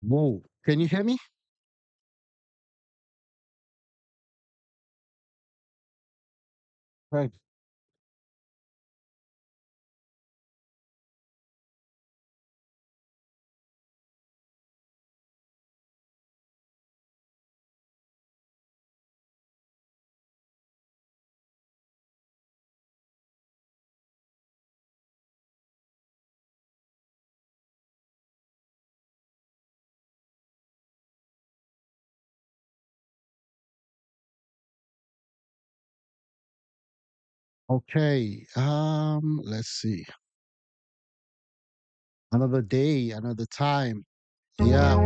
Whoa, can you hear me? Right. Okay. Let's see. Another day, another time. Yeah.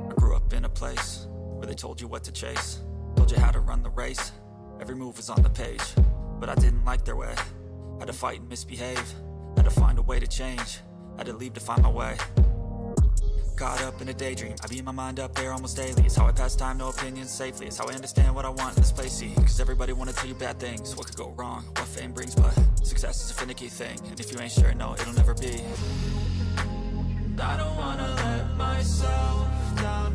I grew up in a place where they told you what to chase, told you how to run the race. Every move was on the page, but I didn't like their way. Had to fight and misbehave, had to find a way to change, had to leave to find my way. Caught up in a daydream, I beat my mind up there almost daily. It's how I pass time, no opinions safely. It's how I understand what I want in this place, see. Cause everybody wanna tell you bad things, what could go wrong, what fame brings. But success is a finicky thing, and if you ain't sure, no, it'll never be. I don't wanna let myself down.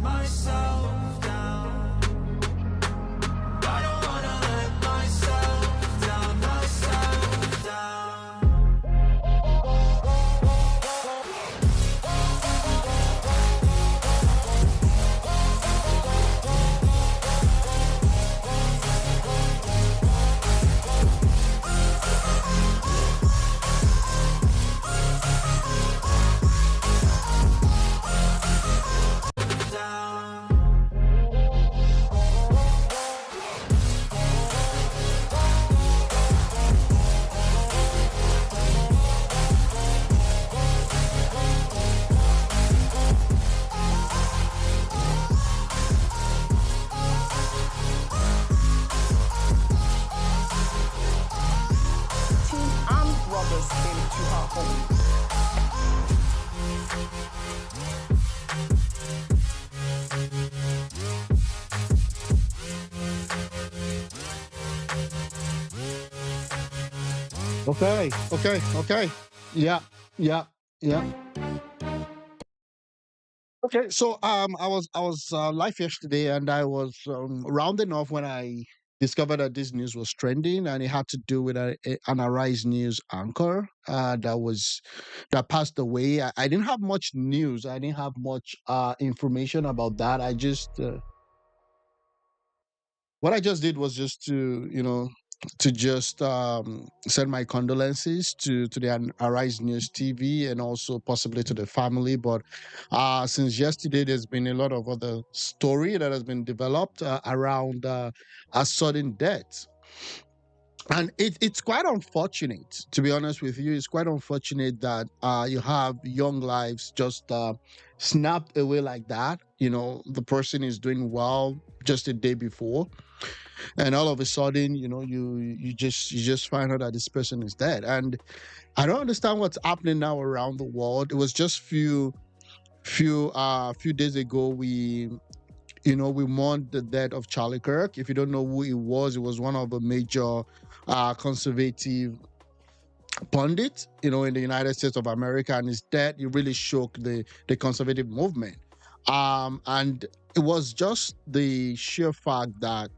I don't wanna let myself down, myself down. Team armed robbers came to her home. Okay. Okay. Okay. Yeah. Yeah. Yeah. Okay. So I was live yesterday, and I was rounding off when I discovered that this news was trending, and it had to do with an Arise News anchor that passed away. I didn't have much news. I didn't have much information about that. What I just did was just to just send my condolences to the Arise News TV, and also possibly to the family. But since yesterday, there's been a lot of other story that has been developed around a sudden death. And it's quite unfortunate, to be honest with you. It's quite unfortunate that you have young lives just snapped away like that. The person is doing well just a day before, and all of a sudden, you just find out that this person is dead. And I don't understand what's happening now around the world. It was just few days ago, we mourned the death of Charlie Kirk. If you don't know who he was one of the major conservative pundits, in the United States of America. And his death, it really shook the conservative movement. And it was just the sheer fact that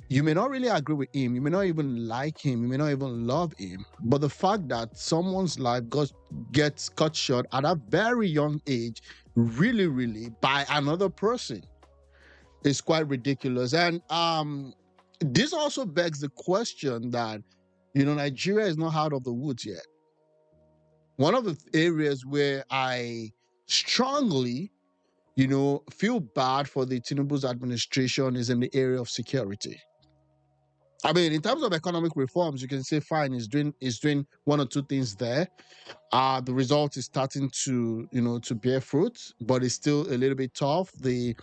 You may not really agree with him, you may not even like him, you may not even love him, but the fact that someone's life gets cut short at a very young age, really, really, by another person, is quite ridiculous. And this also begs the question that, Nigeria is not out of the woods yet. One of the areas where I strongly, feel bad for the Tinubu's administration is in the area of security. I mean, in terms of economic reforms, you can say fine, is doing one or two things there. The result is starting to to bear fruit, but it's still a little bit tough. The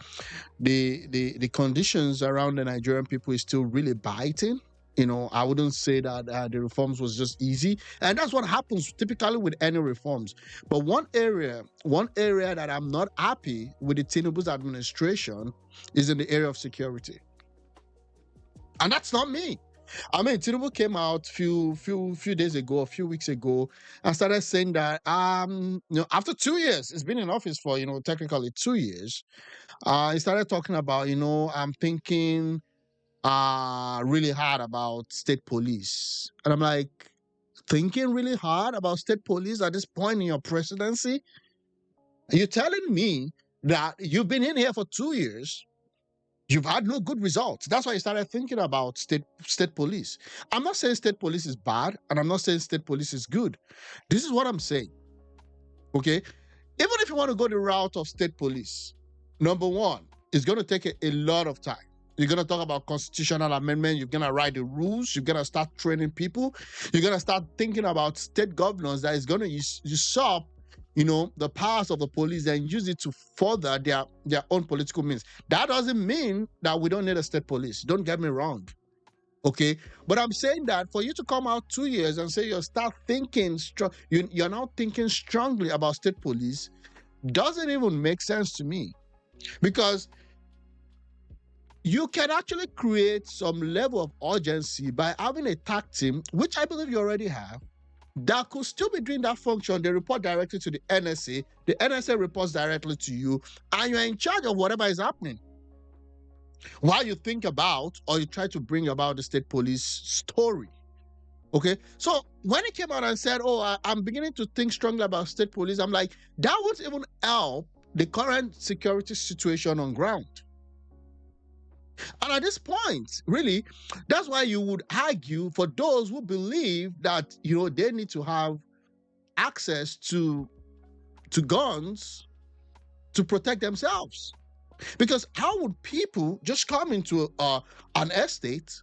conditions around the Nigerian people is still really biting. I wouldn't say that the reforms was just easy, and that's what happens typically with any reforms. But one area that I'm not happy with the Tinubu's administration is in the area of security, and that's not me. I mean, Tinubu came out few days ago, a few weeks ago, and started saying that after 2 years, it's been in office for technically 2 years. He started talking about I'm thinking really hard about state police, and I'm like, thinking really hard about state police at this point in your presidency? You're telling me that you've been in here for 2 years. You've had no good results. That's why you started thinking about state police. I'm not saying state police is bad, and I'm not saying state police is good. This is what I'm saying. Okay? Even if you want to go the route of state police, number one, it's going to take a lot of time. You're going to talk about constitutional amendment. You're going to write the rules. You're going to start training people. You're going to start thinking about state governors that is going to usurp the powers of the police and use it to further their own political means. That doesn't mean that we don't need a state police. Don't get me wrong. Okay? But I'm saying that for you to come out 2 years and say you're now thinking strongly about state police doesn't even make sense to me. Because you can actually create some level of urgency by having a TAC team, which I believe you already have, that could still be doing that function. They report directly to the NSA. The NSA reports directly to you, and you're in charge of whatever is happening. While you think about or you try to bring about the state police story. Okay? So when he came out and said, I'm beginning to think strongly about state police, I'm like, that won't even help the current security situation on ground. And at this point, really, that's why you would argue for those who believe that they need to have access to guns to protect themselves. Because how would people just come into an estate,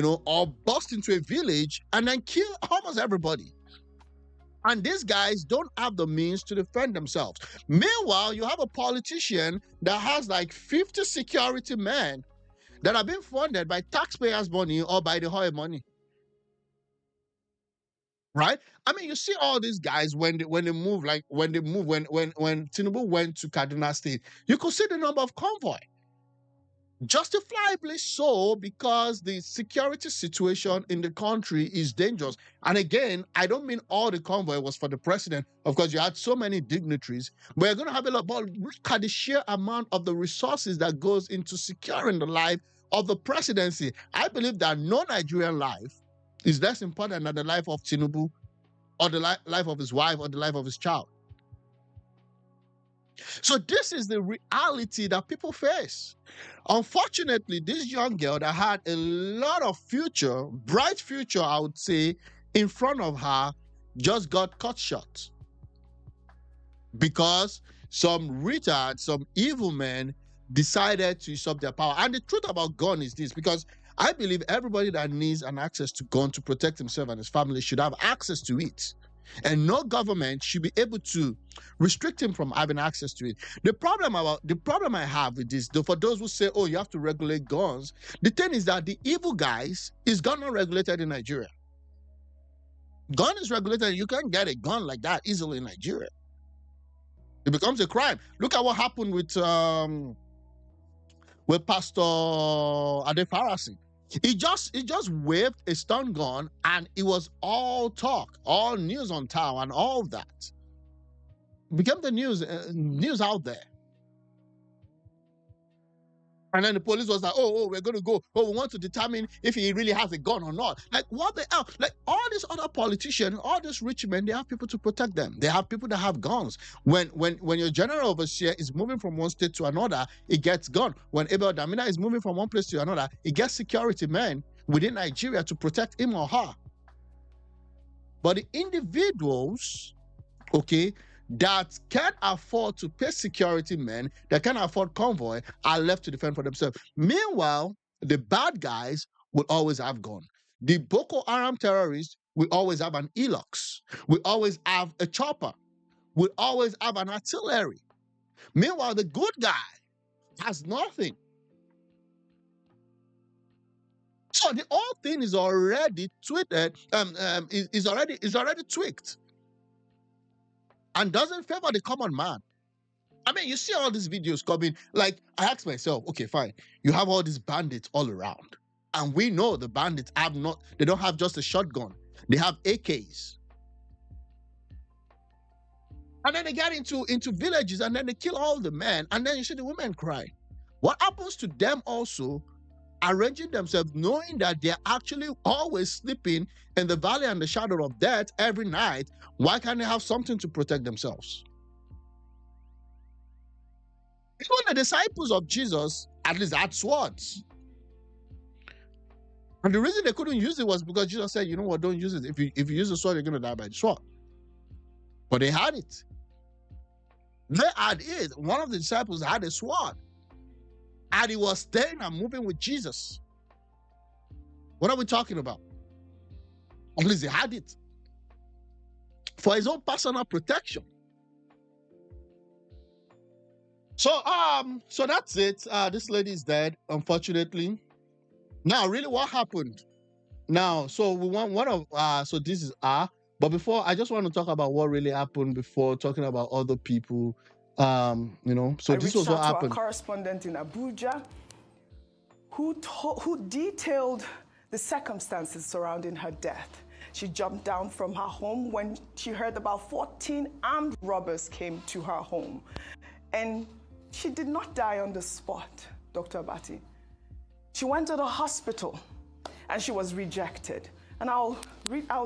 or bust into a village and then kill almost everybody? And these guys don't have the means to defend themselves. Meanwhile, you have a politician that has like 50 security men that are being funded by taxpayers' money or by the oil money. Right? I mean, you see all these guys when Tinubu went to Kaduna State, you could see the number of convoy. Justifiably so, because the security situation in the country is dangerous. And again, I don't mean all the convoy was for the president. Of course, you had so many dignitaries, but you're going to have a lot. But look at the sheer amount of the resources that goes into securing the life of the presidency. I believe that no Nigerian life is less important than the life of Tinubu, or the life of his wife, or the life of his child. So this is the reality that people face. Unfortunately, this young girl that had a lot of future, bright future, I would say, in front of her, just got cut short. Because some retard, some evil men decided to usurp their power. And the truth about gun is this, because I believe everybody that needs an access to gun to protect himself and his family should have access to it. And no government should be able to restrict him from having access to it. The problem I have with this, though, for those who say, you have to regulate guns, the thing is that the evil guys is gun not regulated in Nigeria. Gun is regulated. You can't get a gun like that easily in Nigeria. It becomes a crime. Look at what happened with Pastor Adefarasi. He just waved a stun gun, and it was all talk, all news on town, and all that. It became the news out there. And then the police was like, oh, we're going to go. Oh, we want to determine if he really has a gun or not. Like, what the hell? Like, all these other politicians, all these rich men, they have people to protect them. They have people that have guns. When your general overseer is moving from one state to another, it gets gun. When Abel Damina is moving from one place to another, it gets security men within Nigeria to protect him or her. But the individuals, okay, that can afford to pay security men, that can afford convoy, are left to defend for themselves. Meanwhile, the bad guys will always have gun. The Boko Haram terrorists will always have an Elox. We always have a chopper. We always have an artillery. Meanwhile, the good guy has nothing. So the whole thing is already tweeted, is already tweaked, and doesn't favor the common man. I mean, you see all these videos coming. Like, I ask myself, okay, fine. You have all these bandits all around. And we know the bandits they don't have just a shotgun. They have AKs. And then they get into villages and then they kill all the men. And then you see the women cry. What happens to them also arranging themselves, knowing that they're actually always sleeping in the valley and the shadow of death every night? Why can't they have something to protect themselves? Even the disciples of Jesus at least had swords. And the reason they couldn't use it was because Jesus said, you know what, don't use it. If you use the sword, you're going to die by the sword. But they had it. They had it. One of the disciples had a sword. And he was staying and moving with Jesus. What are we talking about? At least he had it. For his own personal protection. So that's it. This lady is dead, unfortunately. Now, really, what happened? Now, so we want one of so this is but before, I just want to talk about what really happened before talking about other people. So this was what happened. I reached out to our correspondent in Abuja, who detailed the circumstances surrounding her death. She jumped down from her home when she heard about 14 armed robbers came to her home. And she did not die on the spot, Dr. Abati. She went to the hospital and she was rejected. And I'll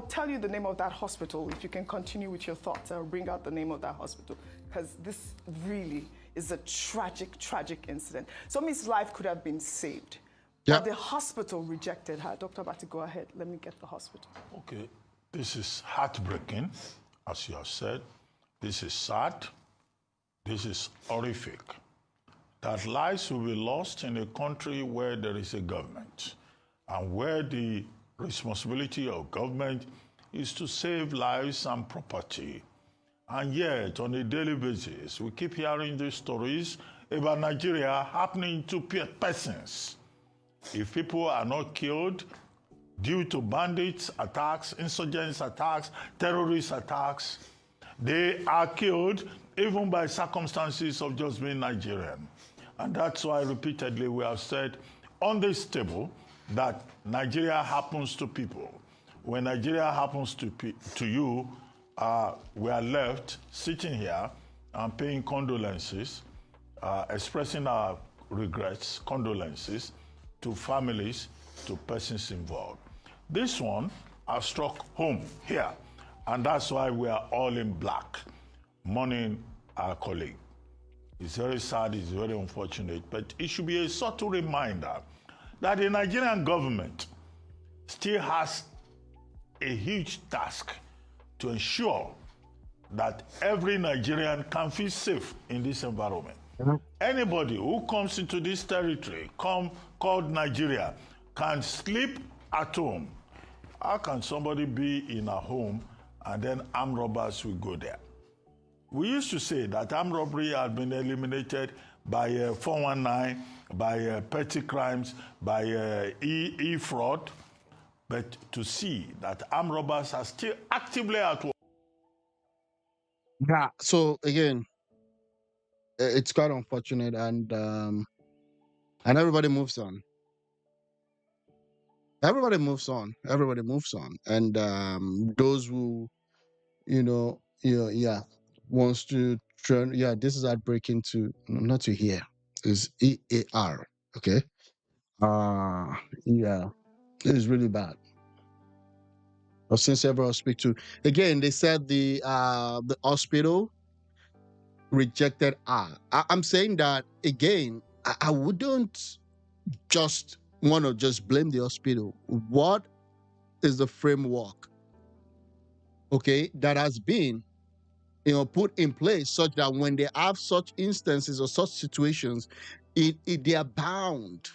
tell you the name of that hospital. If you can continue with your thoughts, I'll bring out the name of that hospital, because this really is a tragic, tragic incident. Somebody's life could have been saved. Yeah. But the hospital rejected her. Dr. Abati, go ahead. Let me get the hospital. Okay, this is heartbreaking, as you have said. This is sad. This is horrific. That lives will be lost in a country where there is a government and where the responsibility of government is to save lives and property. And yet, on a daily basis, we keep hearing these stories about Nigeria happening to persons. If people are not killed due to bandits attacks, insurgents attacks, terrorist attacks, they are killed even by circumstances of just being Nigerian. And that's why repeatedly we have said on this table that Nigeria happens to people. When Nigeria happens to you, we are left sitting here and paying condolences, expressing our regrets, condolences to families, to persons involved. This one has struck home here, and that's why we are all in black, mourning our colleague. It's very sad, it's very unfortunate, but it should be a subtle reminder that the Nigerian government still has a huge task to ensure that every Nigerian can feel safe in this environment. Mm-hmm. Anybody who comes into this territory, called Nigeria, can sleep at home. How can somebody be in a home and then armed robbers will go there? We used to say that armed robbery had been eliminated by 419, by petty crimes, by e-fraud, but to see that armed robbers are still actively at work. Yeah. So again, it's quite unfortunate, and everybody moves on. Everybody moves on. Everybody moves on, and those who, wants to turn. Yeah, this is heartbreaking to not to hear. Is EAR. Okay. Yeah, it is really bad. I've seen several hospitals. Again, they said the hospital rejected her. I'm saying that again. I wouldn't just want to just blame the hospital. What is the framework, okay, that has been put in place such that when they have such instances or such situations, they are bound.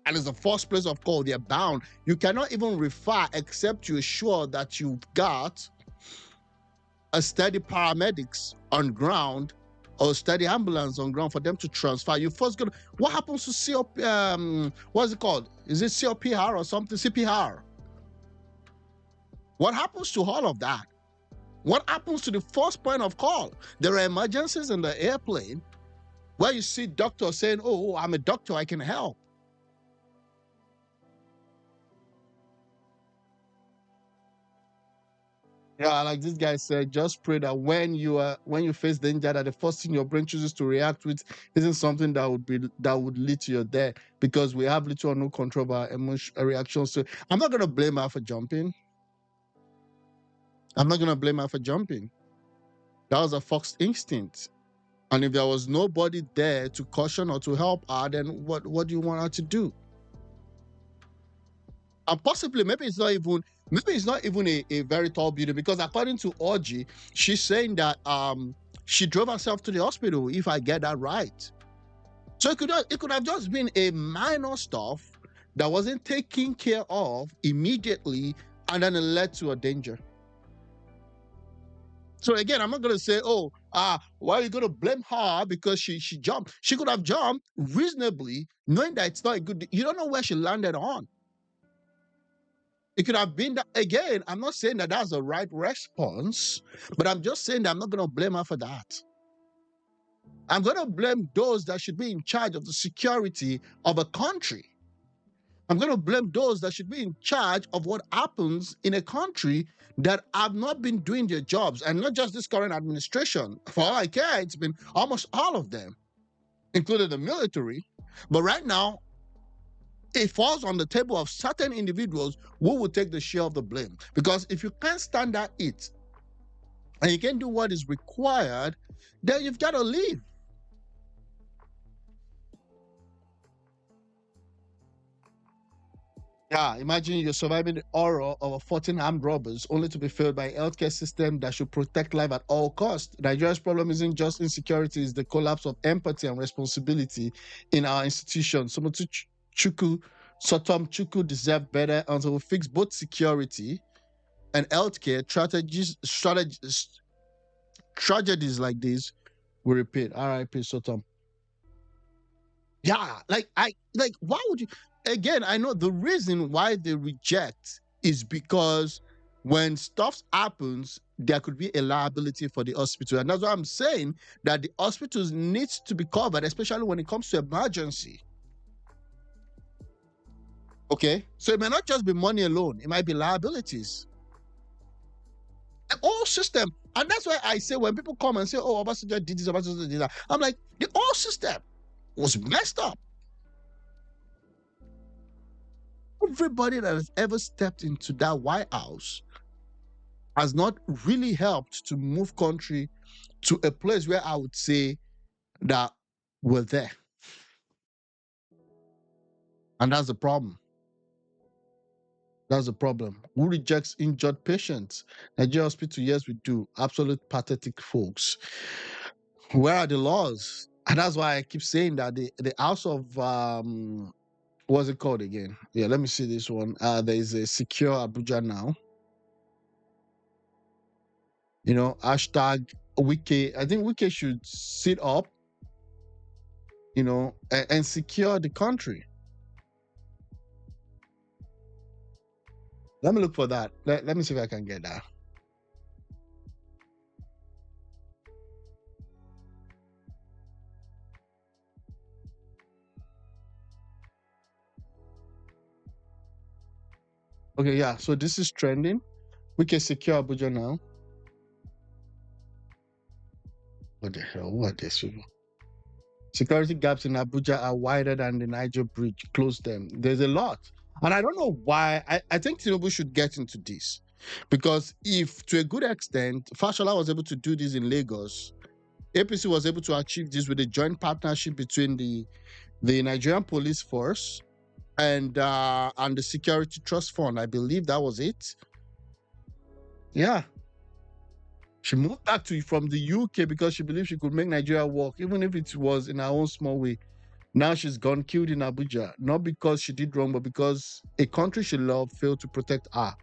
And it's the first place of call, they're bound. You cannot even refer except you're sure that you've got a steady paramedics on ground or steady ambulance on ground for them to transfer. You first got what happens to COP, what's it called? Is it COPR or something? CPR? What happens to all of that? What happens to the first point of call? There are emergencies in the airplane where you see doctors saying, oh, I'm a doctor, I can help. Yeah, like this guy said, just pray that when you face danger, that the first thing your brain chooses to react with isn't something that would lead to your death, because we have little or no control of our emotional reactions. So I'm not gonna blame her for jumping. I'm not gonna blame her for jumping. That was a fox instinct. And if there was nobody there to caution or to help her, then what do you want her to do? And possibly maybe it's not even a very tall building, because according to Orji, she's saying that she drove herself to the hospital, if I get that right. So it could have just been a minor stuff that wasn't taken care of immediately, and then it led to a danger. So again, I'm not going to say, why are you going to blame her because she jumped? She could have jumped reasonably, knowing that it's not a good. You don't know where she landed on. It could have been that. Again, I'm not saying that that's the right response, but I'm just saying that I'm not going to blame her for that. I'm going to blame those that should be in charge of the security of a country. I'm going to blame those that should be in charge of what happens in a country that have not been doing their jobs. And not just this current administration. For all I care, it's been almost all of them, including the military. But right now, it falls on the table of certain individuals who will take the share of the blame. Because if you can't stand that heat and you can't do what is required, then you've got to leave. Yeah, imagine you're surviving the horror of 14 armed robbers only to be failed by a healthcare system that should protect life at all costs. Nigeria's problem isn't just insecurity, it's the collapse of empathy and responsibility in our institutions. SOMTOCHUKWU deserve better until we fix both security and healthcare tragedies like this will repeat. R.I.P. Sotom. Yeah, why would you? Again, I know the reason why they reject is because when stuff happens, there could be a liability for the hospital. And that's why I'm saying that the hospitals needs to be covered, especially when it comes to emergency. Okay? So it may not just be money alone, it might be liabilities. The whole system. And that's why I say when people come and say, oh, Obasanjo did this, Obasanjo did that, I'm like, the whole system was messed up. Everybody that has ever stepped into that White House has not really helped to move country to a place where I would say that we're there. And that's the problem. That's the problem. Who rejects injured patients? Nigeria Hospital, yes, we do. Absolute pathetic folks. Where are the laws? And that's why I keep saying that the House of what's it called again? Yeah, let me see this one. There is a secure Abuja now. Hashtag Wike. I think Wike should sit up, and secure the country. Let me look for that. Let me see if I can get that. Okay, yeah. So this is trending. We can secure Abuja now. What the hell? What are these people? Security gaps in Abuja are wider than the Niger Bridge. Close them. There's a lot. And I don't know why. I think Tinubu should get into this. Because if, to a good extent, Fashola was able to do this in Lagos, APC was able to achieve this with a joint partnership between the Nigerian police force and the Security Trust Fund. I believe that was it. Yeah. She moved back from the UK because she believed she could make Nigeria work, even if it was in her own small way. Now she's gone killed in Abuja, not because she did wrong, but because a country she loved failed to protect her.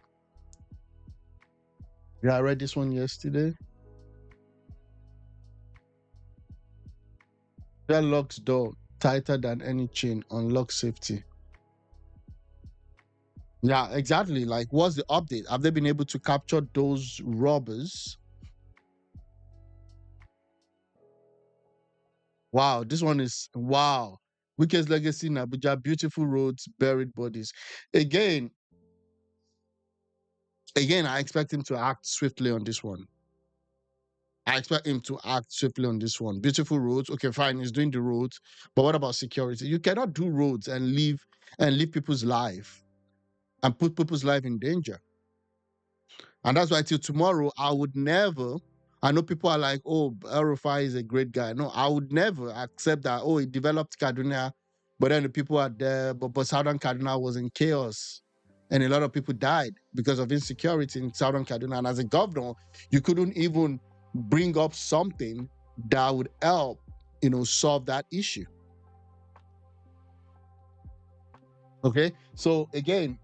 Yeah, I read this one yesterday. That locks door tighter than any chain, unlock safety. Yeah, exactly. Like, what's the update? Have they been able to capture those robbers? Wow, this one is wow. Wike's legacy in Abuja, beautiful roads, buried bodies. Again, I expect him to act swiftly on this one. I expect him to act swiftly on this one. Beautiful roads, okay, fine, he's doing the roads, but what about security? You cannot do roads and leave people's life and put people's life in danger. And that's why till tomorrow, I would never. I know people are like, oh, El-Rufai is a great guy. No, I would never accept that, oh, he developed Kaduna, but then the people are there, but Southern Kaduna was in chaos. And a lot of people died because of insecurity in Southern Kaduna. And as a governor, you couldn't even bring up something that would help, solve that issue. Okay? So again,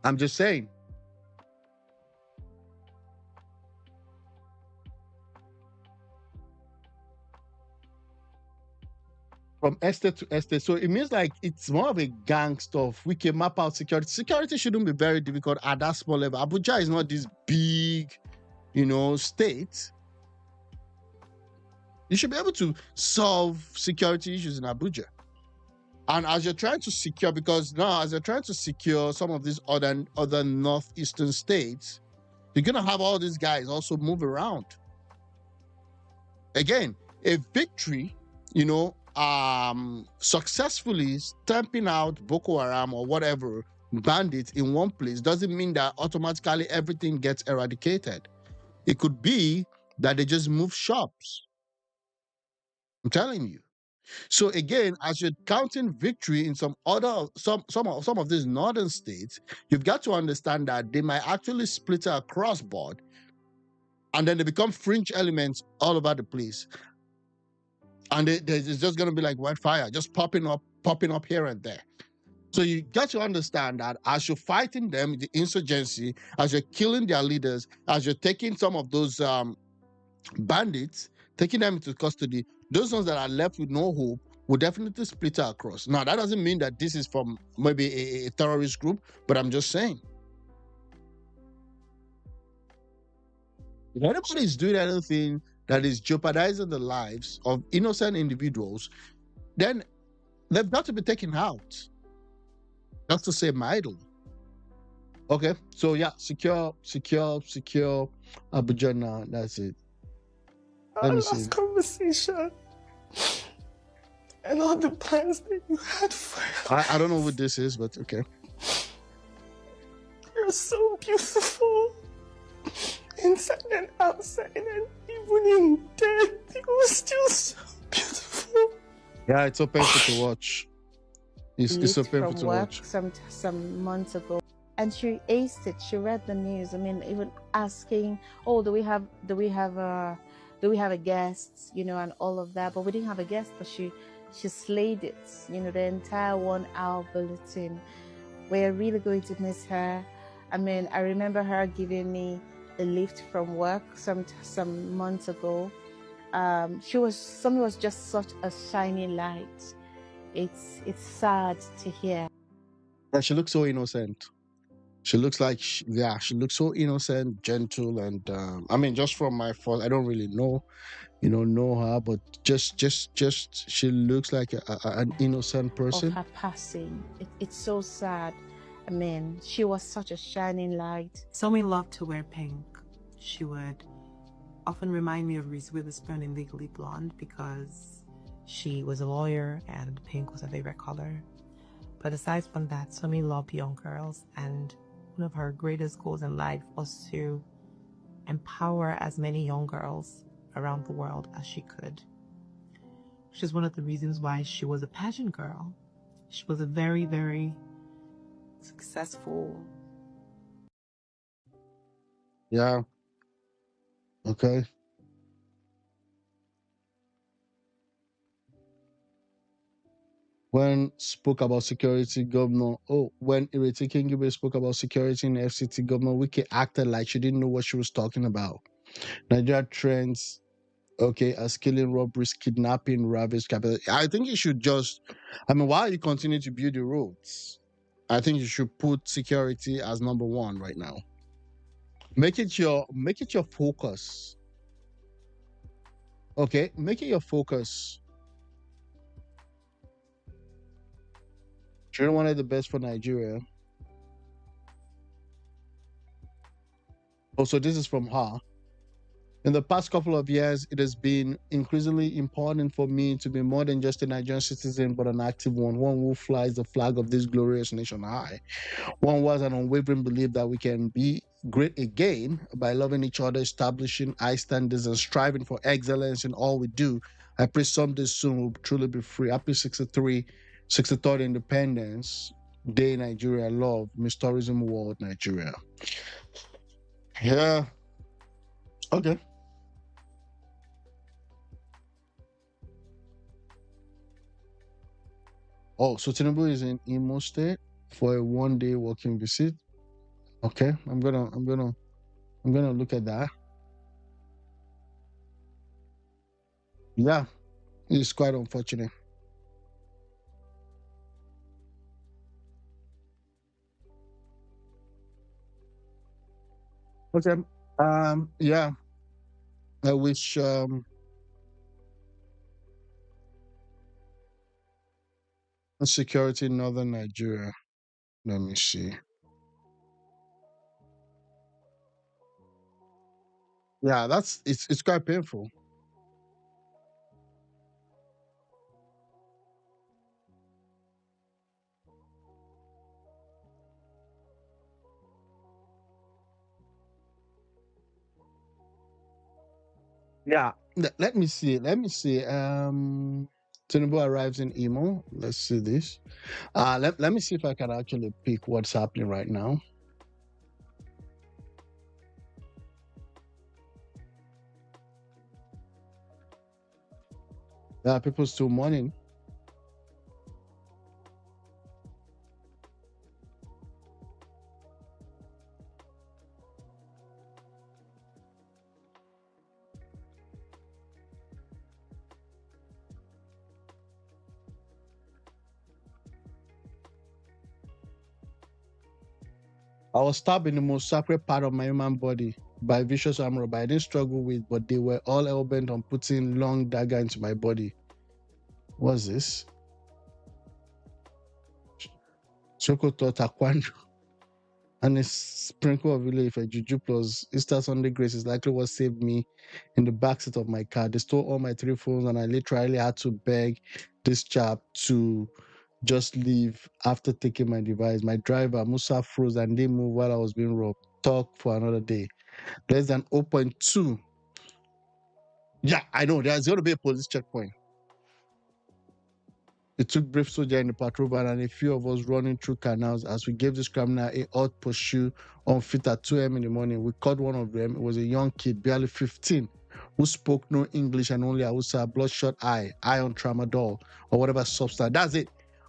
I'm just saying, from estate to estate. So it means like it's more of a gang stuff. We can map out security. Security shouldn't be very difficult at that small level. Abuja is not this big, state. You should be able to solve security issues in Abuja. And as you're trying to secure, because now as you're trying to secure some of these other northeastern states, you're gonna have all these guys also move around. Again, a victory, successfully stamping out Boko Haram or whatever bandits in one place doesn't mean that automatically everything gets eradicated. It could be that they just move shops. I'm telling you. So again, as you're counting victory in some of these northern states, you've got to understand that they might actually split across board, and then they become fringe elements all over the place. And it's just going to be like wildfire, just popping up here and there. So you got to understand that as you're fighting them, the insurgency, as you're killing their leaders, as you're taking some of those bandits, taking them into custody, those ones that are left with no hope will definitely split across. Now, that doesn't mean that this is from maybe a terrorist group, but I'm just saying. If anybody is doing anything that is jeopardizing the lives of innocent individuals, then they've got to be taken out. Just to say idle. Okay, so yeah, secure Abuja now. That's it. Let me see. Last conversation and all the plans that you had for I don't know what this is, but okay. You're so beautiful. Inside and outside, and even in death, you were still so beautiful. Yeah, it's so painful to watch. It's so painful to watch. Some months ago, and she aced it. She read the news. I mean, even asking, "Oh, do we have a guest?" And all of that. But we didn't have a guest. But she slayed it. The entire 1 hour bulletin. We're really going to miss her. I mean, I remember her giving me a lift from work some months ago. Something was just such a shining light. It's sad to hear. Yeah, she looks so innocent. She looks like she looks so innocent, gentle, and I mean, just from my fault, I don't really know her, but just she looks like an innocent person. Of her passing, it's so sad. I mean, she was such a shining light. Somi loved to wear pink. She would often remind me of Reese Witherspoon in Legally Blonde because She was a lawyer and pink was her favorite color. But aside from that, Somi loved young girls, and one of her greatest goals in life was to empower as many young girls around the world as she could. Which is one of the reasons why she was a pageant girl. She was a very, very successful. Yeah. Okay. When spoke about security, Governor. Oh, when Ireti Kingibe spoke about security in FCT, Governor Wiki acted like she didn't know what she was talking about. Nigeria trends, okay, as killing, robberies, kidnapping, ravage, capital. I think you should just, I mean, while you continue to build the roads, I think you should put security as number one right now. Make it your focus. Okay, make it your focus. She wanted the best for Nigeria. Also, this is from her. In the past couple of years, it has been increasingly important for me to be more than just a Nigerian citizen, but an active one who flies the flag of this glorious nation high. One who has an unwavering belief that we can be great again by loving each other, establishing high standards, and striving for excellence in all we do. I pray someday soon we'll truly be free. Happy 63rd Independence Day, Nigeria. Love, Miss Tourism World, Nigeria. Yeah. Okay. Oh, so Tinubu is in Imo State for a one-day working visit. Okay, I'm gonna look at that. Yeah, it's quite unfortunate. Okay. Yeah, I wish security in northern Nigeria. Let me see. Yeah, it's quite painful. Yeah. Let me see. Let me see. Tinubu arrives in Imo. Let's see this. Let me see if I can actually pick what's happening right now. Yeah, people still mourning. I was stabbed in the most sacred part of my human body by a vicious arm robber I didn't struggle with, but they were all hell bent on putting long dagger into my body. What's this? Chocolate taekwondo and a sprinkle of relief, a juju plus Easter Sunday grace is likely what saved me in the backseat of my car. They stole all my 3 phones, and I literally had to beg this chap to just leave after taking my device. My driver, Musa, froze and didn't move while I was being robbed. Talk for another day. Less than 0.2. Yeah, I know. There's going to be a police checkpoint. It took brief soldier in the patrol van and a few of us running through canals as we gave this criminal a hot pursuit on foot at 2 a.m. in the morning. We caught one of them. It was a young kid, barely 15, who spoke no English and only Hausa, bloodshot eye on tramadol, or whatever substance. That's it.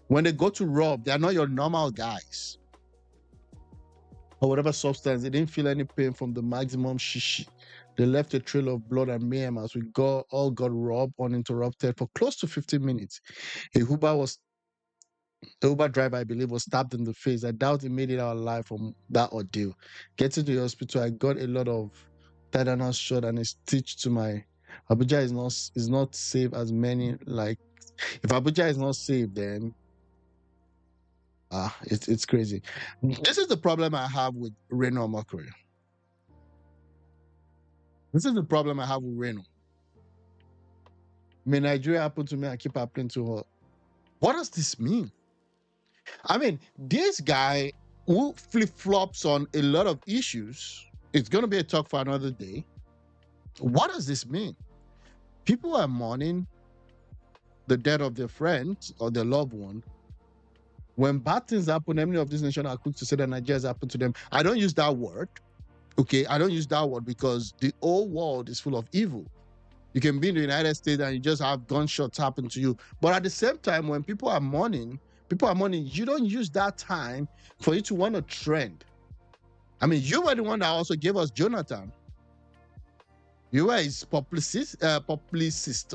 When they go to rob, they are not your normal guys. Or whatever substance. They didn't feel any pain from the maximum shishi. They left a trail of blood and mayhem as we all got robbed uninterrupted for close to 15 minutes. A Uber driver, I believe, was stabbed in the face. I doubt he made it out alive from that ordeal. Getting to the hospital, I got a lot of tetanus shot and a stitch to my. Abuja is not safe as many like. If Abuja is not safe, then it's crazy. This is the problem I have with Reno Mockery. This is the problem I have with Reno. May Nigeria happen to me and keep happening to her. What does this mean? I mean, this guy who flip-flops on a lot of issues, it's going to be a talk for another day. What does this mean? People are mourning the death of their friend or their loved one. When bad things happen, many of these nations are quick to say that Nigeria has happened to them. I don't use that word. Okay, I don't use that word because the whole world is full of evil. You can be in the United States and you just have gunshots happen to you. But at the same time, when people are mourning, you don't use that time for you to want to trend. I mean, you were the one that also gave us Jonathan. You were his publicist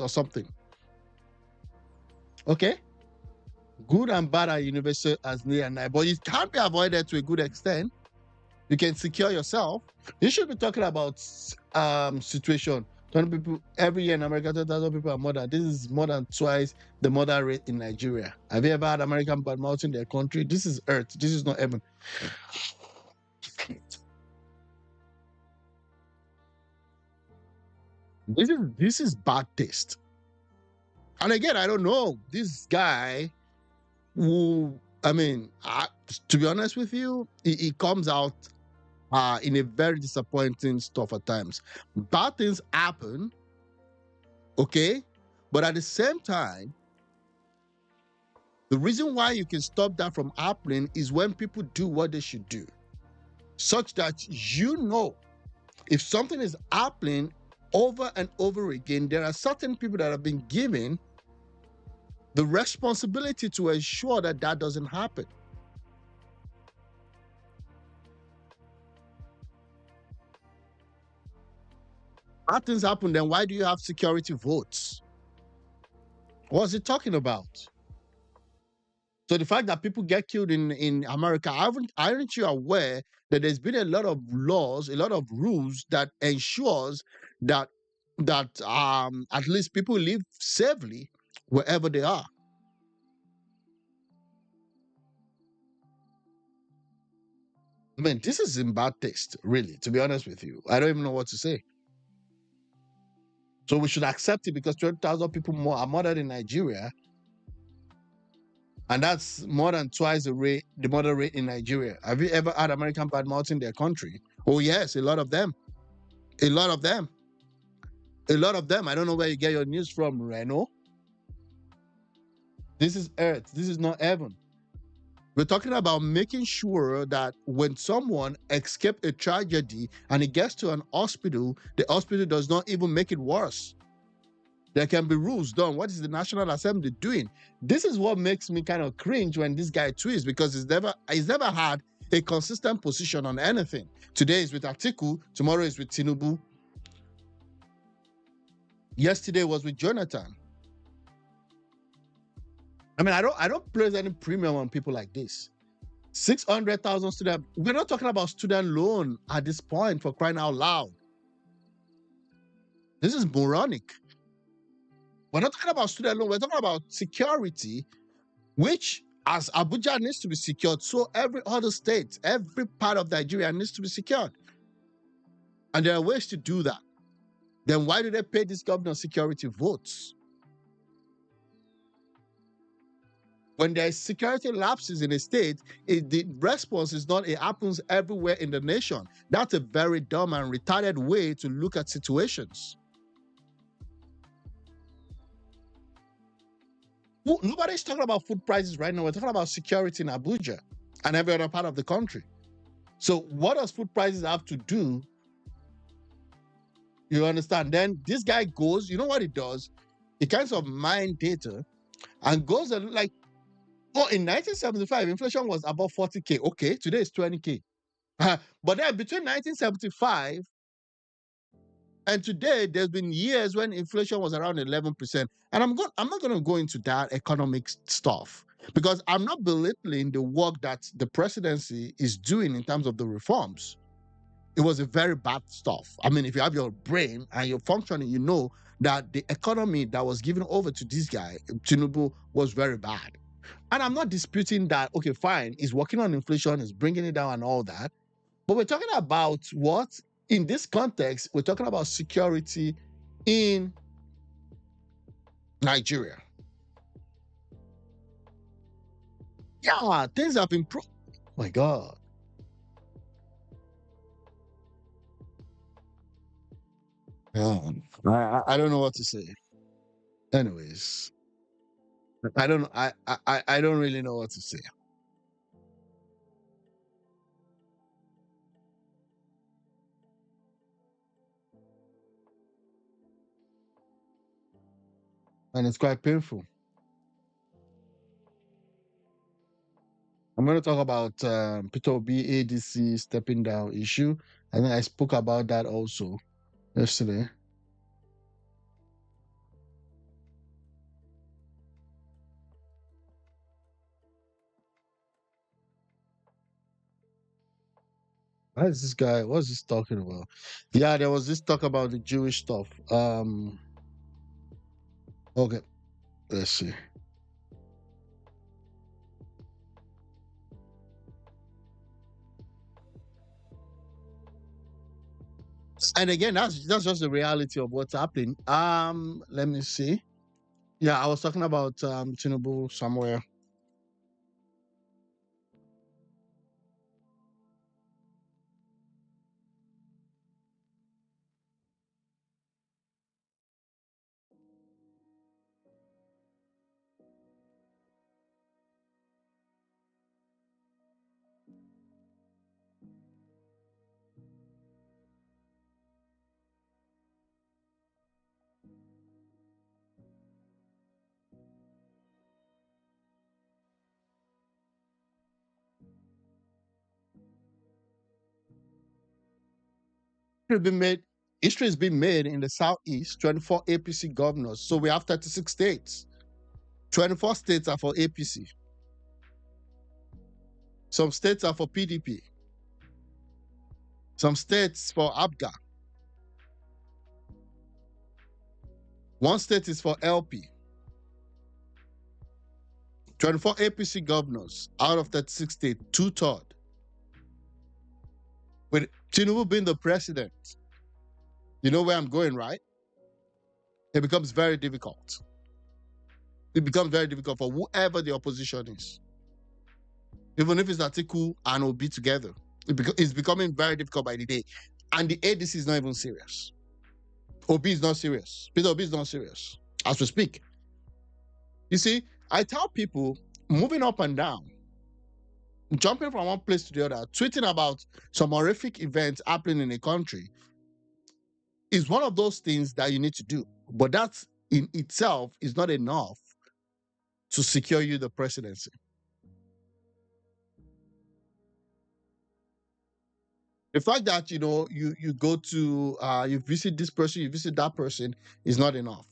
or something. Okay? Good and bad are universal as day and night, but it can't be avoided to a good extent. You can secure yourself. You should be talking about situation. 20 people every year in America, 10,000 people are murdered. This is more than twice the murder rate in Nigeria. Have you ever had American badmouthing their country? This is earth. This is not heaven. This is bad taste. And again, I don't know this guy who, I mean, to be honest with you, he comes out in a very disappointing stuff at times. Bad things happen, okay? But at the same time, the reason why you can stop that from happening is when people do what they should do, such that you know if something is happening over and over again, there are certain people that have been given the responsibility to ensure that that doesn't happen. Bad things happen, then why do you have security votes? What's it talking about? So the fact that people get killed in America, aren't you aware that there's been a lot of laws, a lot of rules that ensures that at least people live safely wherever they are? I mean, this is in bad taste, really, to be honest with you. I don't even know what to say. So we should accept it because 20,000 people more are murdered in Nigeria. And that's more than twice the murder rate in Nigeria. Have you ever had American badmouthing their country? Oh, yes, a lot of them. A lot of them. A lot of them. I don't know where you get your news from, Reno. This is earth. This is not heaven. We're talking about making sure that when someone escapes a tragedy and it gets to an hospital, the hospital does not even make it worse. There can be rules done. What is the National Assembly doing? This is what makes me kind of cringe when this guy tweets, because he's never had a consistent position on anything. Today is with Atiku, tomorrow is with Tinubu. Yesterday was with Jonathan. I mean, I don't place any premium on people like this. 600,000 students. We're not talking about student loan at this point, for crying out loud. This is moronic. We're not talking about student loan. We're talking about security, which, as Abuja needs to be secured, so every other state, every part of Nigeria needs to be secured. And there are ways to do that. Then why do they pay these government security votes? When there is security lapses in a state, the response is not, it happens everywhere in the nation. That's a very dumb and retarded way to look at situations. Nobody's talking about food prices right now. We're talking about security in Abuja and every other part of the country. So what does food prices have to do? You understand? Then this guy goes, you know what he does? He kinds of mine data and goes and like, oh, in 1975, inflation was about 40K. Okay, today it's 20K. But then between 1975 and today, there's been years when inflation was around 11%. And I'm not going to go into that economic stuff because I'm not belittling the work that the presidency is doing in terms of the reforms. It was a very bad stuff. I mean, if you have your brain and you're functioning, you know that the economy that was given over to this guy, Tinubu, was very bad. And I'm not disputing that, okay, fine, he's working on inflation, he's bringing it down and all that. But we're talking about what? In this context, we're talking about security in Nigeria. Yeah, things have improved. Oh my God. Yeah, I don't know what to say. Anyways, I don't really know what to say. And it's quite painful. I'm going to talk about Peter Obi ADC stepping down issue. And then I spoke about that also yesterday. Why is this guy? What's this talking about? Yeah, there was this talk about the Jewish stuff. Okay, let's see. And again, that's just the reality of what's happening. Let me see. Yeah, I was talking about Tinubu somewhere. Been made. History has been made in the southeast. 24 APC governors. So we have 36 states. 24 states are for APC. Some states are for PDP. Some states for ABGA. One state is for LP. 24 APC governors out of 36 states, 2/3. With Tinubu being the president, you know where I'm going, right? It becomes very difficult. It becomes very difficult for whoever the opposition is. Even if it's Atiku and Obi together, it's becoming very difficult by the day. And the ADC is not even serious. Obi is not serious. Peter Obi is not serious as we speak. You see, I tell people moving up and down, jumping from one place to the other, tweeting about some horrific events happening in a country is one of those things that you need to do. But that in itself is not enough to secure you the presidency. The fact that you go to you visit this person, you visit that person is not enough.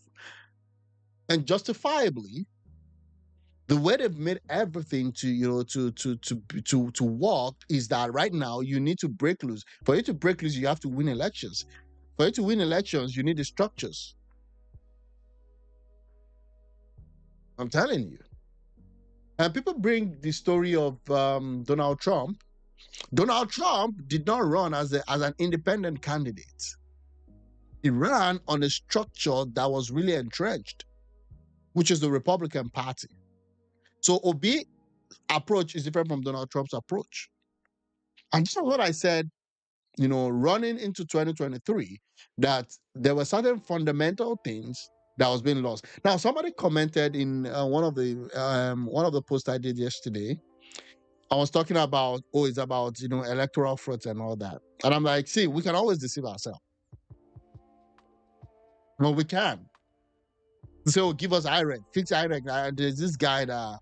And justifiably, the way they've made everything to work is that right now you need to break loose. For you to break loose, you have to win elections. For you to win elections, you need the structures. I'm telling you. And people bring the story of Donald Trump. Donald Trump did not run as an independent candidate. He ran on a structure that was really entrenched, which is the Republican Party. So Obi's approach is different from Donald Trump's approach. And this is what I said, running into 2023, that there were certain fundamental things that was being lost. Now, somebody commented in one of the posts I did yesterday. I was talking about, it's about, electoral fraud and all that. And I'm like, see, we can always deceive ourselves. No, we can. So give us IREC, fix IREC. There's this guy that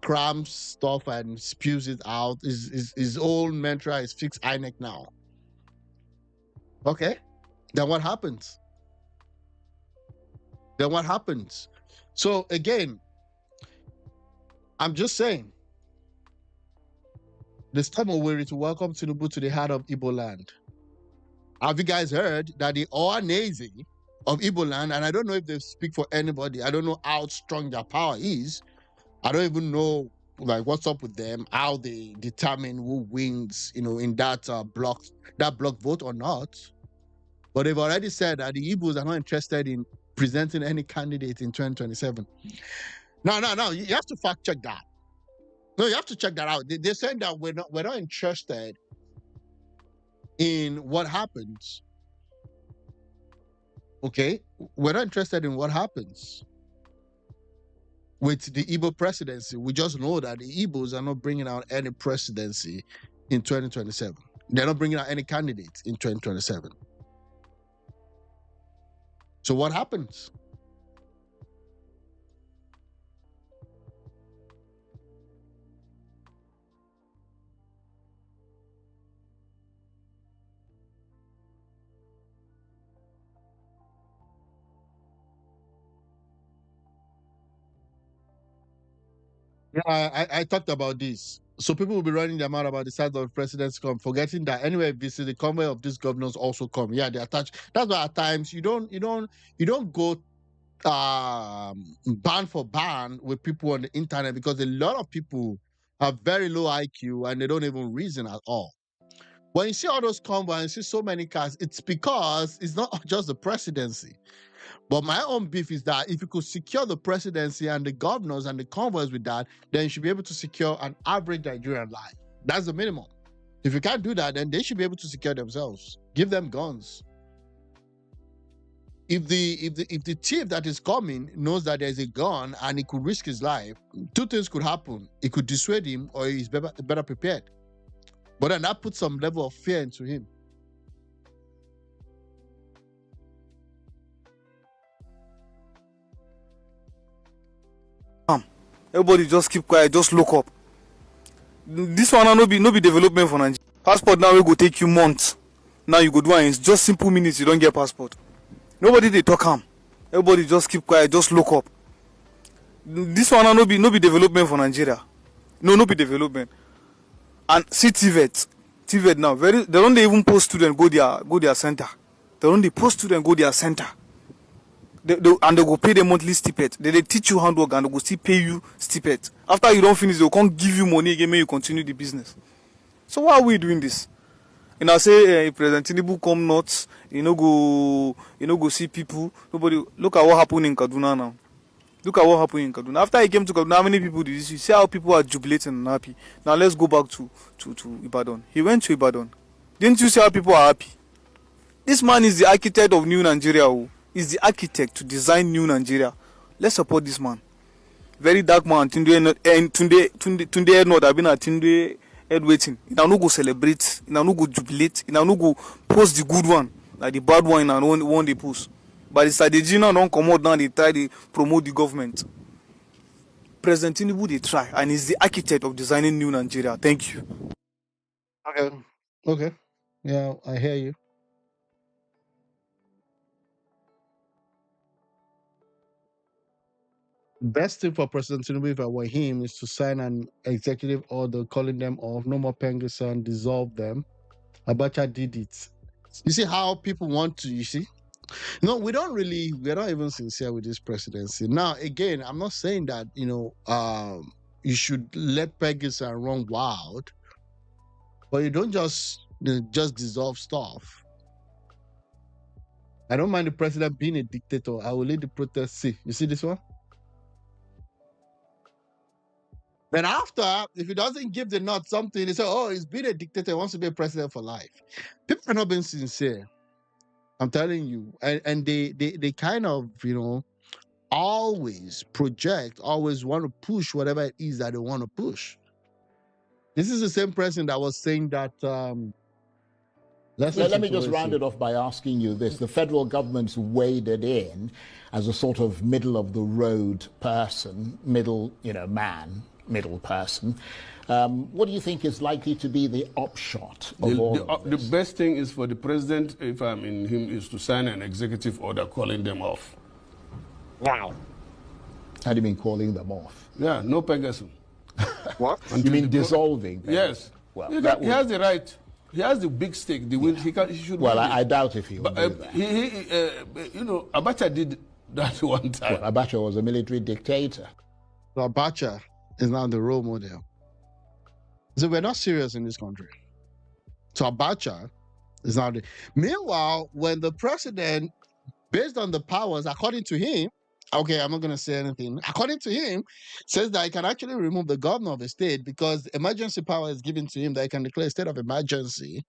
crams stuff and spews it out. His old mantra is fix INEC now. Okay, then what happens? So again, I'm just saying, this time we're ready to welcome Tinubu to the heart of Igbo land. Have you guys heard that the Ohaneze of Igbo land, and I don't know if they speak for anybody, I don't know how strong their power is, I don't even know what's up with them, how they determine who wins, in that block vote or not. But they've already said that the Igbos are not interested in presenting any candidate in 2027. No, you have to fact check that. No, you have to check that out. They're saying that we're not interested in what happens. Okay, we're not interested in what happens with the Igbo presidency. We just know that the Igbos are not bringing out any presidency in 2027. They're not bringing out any candidates in 2027. So what happens? Yeah, I talked about this. So people will be running their mouth about the size of the president's come, forgetting that anywhere visit the convoy of these governors also come. Yeah, they attach. That's why at times you don't go ban for ban with people on the internet, because a lot of people have very low IQ and they don't even reason at all. When you see all those convoys and see so many cars, it's because it's not just the presidency. But my own beef is that if you could secure the presidency and the governors and the convoys with that, then you should be able to secure an average Nigerian life. That's the minimum. If you can't do that, then they should be able to secure themselves. Give them guns. If the thief that is coming knows that there's a gun and he could risk his life, two things could happen. It could dissuade him, or he's better prepared. But then that puts some level of fear into him. Everybody just keep quiet, just look up. This one no be development for Nigeria. Passport now will go take you months. Now you go do it. It's just simple minutes, you don't get passport. Nobody they talk am. Everybody just keep quiet, just look up. This one no be development for Nigeria. No be development. And see TVET now, they don't even post student go their center. They don't post student go their center. They go pay the monthly stipend. They teach you handwork and they go still pay you stipend. After you don't finish, they can't give you money again, may you continue the business. So why are we doing this? And I say President Tinubu come nuts, you know go see people. Nobody look at what happened in Kaduna now. Look at what happened in Kaduna. After he came to Kaduna, how many people did you see? See how people are jubilating and happy. Now let's go back to Ibadan. He went to Ibadan. Didn't you see how people are happy? This man is the architect of new Nigeria. He's the architect to design new Nigeria. Let's support this man. Very dark man. Tunde not have been at Tunde head waiting. He now no go celebrate. He now no go jubilate. He now no go post the good one, like the bad one and one they post. But the strategy now don't come out now. They try to promote the government. President Tinubu they try, and he's the architect of designing new Nigeria. Thank you. Okay. Yeah, I hear you. Best thing for President Tinubu, if I were him, is to sign an executive order calling them off, no more Pengusan, dissolve them. Abacha did it. You see how people want to, you see? No, we're not even sincere with this presidency. Now, again, I'm not saying that, you should let Pegasus run wild, but you don't just dissolve stuff. I don't mind the president being a dictator. I will let the protest see. You see this one? Then after, if he doesn't give the nut something, they say, oh, he's been a dictator, he wants to be a president for life. People are not being sincere. I'm telling you. And they kind of, always project, always want to push whatever it is that they want to push. This is the same person that was saying that... Let me just round it off by asking you this. The federal government's waded in as a sort of middle-of-the-road person, middle person. What do you think is likely to be the upshot of all of this? The best thing is for the president, if I'm in him, is to sign an executive order calling them off. Wow. How do you mean calling them off? Yeah, no Pegasus. What? You mean dissolving Pegasus? Yes. Well, he has the right. He has the big stake. He should. Well, I doubt if he will do that. Abacha did that one time. Well, Abacha was a military dictator. So Abacha is now the role model. So we're not serious in this country. So Abacha is now the... Meanwhile, when the president based on the powers, according to him, okay, I'm not going to say anything. According to him, says that he can actually remove the governor of a state because emergency power is given to him that he can declare a state of emergency.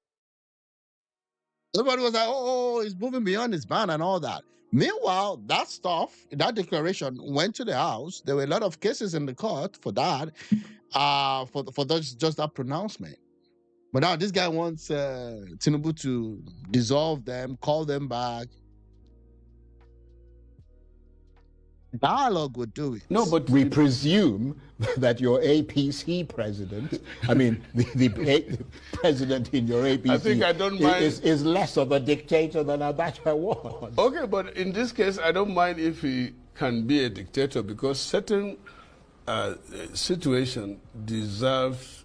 Everybody was like, oh, he's moving beyond his ban and all that. Meanwhile, that stuff, that declaration went to the House. There were a lot of cases in the court for that, for just that pronouncement. But now this guy wants Tinubu to dissolve them, call them back. Dialogue would do it. No, but We presume that your APC president, I mean, the president in your APC I think I don't mind. is less of a dictator than Abacha was. Okay, but in this case, I don't mind if he can be a dictator because certain situation deserves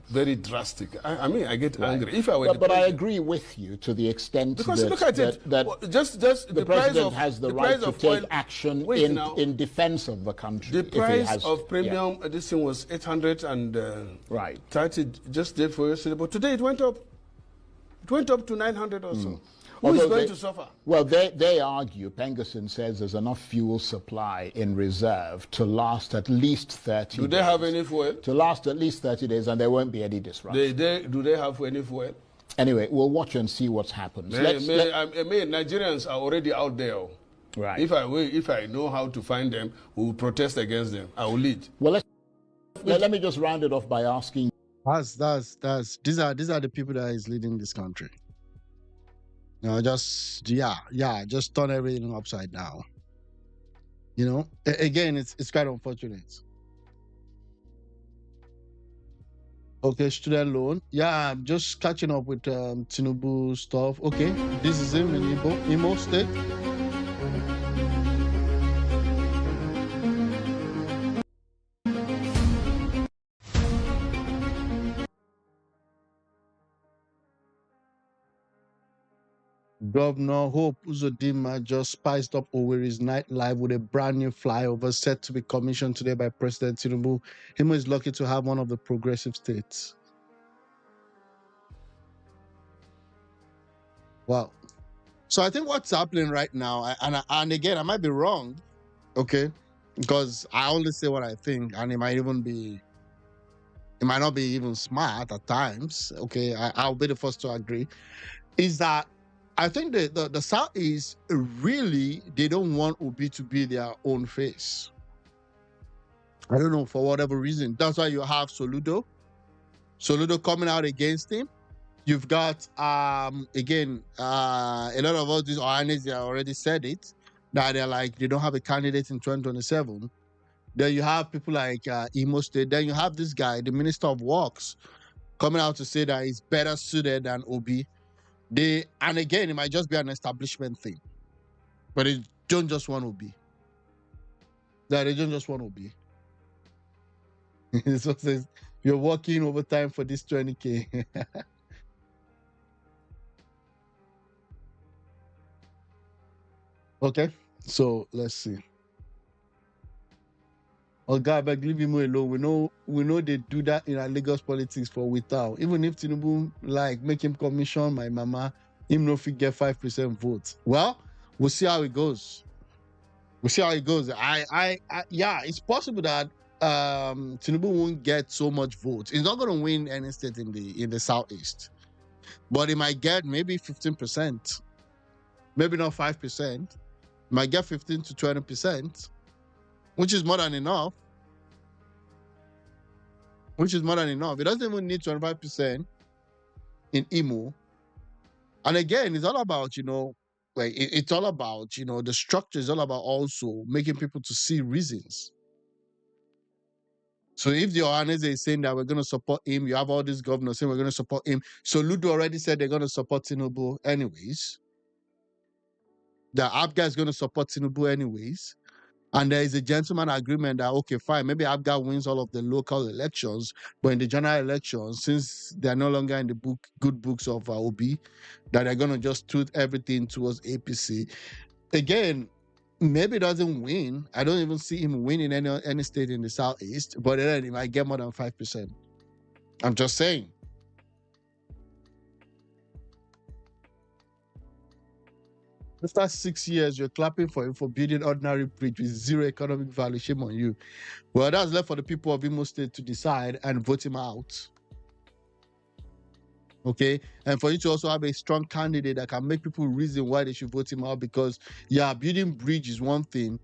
very drastic. I mean, I get angry. If I were But I agree with you to the extent because that, look at it. that Just the president has the right to take oil, action now, in defense of the country. The price of premium this thing was 830 just day for yesterday, but today it went up. It went up to 900 or so. Who is going to suffer? Well, they argue, Pengerson says there's enough fuel supply in reserve to last at least 30 days. Do they have any fuel? To last at least 30 days, and there won't be any disruption. Do they have any fuel? Anyway, we'll watch and see what happens. I mean, Nigerians are already out there. Right. If I know how to find them, we will protest against them. I will lead. Well, let me just round it off by asking. These are the people that is leading this country. You know, just turn everything upside down. You know, again, it's quite unfortunate. Okay, student loan. Yeah, I'm just catching up with Tinubu stuff. Okay, this is him in Imo State. Governor Hope Uzodinma just spiced up Owerri's nightlife with a brand new flyover set to be commissioned today by President Tinubu. Imo is lucky to have one of the progressive states. Wow. So I think what's happening right now, and again, I might be wrong, okay, because I only say what I think, and it might not be even smart at times, okay, I'll be the first to agree, is that I think the Southeast really, they don't want Obi to be their own face. I don't know, for whatever reason. That's why you have Soludo coming out against him. You've got, again, a lot of all these Ohanes, they already said it, that they're like, they don't have a candidate in 2027. Then you have people like Imo State. Then you have this guy, the Minister of Works, coming out to say that he's better suited than Obi. And again, it might just be an establishment thing, but they don't just want to be. They don't just want to be. So says you're working overtime for this 20K. Okay, so let's see. Oh God, but leave him alone. We know they do that in our Lagos politics for without. Even if Tinubu like make him commission my mama, him no fit get 5% votes. Well, we'll see how it goes. We'll see how it goes. Yeah, it's possible that Tinubu won't get so much votes. He's not going to win any state in the Southeast, but he might get maybe 15%, maybe not 5%. Might get 15 to 20%, which is more than enough. Which is more than enough. It doesn't even need 25% in Imo. And again, it's all about, like it's all about, the structure is all about also making people to see reasons. So if the Ohanese is saying that we're going to support him, you have all these governors saying we're going to support him. So Ludo already said they're going to support Tinubu anyways. The ABGA is going to support Tinubu anyways. And there is a gentleman agreement that, okay, fine, maybe ABGA wins all of the local elections, but in the general elections, since they're no longer in the good books of Obi, that they're going to just toot everything towards APC. Again, maybe it doesn't win. I don't even see him winning any state in the Southeast, but then he might get more than 5%. I'm just saying. After 6 years, you're clapping for him for building ordinary bridge with zero economic value. Shame on you. Well, that's left for the people of Imo State to decide and vote him out. Okay, and for you to also have a strong candidate that can make people reason why they should vote him out, because yeah, building bridge is one thing.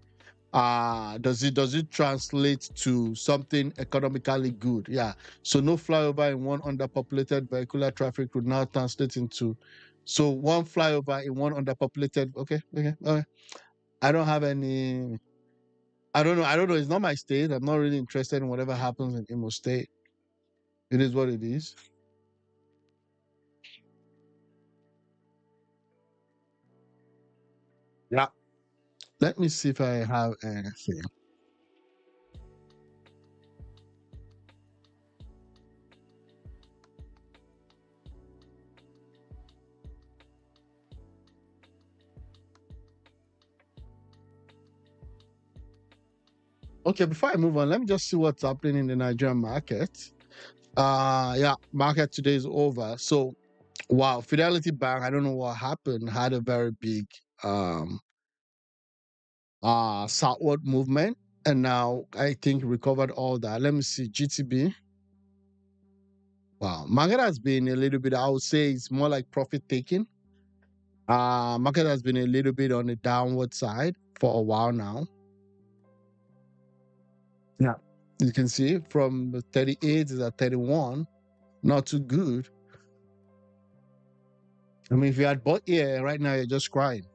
Does it translate to something economically good? Yeah. So no flyover in one underpopulated vehicular traffic would now translate into, so one flyover in one underpopulated. Okay. I don't have any. I don't know. It's not my state. I'm not really interested in whatever happens in Imo State. It is what it is. Yeah. Let me see if I have anything. Okay, before I move on, let me just see what's happening in the Nigerian market. Yeah, market today is over. So, wow, Fidelity Bank, I don't know what happened, had a very big southward movement, and now I think recovered all that. Let me see, GTB. Wow, market has been a little bit, I would say it's more like profit taking. Market has been a little bit on the downward side for a while now. Yeah, you can see from 38 is at 31, not too good. I mean, if you had bought here right now, you're just crying.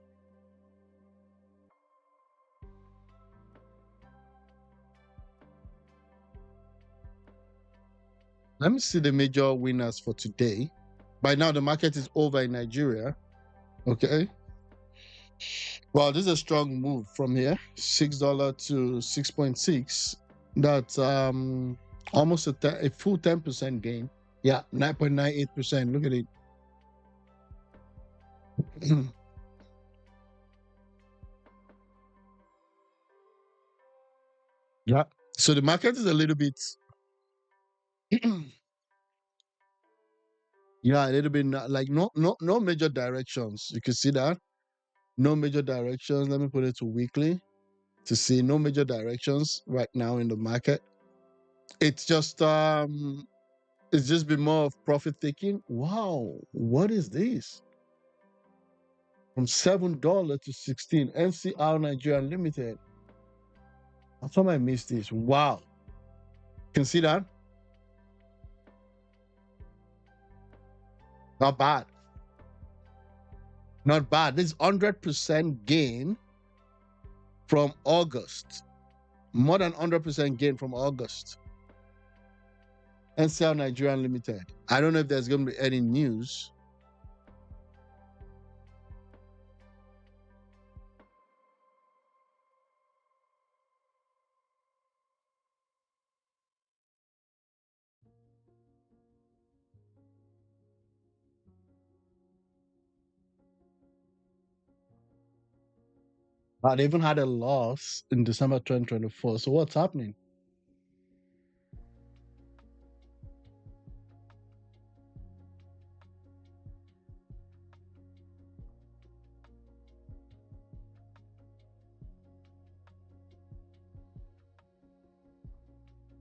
Let me see the major winners for today. By now, the market is over in Nigeria. Okay. Well, this is a strong move from here, $6 to 6.6. That's almost a full 10% gain. Yeah, 9.98%. Look at it. Yeah. So the market is a little bit, yeah, a little bit like no major directions. You can see that. No major directions. Let me put it to weekly to see no major directions right now in the market. It's just been more of profit taking. Wow, what is this? From $7 to 16. NCR Nigeria Limited. How come I missed this? Wow. Can see that? Not bad. Not bad. This is 100% gain from August. More than 100% gain from August. NCR Nigeria Limited. I don't know if there's going to be any news. They even had a loss in December 2024. So what's happening?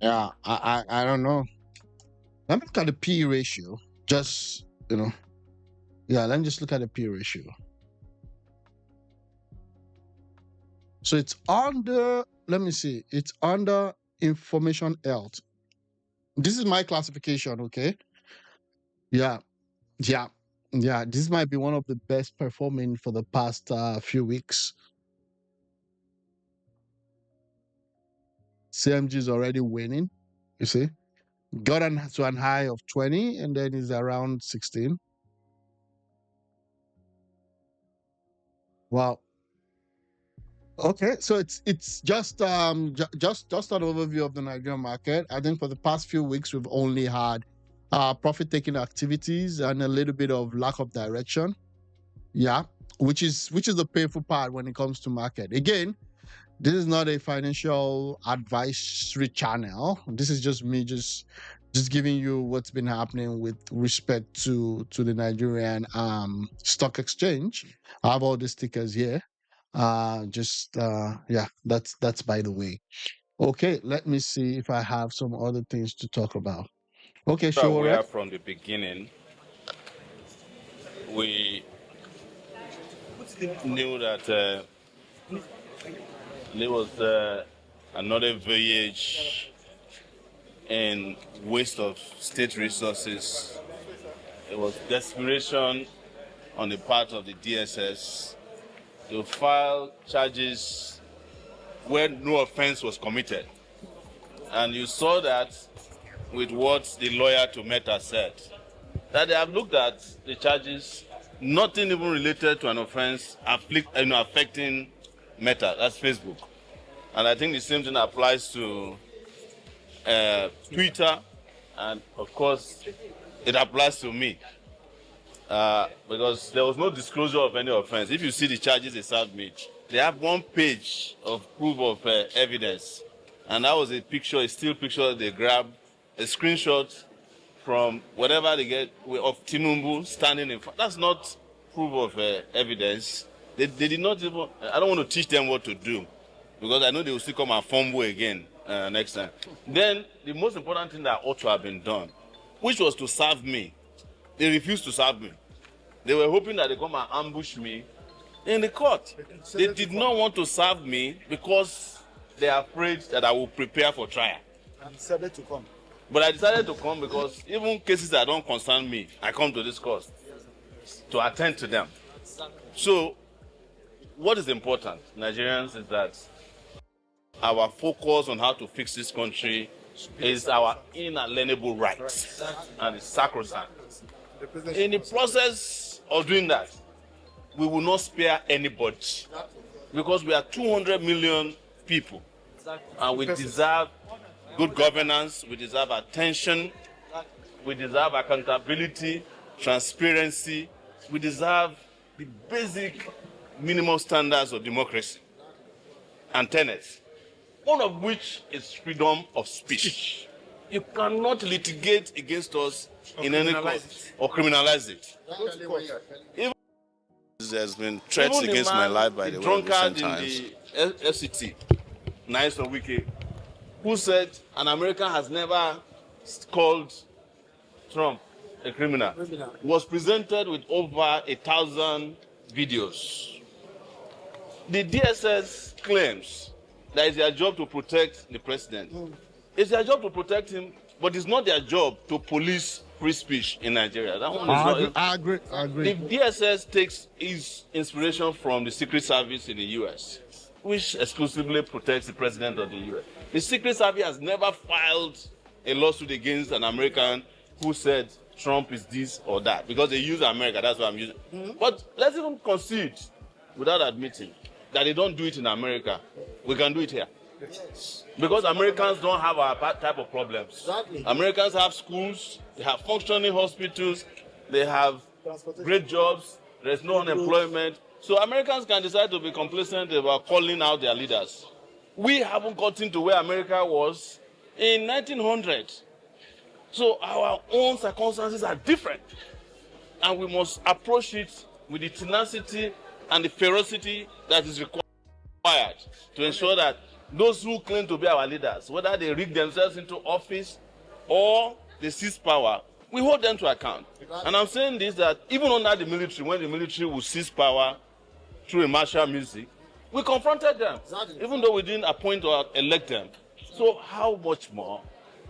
Yeah, I don't know. Let me look at the P ratio. Just, yeah, let me just look at the P ratio. So it's under, let me see, it's under information health. This is my classification, okay? Yeah. This might be one of the best performing for the past few weeks. CMG is already winning, you see? Got to an high of 20 and then is around 16. Wow. Okay, so it's just an overview of the Nigerian market. I think for the past few weeks we've only had profit-taking activities and a little bit of lack of direction. Yeah, which is the painful part when it comes to market. Again, this is not a financial advisory channel. This is just me just just giving you what's been happening with respect to the Nigerian stock exchange. I have all the stickers here. Yeah, that's by the way. Okay, let me see if I have some other things to talk about. Okay, sure. Aware from the beginning, we knew that there was another voyage and waste of state resources. It was desperation on the part of the DSS to file charges where no offense was committed. And you saw that with what the lawyer to Meta said, that they have looked at the charges, nothing even related to an offense affecting Meta, that's Facebook. And I think the same thing applies to Twitter, and of course, it applies to me. Because there was no disclosure of any offense. If you see the charges they served me, they have one page of proof of evidence. And that was a picture, a still picture they grabbed, a screenshot from whatever they get of Tinubu standing in front. That's not proof of evidence. They did not even, I don't want to teach them what to do, because I know they will still come and fumble again next time. Then the most important thing that ought to have been done, which was to serve me, they refused to serve me. They were hoping that they come and ambush me in the court. They did not want to serve me because they are afraid that I will prepare for trial. I decided to come. But I decided to come because even cases that don't concern me, I come to this court to attend to them. So what is important, Nigerians, is that our focus on how to fix this country is our inalienable right, and it's sacrosanct. In the process of doing that, we will not spare anybody, because we are 200 million people, and we deserve good governance, we deserve attention, we deserve accountability, transparency, we deserve the basic minimum standards of democracy and tenets, one of which is freedom of speech. You cannot litigate against us in any court or criminalize it. Even there's been threats against my life by the way in recent times. The FCT, Nice or Wiki, who said an American has never called Trump a criminal, was presented with over 1,000 videos. The DSS claims that it's their job to protect the president. It's their job to protect him, but it's not their job to police free speech in Nigeria. That one is I agree. The DSS takes its inspiration from the Secret Service in the US, which exclusively protects the president of the US. The Secret Service has never filed a lawsuit against an American who said Trump is this or that, because they use America, that's what I'm using. But let's even concede, without admitting, that they don't do it in America. We can do it here. Because Americans don't have our type of problems. Americans have schools, they have functioning hospitals, they have great jobs, there's no unemployment. So Americans can decide to be complacent about calling out their leaders. We haven't gotten to where America was in 1900. So our own circumstances are different. And we must approach it with the tenacity and the ferocity that is required to ensure that those who claim to be our leaders, whether they rig themselves into office or they seize power, we hold them to account. And I'm saying this, that even under the military, when the military will seize power through a martial music, we confronted them, even though we didn't appoint or elect them. So how much more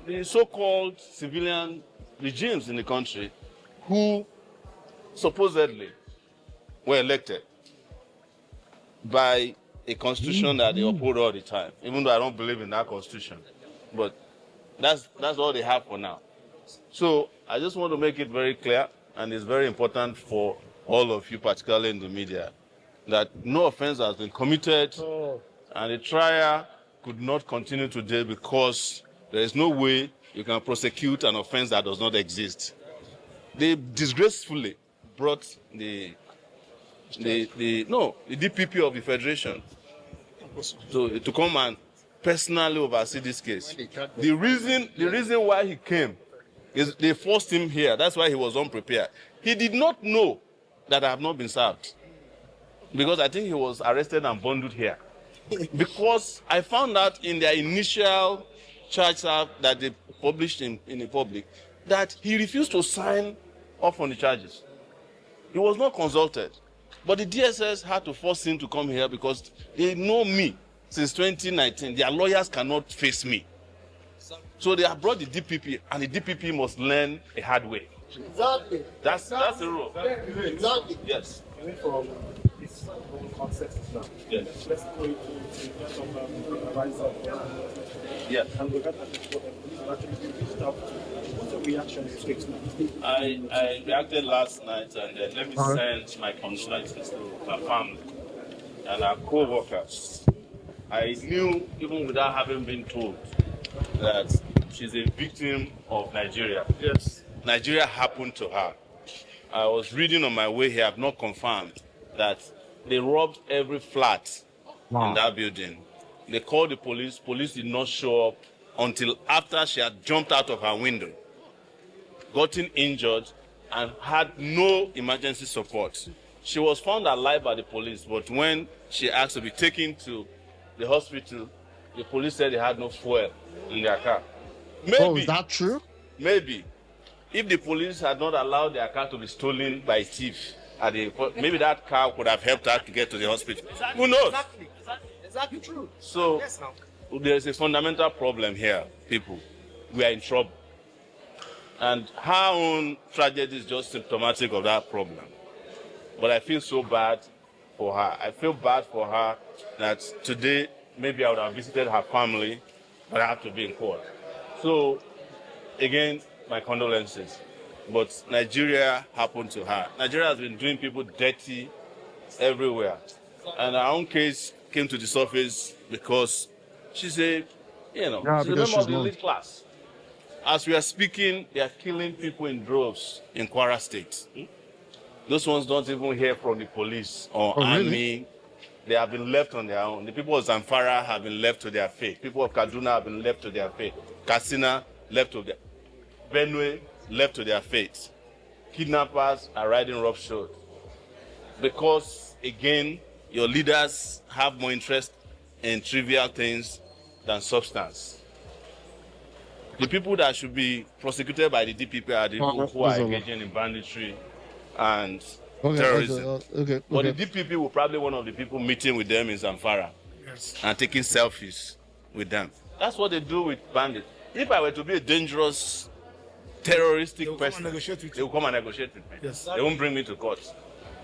the so-called civilian regimes in the country who supposedly were elected by a constitution that they uphold all the time, even though I don't believe in that constitution. But that's all they have for now. So I just want to make it very clear, and it's very important for all of you, particularly in the media, that no offense has been committed, and the trial could not continue today because there is no way you can prosecute an offense that does not exist. They disgracefully brought the DPP of the Federation to come and personally oversee this case. The reason why he came They forced him here. That's why he was unprepared. He did not know that I have not been served, because I think he was arrested and bundled here. Because I found out in their initial charge that they published in the public that he refused to sign off on the charges. He was not consulted. But the DSS had to force him to come here because they know me since 2019. Their lawyers cannot face me. So they have brought the DPP, and the DPP must learn a hard way. Exactly. That's the rule. Exactly. Yes. This concept now. Yes. Let's go into some advisor. Yes. And look at what actually reached out to. What's the reaction it takes now? I reacted last night, and let me send my condolences to her family and her co-workers. I knew, even without having been told, that she's a victim of Nigeria. Yes. Nigeria happened to her. I was reading on my way here, I've not confirmed, that they robbed every flat in that building. They called the police. Police did not show up until after she had jumped out of her window, gotten injured, and had no emergency support. She was found alive by the police, but when she asked to be taken to the hospital, the police said they had no fuel in their car. Maybe, oh, is that true? Maybe. If the police had not allowed their car to be stolen by a thief, maybe that car could have helped her to get to the hospital. Exactly. Who knows? Exactly true. So yes, now. There's a fundamental problem here, people. We are in trouble. And her own tragedy is just symptomatic of that problem. But I feel so bad for her. I feel bad for her that today maybe I would have visited her family, but I have to be in court. So, again, my condolences. But Nigeria happened to her. Nigeria has been doing people dirty everywhere. And our own case came to the surface because she's a, she's a member of the elite class. As we are speaking, they are killing people in droves in Kwara State. Those ones don't even hear from the police or army. Really? They have been left on their own. The people of Zamfara have been left to their fate. People of Kaduna have been left to their fate. Katsina left to their Benue left to their fate. Kidnappers are riding roughshod. Because, again, your leaders have more interest in trivial things than substance. The people that should be prosecuted by the DPP are the people who are engaging in banditry and terrorism. But the DPP will probably be one of the people meeting with them in Zamfara and taking selfies with them. That's what they do with bandits. If I were to be a dangerous terroristic person, they will come and negotiate with me. Yes. They won't bring me to court.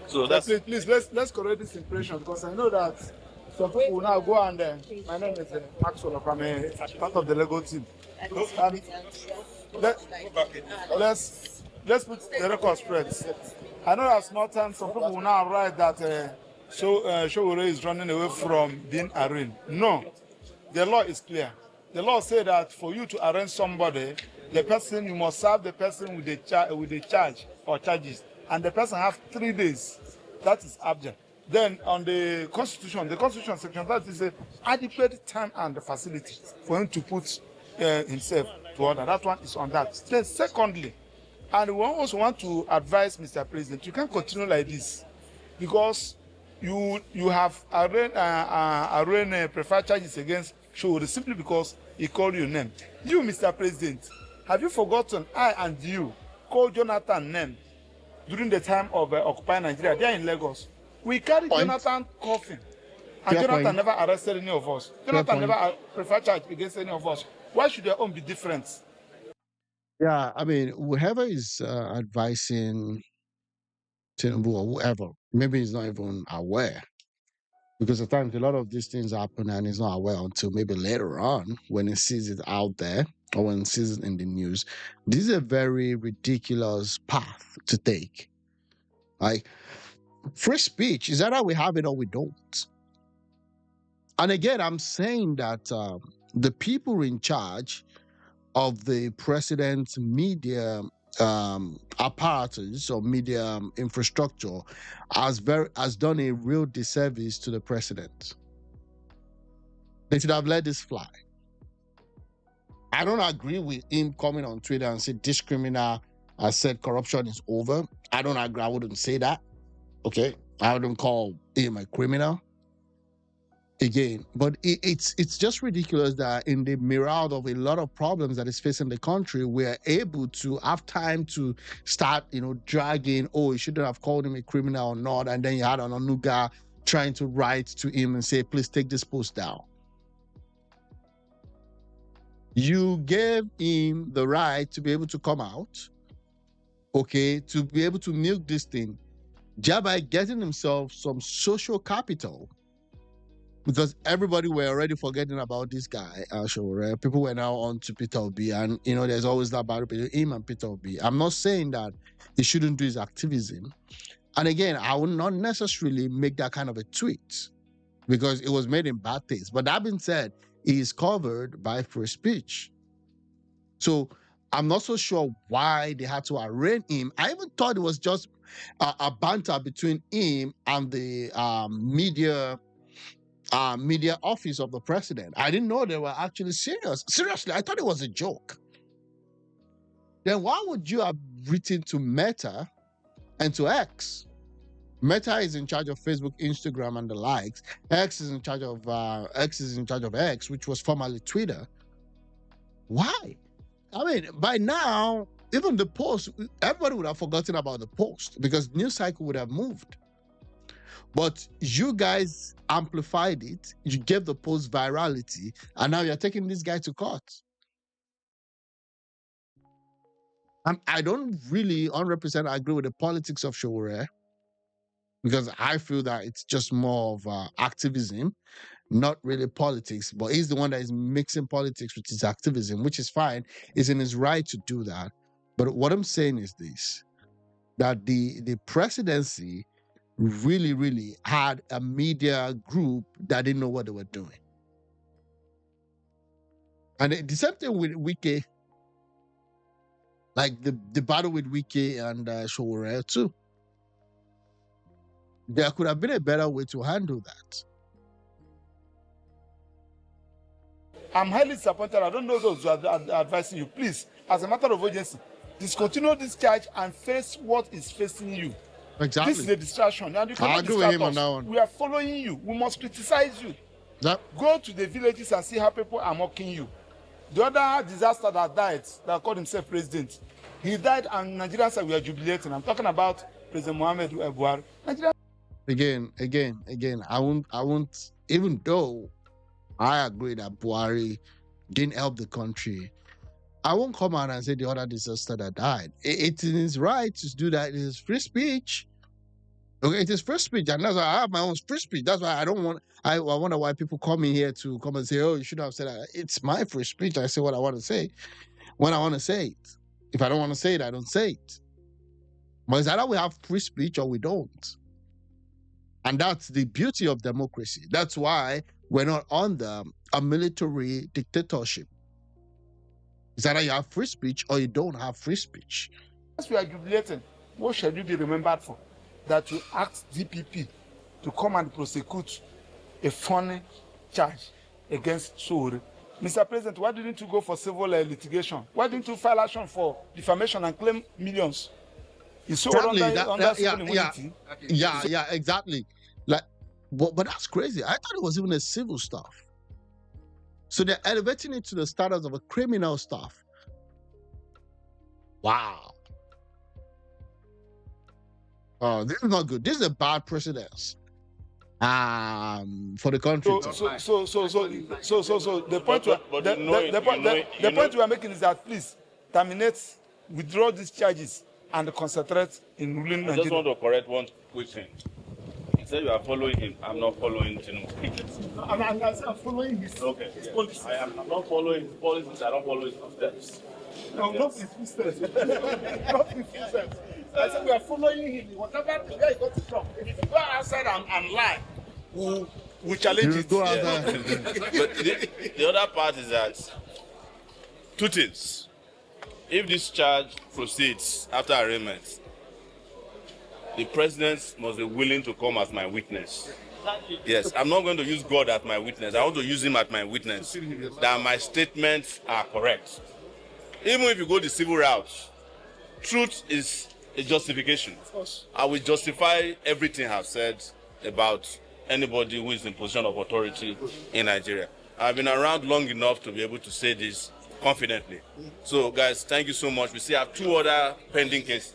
So that's please let's correct this impression, because I know that some people will now go and my name is Maxwell. I'm a part of the Lego team. Let's put the record straight. I know that small time some people will now write that Showore is running away from being arraigned. No, the law is clear. The law says that for you to arraign somebody, you must serve the person with the charge or charges, and the person has 3 days. That is abject. Then on the Constitution section, that is an adequate time and the facility for him to put himself to order. That one is on that. Then secondly, and we also want to advise Mr. President, you can't continue like this, because you have arraigned preferred charges against Showore simply because he called your name. You, Mr. President, have you forgotten I and you called Jonathan name during the time of Occupy Nigeria? They are in Lagos. We carried Jonathan coffin, and Jonathan never arrested any of us. Jonathan never preferred charge against any of us. Why should their own be different? Yeah, I mean, whoever is advising Tinubu or whoever, maybe he's not even aware. Because at times a lot of these things happen and he's not aware until maybe later on when he sees it out there or when he sees it in the news. This is a very ridiculous path to take. Like, free speech is either we have it or we don't. And again, I'm saying that the people in charge of the president's media apparatus or media infrastructure has done a real disservice to the president. They should have let this fly. I don't agree with him coming on Twitter and say this criminal has said corruption is over. I don't agree. I wouldn't say that. Okay. I wouldn't call him a criminal. Again, but it's just ridiculous that in the myriad of a lot of problems that is facing the country, we're able to have time to start, dragging, oh, you shouldn't have called him a criminal or not. And then you had an Onuga trying to write to him and say, please take this post down. You gave him the right to be able to come out, okay, to be able to milk this thing, thereby getting himself some social capital. Because everybody were already forgetting about this guy, Showore. People were now on to Peter Obi, and there's always that battle between him and Peter Obi. I'm not saying that he shouldn't do his activism. And again, I would not necessarily make that kind of a tweet because it was made in bad taste. But that being said, he is covered by free speech. So I'm not so sure why they had to arraign him. I even thought it was just a banter between him and the media office of the president. I didn't know they were actually serious. Seriously, I thought it was a joke. Then why would you have written to Meta and to X? Meta is in charge of Facebook, Instagram, and the likes. X is in charge of X, which was formerly Twitter. Why? I mean, by now, even the post, everybody would have forgotten about the post because news cycle would have moved. But you guys amplified it, you gave the post virality, and now you're taking this guy to court. I don't really 100% agree with the politics of Showore because I feel that it's just more of activism, not really politics. But he's the one that is mixing politics with his activism, which is fine. He's in his right to do that. But what I'm saying is this, that the presidency really, really had a media group that didn't know what they were doing. And the same thing with Wike, like the battle with Wike and Showore too. There could have been a better way to handle that. I'm highly disappointed. I don't know those who are advising you. Please, as a matter of urgency, discontinue this charge and face what is facing you. Exactly. This is a distraction. And you cannot agree with him on us. that one. We are following you. We must criticize you. Yep. Go to the villages and see how people are mocking you. The other disaster that died, that called himself president, he died and Nigerians said we are jubilating. I'm talking about President MADUAGWU. Again, I won't, even though I agree that Buhari didn't help the country, I won't come out and say the other disaster that died. It is his right to do that. It is free speech. Okay, it is free speech, and that's why I have my own free speech. That's why I wonder why people come in here to come and say, oh, you should have said that. It's my free speech. I say what I want to say when I want to say it. If I don't want to say it, I don't say it. But it's either we have free speech or we don't. And that's the beauty of democracy. That's why we're not under a military dictatorship. It's either you have free speech or you don't have free speech. As we are jubilating, what shall you be remembered for? That you asked DPP to come and prosecute a funny charge against Showore. Mr. President, why didn't you go for civil litigation? Why didn't you file action for defamation and claim millions? Is so under civil immunity? Yeah, exactly. Like, but that's crazy. I thought it was even a civil stuff. So they're elevating it to the status of a criminal stuff. Wow. Oh, this is not good. This is a bad precedence for the country. So the point we are making is that please terminate, withdraw these charges, and concentrate in ruling Nigeria. I just want to correct one quick thing. You said you are following him. I'm not following Tinubu. I'm following his policies. I am not following his policies. I don't follow his footsteps. No, not his footsteps. Not his footsteps. I said we are following him. Whatever where he got it from. If you go outside and lie, we challenge it. Go outside. But the other part is that two things. If this charge proceeds after arraignment, the president must be willing to come as my witness Yes, I'm not going to use God as my witness. I want to use him as my witness that my statements are correct. Even if you go the civil route, truth is a justification. I will justify everything I've said about anybody who is in position of authority in Nigeria. I've been around long enough to be able to say this confidently. So, guys, thank you so much. We still have 2 other pending cases.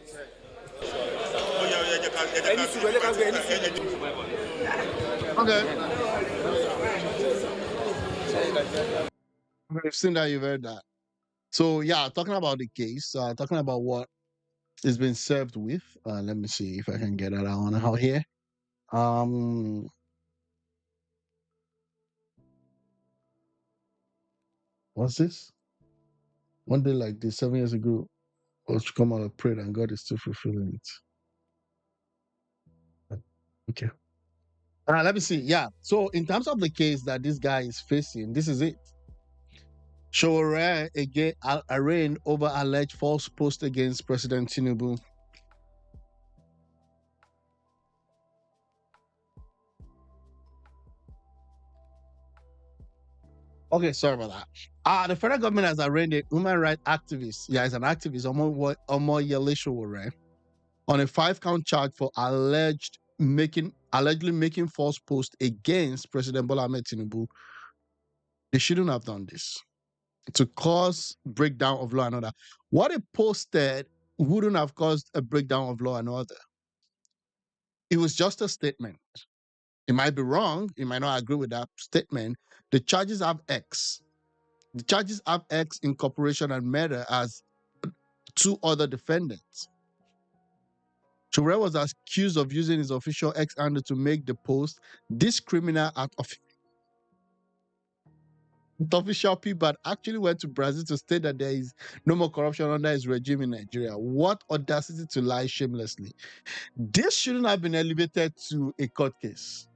Okay. We've seen that, you've heard that. So yeah, talking about the case, talking about what it's been served with. Let me see if I can get that out here. Um, what's this? One day like this, 7 years ago, was to come out of prayer, and God is still fulfilling it. Okay. Let me see. Yeah. So in terms of the case that this guy is facing, this is it. Showore again arraigned over alleged false post against President Tinubu. Okay, sorry about that. The federal government has arraigned a human rights activist. Yeah, he's an activist, Omoyele Showore, on a 5-count charge for allegedly making false posts against President Bola Ahmed Tinubu. They shouldn't have done this to cause breakdown of law and order. What they posted wouldn't have caused a breakdown of law and order. It was just a statement. It might be wrong. You might not agree with that statement. The charges have X. The charges have X incorporation and murder as 2 other defendants. Showore was accused of using his official X handle to make the post. This criminal at official people actually went to Brazil to state that there is no more corruption under his regime in Nigeria. What audacity to lie shamelessly. This shouldn't have been elevated to a court case.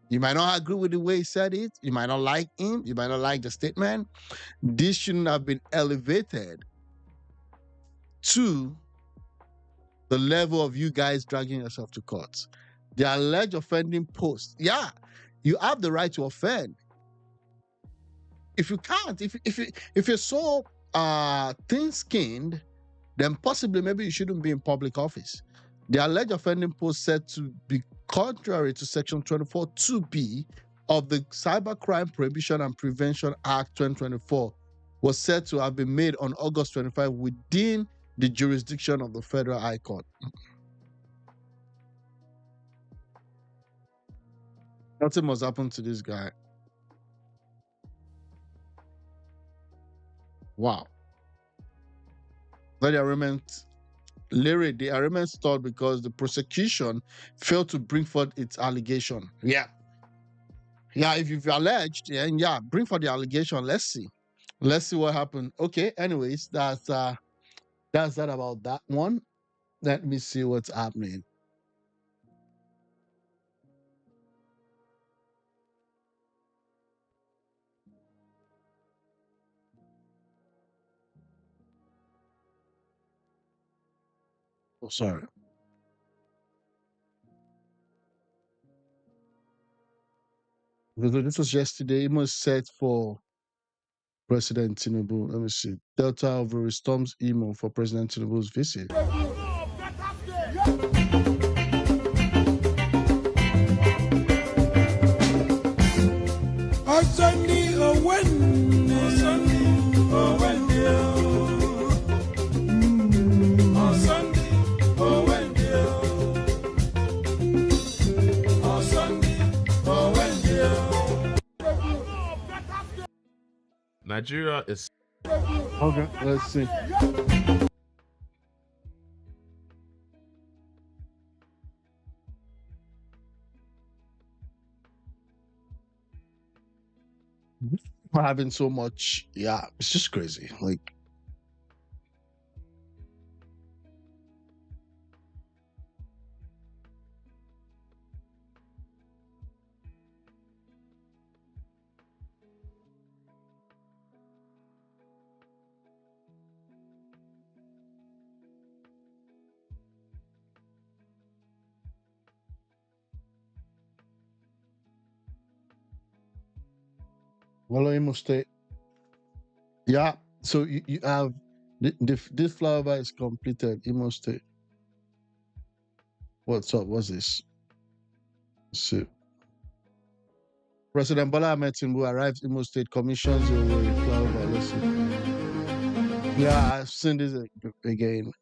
You might not agree with the way he said it. You might not like him. You might not like the statement. This shouldn't have been elevated to the level of you guys dragging yourself to court. The alleged offending post. Yeah, you have the right to offend. If you can't, if you're so thin-skinned, then possibly maybe you shouldn't be in public office. The alleged offending post said to be contrary to Section 24(2)(b) of the Cybercrime Prohibition and Prevention Act 2024 was said to have been made on August 25 within the jurisdiction of the Federal High Court. Nothing must happen to this guy. Wow. The arraignment stalled because the prosecution failed to bring forth its allegation. Yeah. Yeah, if you've alleged, yeah, bring forth the allegation. Let's see. Let's see what happened. Okay, anyways, that's that about that one. Let me see what's happening. Oh, sorry. Because this was yesterday. It was set for President Tinubu. Let me see. Delta Ovary storms email for President Tinubu's visit. Nigeria is. Okay, let's see. We're having so much, yeah, it's just crazy. Like, Well, Imo State. Yeah. So you have this flyover is completed. Imo State. What's up? What's this? So President Bola Ahmed Tinubu arrives Imo State, commissions your flyover. Let's see. Yeah, I've seen this again.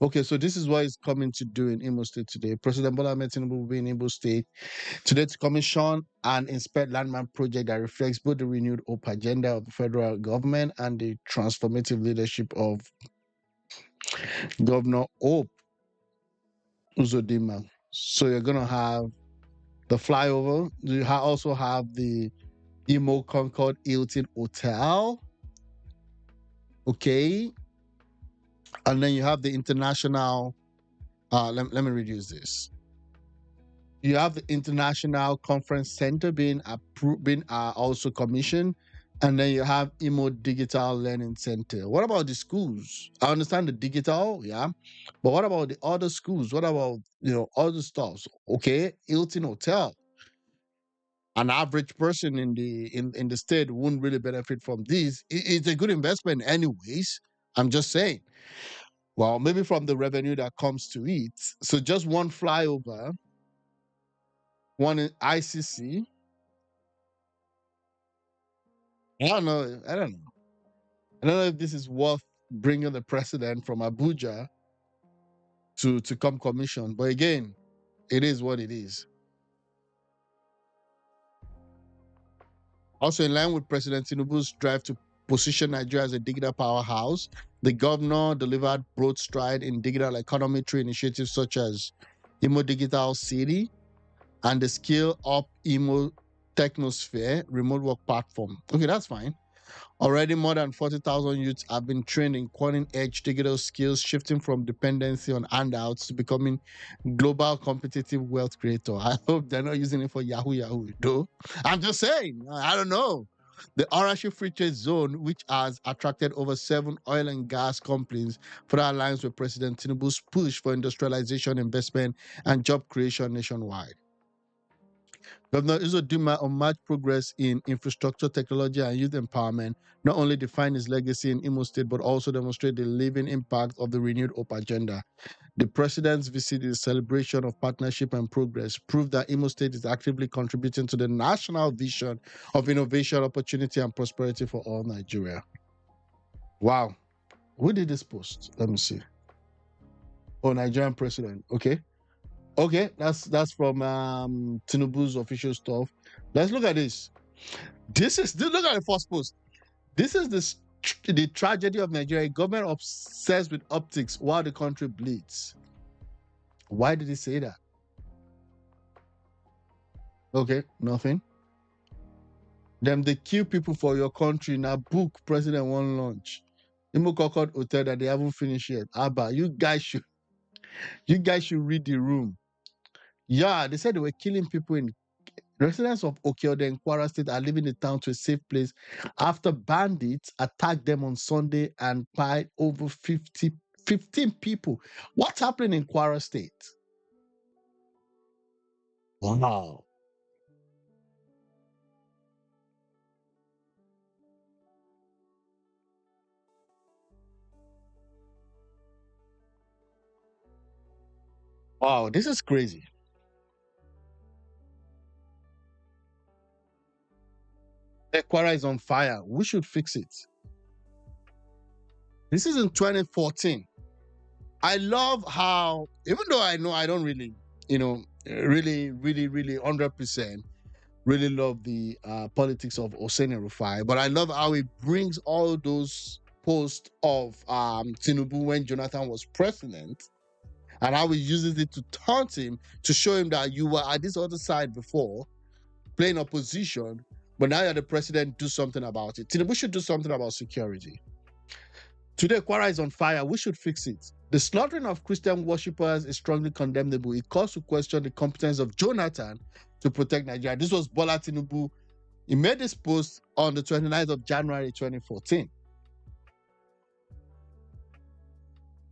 Okay, so this is what he's coming to do in Imo State today. President Bola Ahmed Tinubu will be in Imo State today to commission and inspect landmark project that reflects both the renewed hope agenda of the federal government and the transformative leadership of Governor Hope Uzodinma. So you're gonna have the flyover. You also have the Imo Concord Hilton Hotel. Okay, and then you have the international. Let me reduce this. You have the International Conference Center being approved, being also commissioned, and then you have Imo Digital Learning Center. What about the schools? I understand the digital, yeah, but what about the other schools? What about other stuff? Okay, Hilton Hotel. An average person in the state wouldn't really benefit from this. It's a good investment, anyways. I'm just saying. Well, maybe from the revenue that comes to it. So just one flyover, one in ICC. I don't know. I don't know. I don't know if this is worth bringing the president from Abuja to come commission. But again, it is what it is. Also, in line with President Tinubu's drive to position Nigeria as a digital powerhouse, the governor delivered broad stride in digital economy through initiatives such as Imo Digital City and the Skill Up Imo Technosphere remote work platform. Okay, that's fine. Already more than 40,000 youths have been trained in cutting-edge digital skills, shifting from dependency on handouts to becoming global competitive wealth creator. I hope they're not using it for Yahoo, though. I'm just saying, I don't know. The Orashi Free Trade Zone, which has attracted over 7 oil and gas companies, further aligns with President Tinubu's push for industrialization, investment, and job creation nationwide. Governor Uzodinma unmatched progress in infrastructure, technology, and youth empowerment not only defined his legacy in Imo State, but also demonstrate the living impact of the renewed hope agenda. The president's visit is a celebration of partnership and progress, proof that Imo State is actively contributing to the national vision of innovation, opportunity, and prosperity for all Nigeria. Wow. Who did this post? Let me see. Oh, Nigerian president. Okay. Okay, that's from Tinubu's official stuff. Let's look at this. Look at the first post. This is the tragedy of Nigeria. Government obsessed with optics while the country bleeds. Why did he say that? Okay, nothing. Them they kill people for your country. Now book president one lunch. Imo Concord Hotel that they haven't finished yet. Abba, you guys should read the room. Yeah, they said they were killing people in residents of Okeode in Kwara State are leaving the town to a safe place after bandits attacked them on Sunday and killed over 15 people. What's happening in Kwara State? Wow. Wow, this is crazy. Kwara is on fire. We should fix it. This is in 2014. I love how, even though I know I don't really, really 100% really love the politics of Hossein Rufai, but I love how he brings all those posts of Tinubu when Jonathan was president and how he uses it to taunt him, to show him that you were at this other side before, playing opposition, but now you're the president, do something about it. Tinubu should do something about security. Today, Kwara is on fire. We should fix it. The slaughtering of Christian worshippers is strongly condemnable. It calls to question the competence of Jonathan to protect Nigeria. This was Bola Tinubu. He made this post on the 29th of January 2014.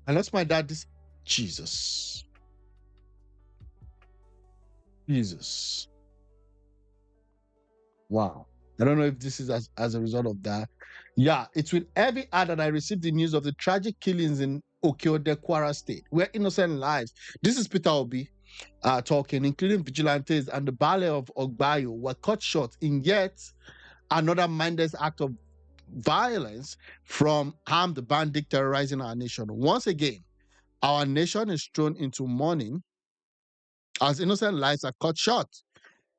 And that's my dad. Jesus. Wow. I don't know if this is as a result of that. Yeah, it's with heavy heart that I received the news of the tragic killings in Okeode, Kwara State, where innocent lives. This is Peter Obi talking, including vigilantes and the ballet of Ogbayo, were cut short in yet another mindless act of violence from armed bandits terrorizing our nation. Once again, our nation is thrown into mourning as innocent lives are cut short.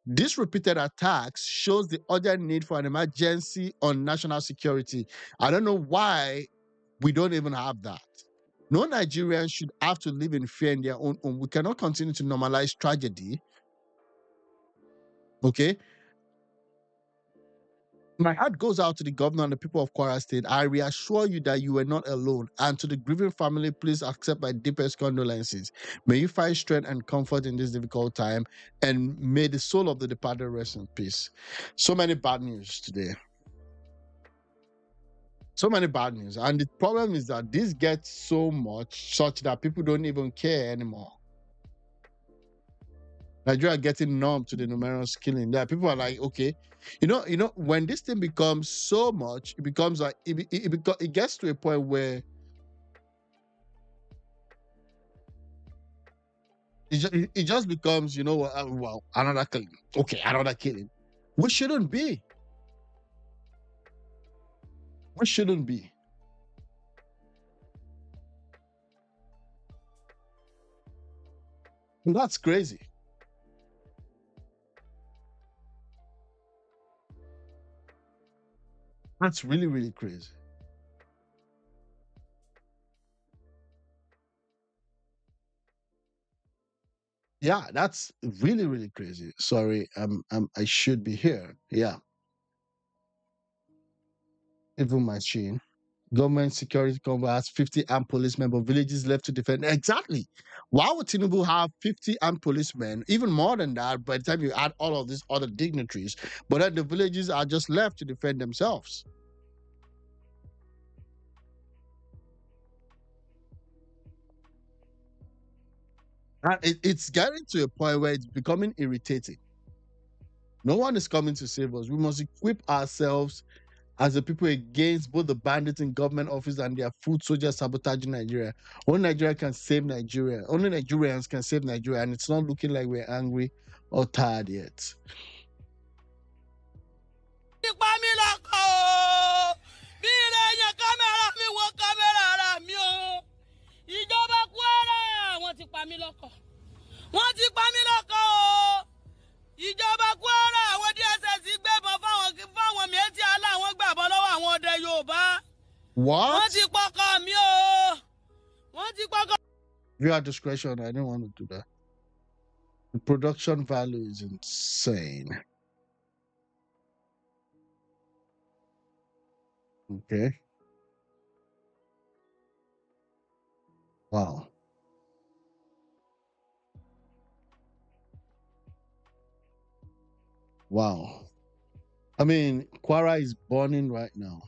This repeated attacks shows the urgent need for an emergency on national security. I don't know why we don't even have that. No Nigerians should have to live in fear in their own home. We cannot continue to normalize tragedy. Okay? My heart goes out to the governor and the people of Kwara State. I reassure you that you were not alone. And to the grieving family, please accept my deepest condolences. May you find strength and comfort in this difficult time. And may the soul of the departed rest in peace. So many bad news today. So many bad news. And the problem is that this gets so much such that people don't even care anymore. Nigeria getting numb to the numerous killing. There, people are like, okay, you know, when this thing becomes so much, it becomes like it gets to a point where it just becomes, well, another killing. Okay, another killing. We shouldn't be. We shouldn't be. And that's crazy. That's really, really crazy. Yeah, that's really, really crazy. Sorry, I should be here. Yeah. Evil machine. Government security cover has 50 armed policemen, but villages left to defend. Exactly. Why would Tinubu have 50 armed policemen, even more than that, by the time you add all of these other dignitaries, but then the villages are just left to defend themselves? And it's getting to a point where it's becoming irritating. No one is coming to save us. We must equip ourselves as the people against both the bandits in government office and their food soldiers sabotaging Nigeria. Only Nigeria can save Nigeria. Only Nigerians can save Nigeria, and it's not looking like we're angry or tired yet. Ìjọba Kwara àwọn DSS gbébọn fáwọn méjì aláwọn gbàbọn lọ́wọ́ àwọn ọdẹ Yorùbá. What? Wọ́n ti pọkàn mi o. Wọ́n ti pọkàn. Viewer discretion, I didn't want to do that. The production value is insane. Okay. Wow. Wow. I mean, Kwara is burning right now.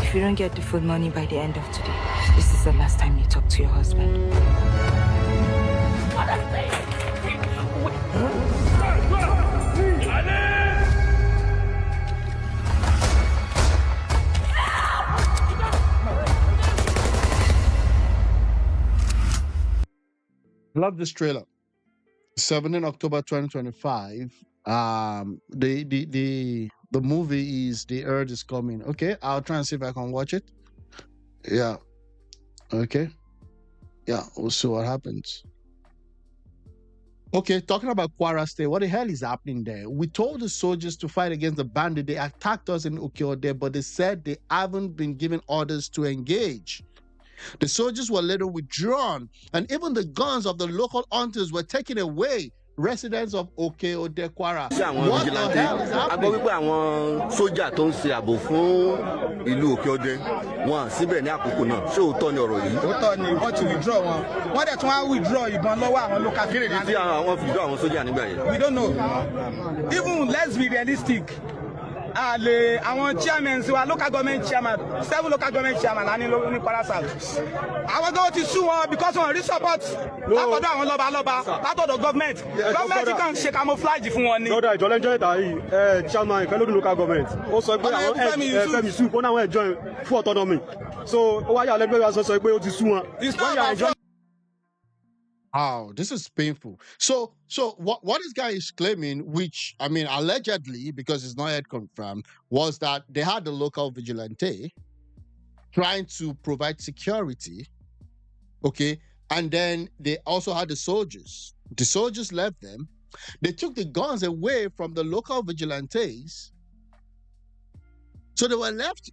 If you don't get the full money by the end of today, this is the last time you talk to your husband. Love this trailer. 17 October 2025. The movie is The Earth is Coming. Okay, I'll try and see if I can watch it. Yeah. Okay. Yeah, we'll see what happens. Okay, talking about Kwara State, what the hell is happening there? We told the soldiers to fight against the bandit. They attacked us in Okeode, but they said they haven't been given orders to engage. The soldiers were later withdrawn, and even the guns of the local hunters were taken away residents of Oke-Ode, Kwara. Àwọn What the hell is vigilante a gbọ́ happening? wípé àwọn sójà tó ń ṣe ààbò fún ìlú Òkè-Ọdẹ wọn síbẹ̀ ní àkókò náà ṣé òótọ́ ni ọ̀rọ̀ yìí. Òótọ́ ni wọ́n ti withdraw wọn wọ́n dẹ̀ tún wá withdraw ìbọn lọ́wọ́ àwọn local kí nìdí tí àwọn fi dúró àwọn sójà nígbà yẹn. we don't know even let's be realistic àwọn chairmen wa local government chairman 7 local government chairman ní Kwara South àwọn tó ti sú wọn because wọn rí support látọ̀dọ̀ àwọn lọ́balọ́ba látọ̀dọ̀ government kan ṣe camouflage fún wọn ni. lọ́dọ̀ ìjọlẹ́jọ́ ìta yìí chairman ìfẹ́lódún local government ó sọ pé àwọn Fẹ́mi Yusuf ó náà wọ́n join fún autonomy so ó wáyà lẹ́gbẹ́ wa sọ pé ó ti sú wọn. Wow, this is painful. So what this guy is claiming, which I mean allegedly, because it's not yet confirmed, was that they had the local vigilante trying to provide security, okay, and then they also had the soldiers. The soldiers left them. They took the guns away from the local vigilantes, so they were left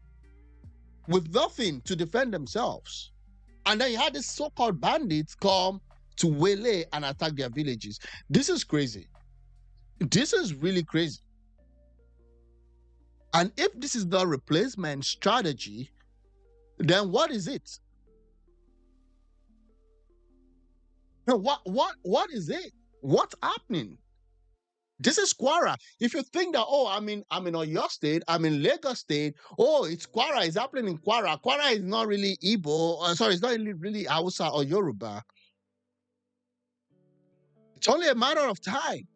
with nothing to defend themselves. And then you had these so-called bandits come to waylay and attack their villages. This is crazy. This is really crazy. And if this is the replacement strategy, then what is it? No, what is it? What's happening? This is Kwara. If you think that, oh, I'm in Oyo State, I'm in Lagos State, oh, it's Kwara, it's happening in Kwara. Kwara is not really Igbo, it's not really Hausa or Yoruba. It's only a matter of time.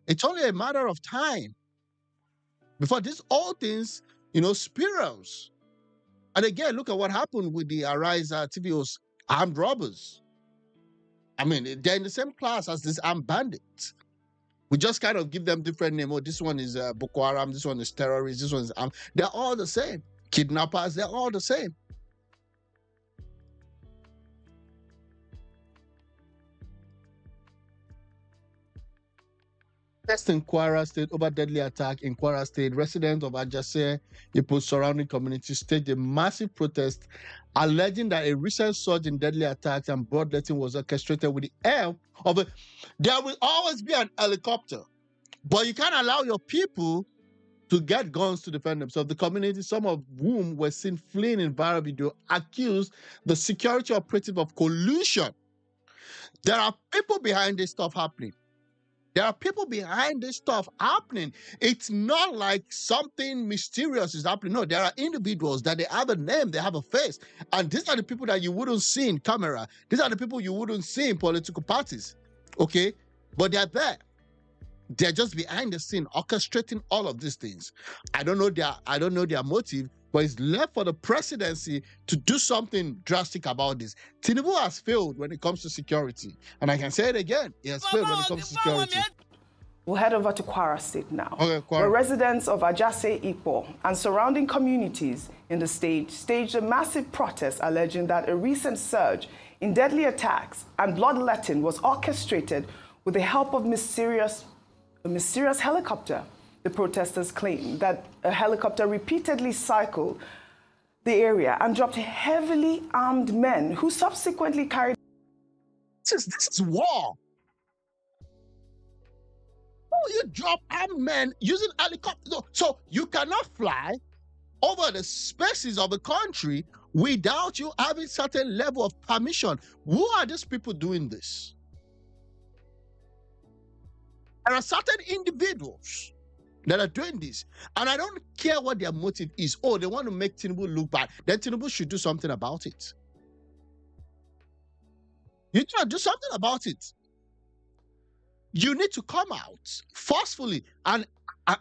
It's only a matter of time before these all things, spirals. And again, look at what happened with the Arise TVO's armed robbers. I mean, they're in the same class as these armed bandits. We just kind of give them different names. Oh, this one is Boko Haram, this one is terrorist, this one is armed. They're all the same. Kidnappers, they're all the same. Test in Kwara State over deadly attack in Kwara State. Residents of Ajase, Ipo's surrounding communities staged a massive protest alleging that a recent surge in deadly attacks and bloodletting was orchestrated with the help of a... There will always be an helicopter, but you can't allow your people to get guns to defend themselves. The community, some of whom were seen fleeing in viral video, accused the security operative of collusion. There are people behind this stuff happening. There are people behind this stuff happening. It's not like something mysterious is happening. No, there are individuals that they have a name, they have a face. And these are the people that you wouldn't see in camera. These are the people you wouldn't see in political parties. Okay? But they're there. They're just behind the scene, orchestrating all of these things. I don't know their motive, but it's left for the presidency to do something drastic about this. Tinubu has failed when it comes to security. And I can say it again, he has failed when it comes to security. We'll head over to Kwara State now, okay, where residents of Ajase, Ipo, and surrounding communities in the state staged a massive protest alleging that a recent surge in deadly attacks and bloodletting was orchestrated with the help of a mysterious helicopter. The protesters claim that a helicopter repeatedly cycled the area and dropped heavily armed men who subsequently carried... This is war. Oh, you drop armed men using helicopters. So you cannot fly over the spaces of the country without you having certain level of permission. Who are these people doing this? There are certain individuals that are doing this, and I don't care what their motive is. Oh, they want to make Tinubu look bad. Then Tinubu should do something about it. You need to do something about it. You need to come out forcefully. And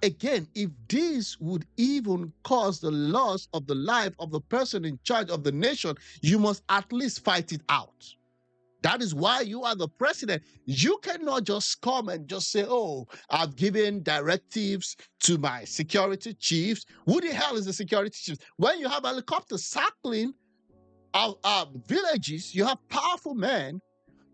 again, if this would even cause the loss of the life of the person in charge of the nation, you must at least fight it out. That is why you are the president. You cannot just come and just say, oh, I've given directives to my security chiefs. Who the hell is the security chief? When you have helicopters circling our villages, you have powerful men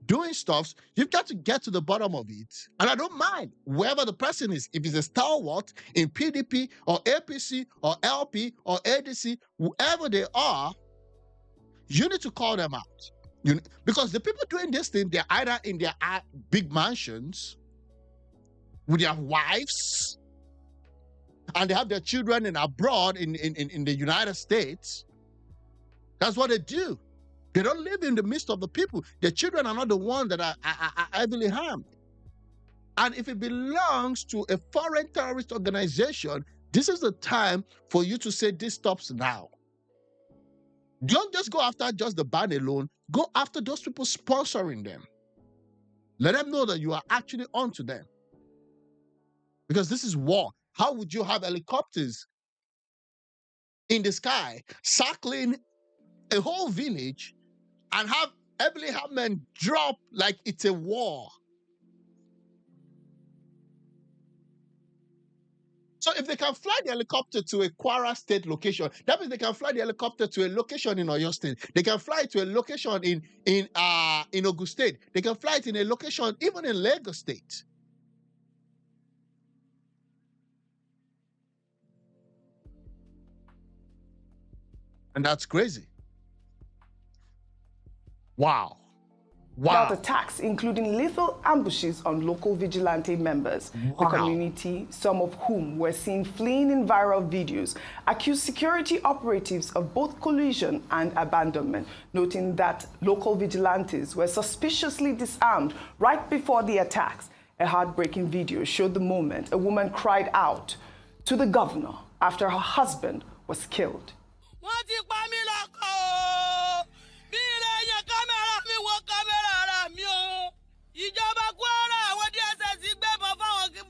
doing stuff. You've got to get to the bottom of it. And I don't mind whoever the person is. If he's a stalwart in PDP or APC or LP or ADC, whoever they are, you need to call them out. Because the people doing this thing, they're either in their big mansions with their wives, and they have their children in abroad in the United States. That's what they do. They don't live in the midst of the people. Their children are not the ones that are heavily harmed. And if it belongs to a foreign terrorist organization, this is the time for you to say this stops now. Don't just go after just the ban alone. Go after those people sponsoring them. Let them know that you are actually onto them. Because this is war. How would you have helicopters in the sky circling a whole village and have heavily harmed men drop like it's a war? So if they can fly the helicopter to a Kwara State location, that means they can fly the helicopter to a location in Oyo State. They can fly it to a location in Ogun State. They can fly it in a location even in Lagos State. And that's crazy. Wow. Wow. About attacks, including lethal ambushes on local vigilante members. The community, some of whom were seen fleeing in viral videos, accused security operatives of both collusion and abandonment, noting that local vigilantes were suspiciously disarmed right before the attacks. A heartbreaking video showed the moment a woman cried out to the governor after her husband was killed. Ìjọba Kwara àwọn DSS gbébọn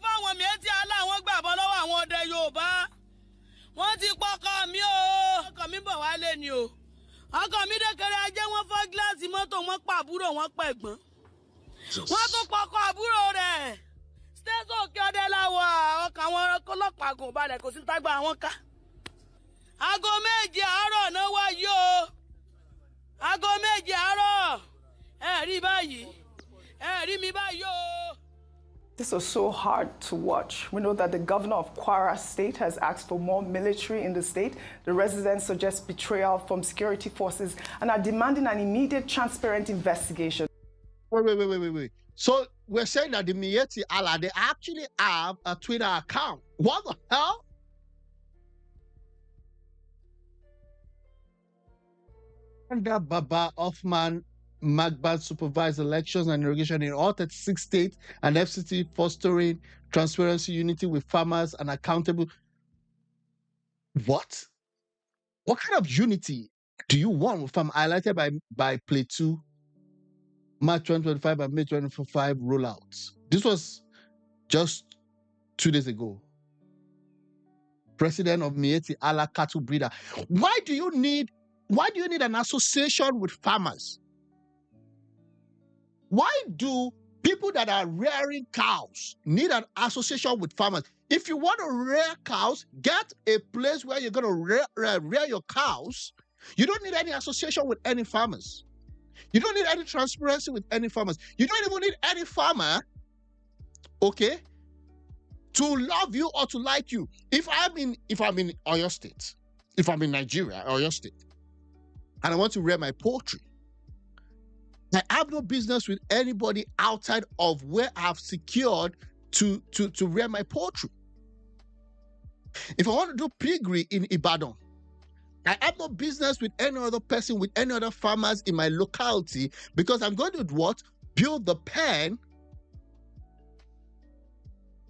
fáwọn méjì aláwọn gbàbọn lọ́wọ́ àwọn ọdẹ Yorùbá. Wọ́n ti pọkọ mi o. Ọkọ mi bọ̀ wálé ni o. Ọkọ mi dékèrè ajé wọ́n fọ́ gíláàsì mọ́tò wọ́n pa àbúrò wọ́n pa ẹ̀gbọ́n. Wọ́n tún pọkọ àbúrò rẹ̀. Stéṣọ̀ Òkè Ọdẹ láwọ̀ ọkàn àwọn ọlọ́pàá gùn balẹ̀ kò sí tágbà àwọn ká. Aago 7 àárọ̀ náà wáyé o. Aago 7 àárọ̀. Ẹ rí báyìí. This was so hard to watch. We know that the governor of Kwara State has asked for more military in the state. The residents suggest betrayal from security forces and are demanding an immediate, transparent investigation. Wait. So we're saying that the Miyetti Allah, they actually have a Twitter account. What the hell? Under Baba Hoffman Magbad supervised elections and irrigation in all 36 states, and FCT fostering transparency, unity with farmers, and accountable. What? What kind of unity do you want with farmers? Highlighted by Play 2, March 2025 and May 2025 rollouts. This was just 2 days ago. President of Miyetti Allah Cattle Breeder. Why do you need an association with farmers? Why do people that are rearing cows need an association with farmers? If you want to rear cows, get a place where you're going to rear your cows. You don't need any association with any farmers. You don't need any transparency with any farmers. You don't even need any farmer, okay, to love you or to like you. If I'm in Oyo State, if I'm in Nigeria, Oyo State, and I want to rear my poultry, I have no business with anybody outside of where I've secured to rear my poultry. If I want to do piggery in Ibadan, I have no business with any other person, with any other farmers in my locality, because I'm going to what? Build the pen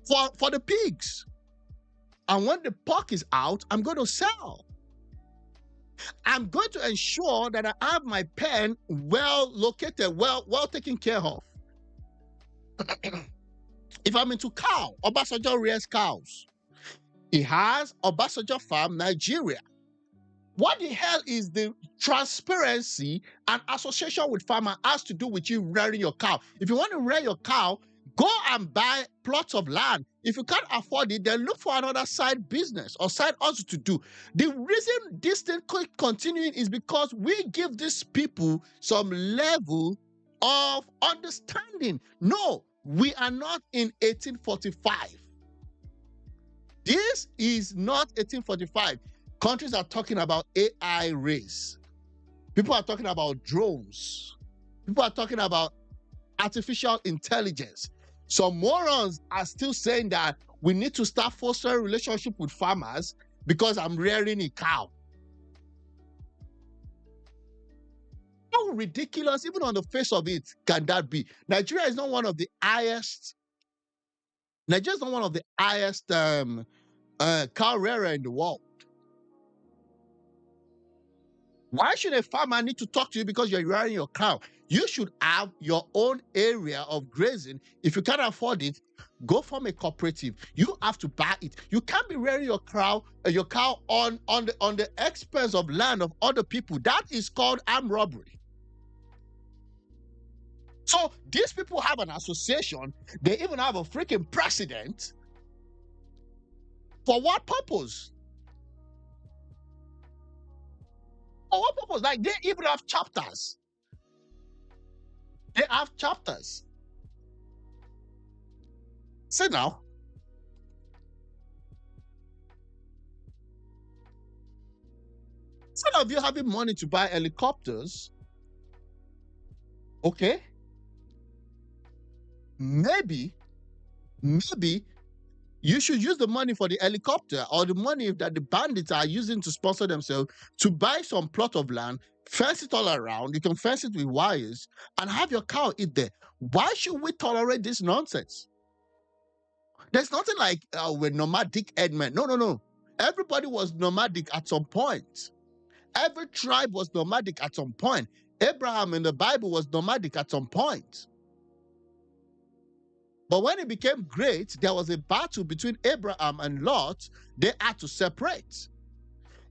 for the pigs. And when the pork is out, I'm going to sell. I'm going to ensure that I have my pen well located, well taken care of. If I'm into cow, Obasanjo rears cows. He has Obasanjo Farm, Nigeria. What the hell is the transparency and association with farmer has to do with you rearing your cow? If you want to rear your cow, go and buy plots of land. If you can't afford it, then look for another side business or side hustle to do. The reason this thing continuing is because we give these people some level of understanding. No, we are not in 1845. This is not 1845. Countries are talking about AI race. People are talking about drones. People are talking about artificial intelligence. Some morons are still saying that we need to start fostering relationship with farmers because I'm rearing a cow. How ridiculous, even on the face of it, can that be? Nigeria is not one of the highest. Nigeria is not one of the highest cow rearer in the world. Why should a farmer need to talk to you because you're rearing your cow? You should have your own area of grazing. If you can't afford it, go form a cooperative. You have to buy it. You can't be rearing your cow on the expense of land of other people. That is called armed robbery. So these people have an association. They even have a freaking president. For what purpose? For what purpose? Like, they even have chapters. They have chapters. See now. Instead of you having money to buy helicopters, okay, maybe you should use the money for the helicopter or the money that the bandits are using to sponsor themselves to buy some plot of land, fence it all around. You can fence it with wires and have your cow eat there. Why should we tolerate this nonsense? There's nothing like we're nomadic headmen. No. Everybody was nomadic at some point. Every tribe was nomadic at some point. Abraham in the Bible was nomadic at some point. But when it became great, there was a battle between Abraham and Lot. They had to separate.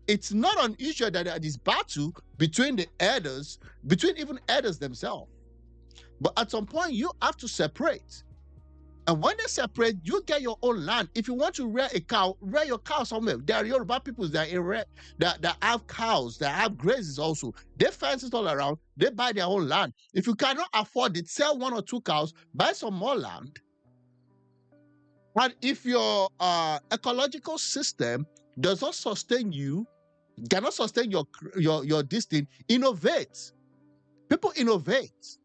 It's not unusual that there is battle between the elders, between even elders themselves. But at some point, you have to separate. And when they separate, you get your own land. If you want to rear a cow, rear your cow somewhere. There are Yoruba people that have cows, that have grazes also. They fence it all around. They buy their own land. If you cannot afford it, sell 1 or 2 cows, buy some more land. And if your ecological system does not sustain you, cannot sustain your destiny, innovate. People innovate.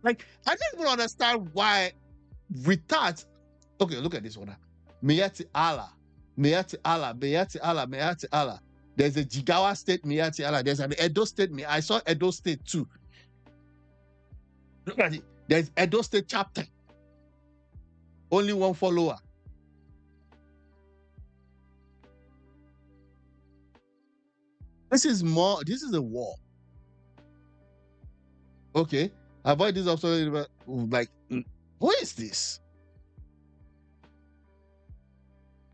Like, I don't even understand why retards. Okay, look at this one. Miyati Allah. Miyati Allah. Miyati Allah. Miyati Allah. There's a Jigawa state, Miyati Allah. There's an Edo state. I saw Edo state too. Look at it. There's Edo State chapter. Only 1 follower. This is a war. Okay. Avoid this also, like, who is this?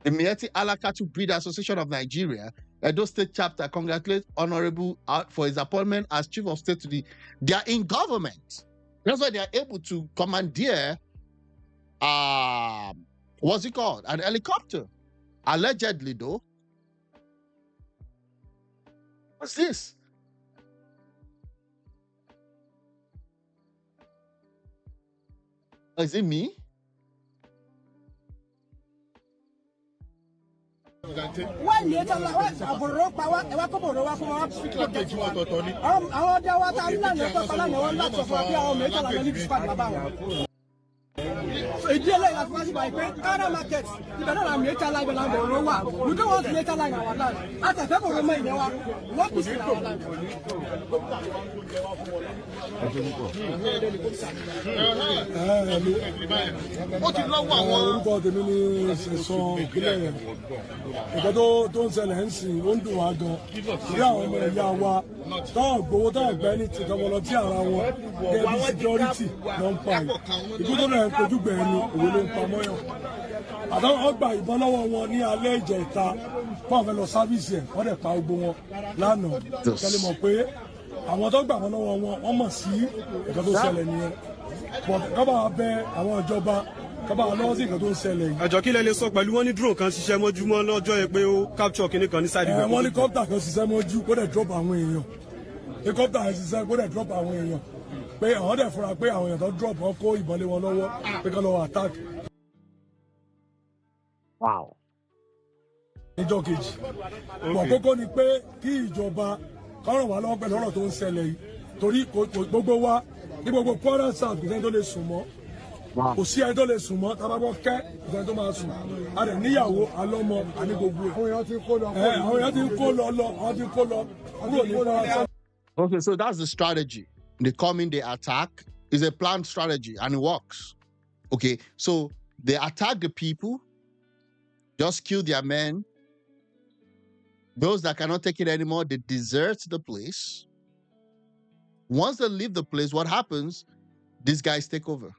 The Mieti Alakatu Breeder Association of Nigeria, Edo State chapter, congratulates Honorable Out for his appointment as Chief of State they are in government. That's why they are able to commandeer, what's it called? An helicopter. Allegedly, though. What's this? Is it me? Wọ́n ní ẹ̀ka àbúrò pa wá ẹ̀wá kó bòrò wá fún wa. Àwọn ọdẹ wa ta ní láti ẹ̀kọ́ kan láti wọ́n láti fún wa bí àwọn mẹ́ta làwọn ní bísí pàdé bàbá wọn. Ìdí eléyìí láti wá sí báyìí pé Ghana market ibẹ̀ náà làwọn mẹ́ta láì bẹ̀rẹ̀ àbòrò wà. We don't want mẹ́ta láì náà wà láì. Àtẹ̀fẹ́ bòrò mọ́ ìyẹn wa. Wọ́n bísí náà wà láì. Ó ti lọ́wọ́ àwọn. Orúkọ tèmi ní Sẹ̀sán ìpínlẹ̀ rẹ̀. Nǹkan tó ń ṣẹlẹ̀ ń sìn ó ń dùn wá gan. Bí àwọn ọmọ ẹ̀yà wa táwọn gbowó táwọn gbẹ́ ní ti tọmọlọ tí ara wọn gẹ́gẹ́ bí security ló ń pa yìí. Ìkú tó náà ń kojú gbẹ̀ẹ́ ni òwe ló ń pa mọ́yàn. Àtàwọn ọgbà ìbọn lọ́wọ́ wọn ní alẹ́ ìjẹta fún àwọn fẹ́ lọ sáfíìsì ẹ̀ wọ́n dẹ̀ pa gbogbo wọn lánàá. Kẹ́lẹ́ mọ̀ pé àwọn tó gbà wọn lọ́wọ́ wọn wọ́n mọ̀ sí nǹkan tó ṣẹlẹ̀ nìyẹn. Kọ́ba bẹ àwọn ìjọba kọ́ba lọ́wọ́ sí nǹkan tó ń ṣẹlẹ̀ yìí. Àjọ kílẹ̀ lè sọ pẹ̀lú wọn ní drone kan ṣiṣẹ́ mọ́júmọ́ lọ́jọ́ yẹn pé ó capture kinní kan ní side ìwé. Wọ́n ní kọ́pítà kan ṣiṣẹ́ mọ́jú kó dẹ̀ drop àwọn èèyàn. Kọ́pítà kan ṣiṣẹ́ kó dẹ̀ drop àwọn èèyàn. Pé àwọn dẹ̀ fura pé àwọn èèyàn tó drop wọn kó ìbọn lé wọn lọ́wọ́ pé kọ́ lọ́wọ́ attack. Níjọ́ kejì. Bọ̀ kókó ni pé kí ìjọba kọ́rọ̀ wà lọ́wọ́ pẹ̀lú ọ̀rọ̀ tó ń ṣẹlẹ̀ yìí torí gbogbo wa ní gbogbo Kwara South kò sẹ́ni tó lè sùn mọ́ kò sí ẹni tó lè sùn mọ́ tábàbọ̀ kẹ́ kò sẹ́ni tó máa sùn a rẹ̀ níyàwó alọ́mọ àní gbogbo ẹ̀. àwọn èèyàn ti ń kó lọ kúrò ní Kwara South. Okay, so that's the strategy. They come in, they attack. It's a planned strategy and it works. Okay, so they attack the people, just kill their men. Those that cannot take it anymore, they desert the place. Once they leave the place, what happens? These guys take over.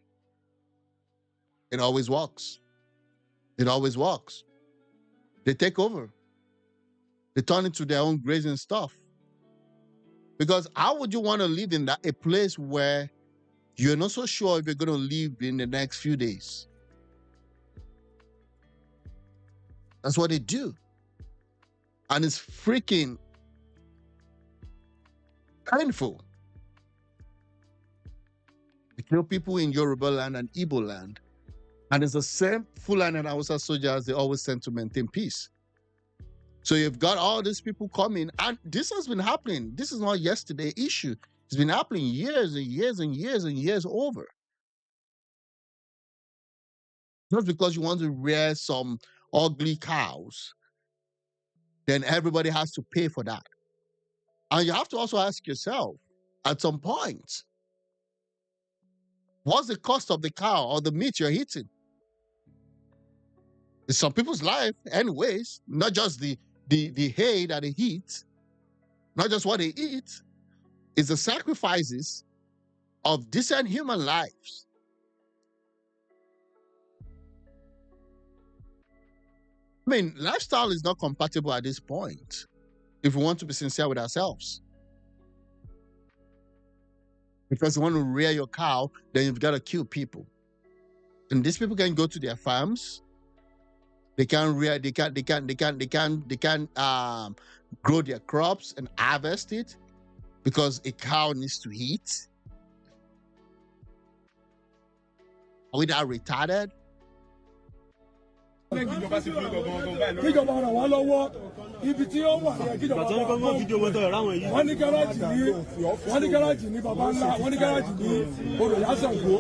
It always works. It always works. They take over. They turn into their own grazing stuff. Because how would you want to live in a place where you're not so sure if you're going to live in the next few days? That's what they do. And it's freaking painful. They kill people in Yoruba land and Igbo land. And it's the same Fulani and Hausa soldiers they always send to maintain peace. So you've got all these people coming, and this has been happening. This is not yesterday's issue. It's been happening years and years and years and years over. Just because you want to rear some ugly cows, then everybody has to pay for that. And you have to also ask yourself, at some point, what's the cost of the cow or the meat you're eating? It's some people's life anyways, not just the hay that they eat, not just what they eat. It's the sacrifices of decent human lives. I mean, lifestyle is not compatible at this point, if we want to be sincere with ourselves. Because you want to rear your cow, then you've got to kill people. And these people can go to their farms. They can rear, they can grow their crops and harvest it because a cow needs to eat. Are we that retarded? kíjọba ràn wá lọ́wọ́ ibi tí ó wà yẹn kíjọba ràn wá lọ́wọ́ wọ́n ní gáràjì ní baba ńlá wọ́n ní gáràjì ní olùyàsàngó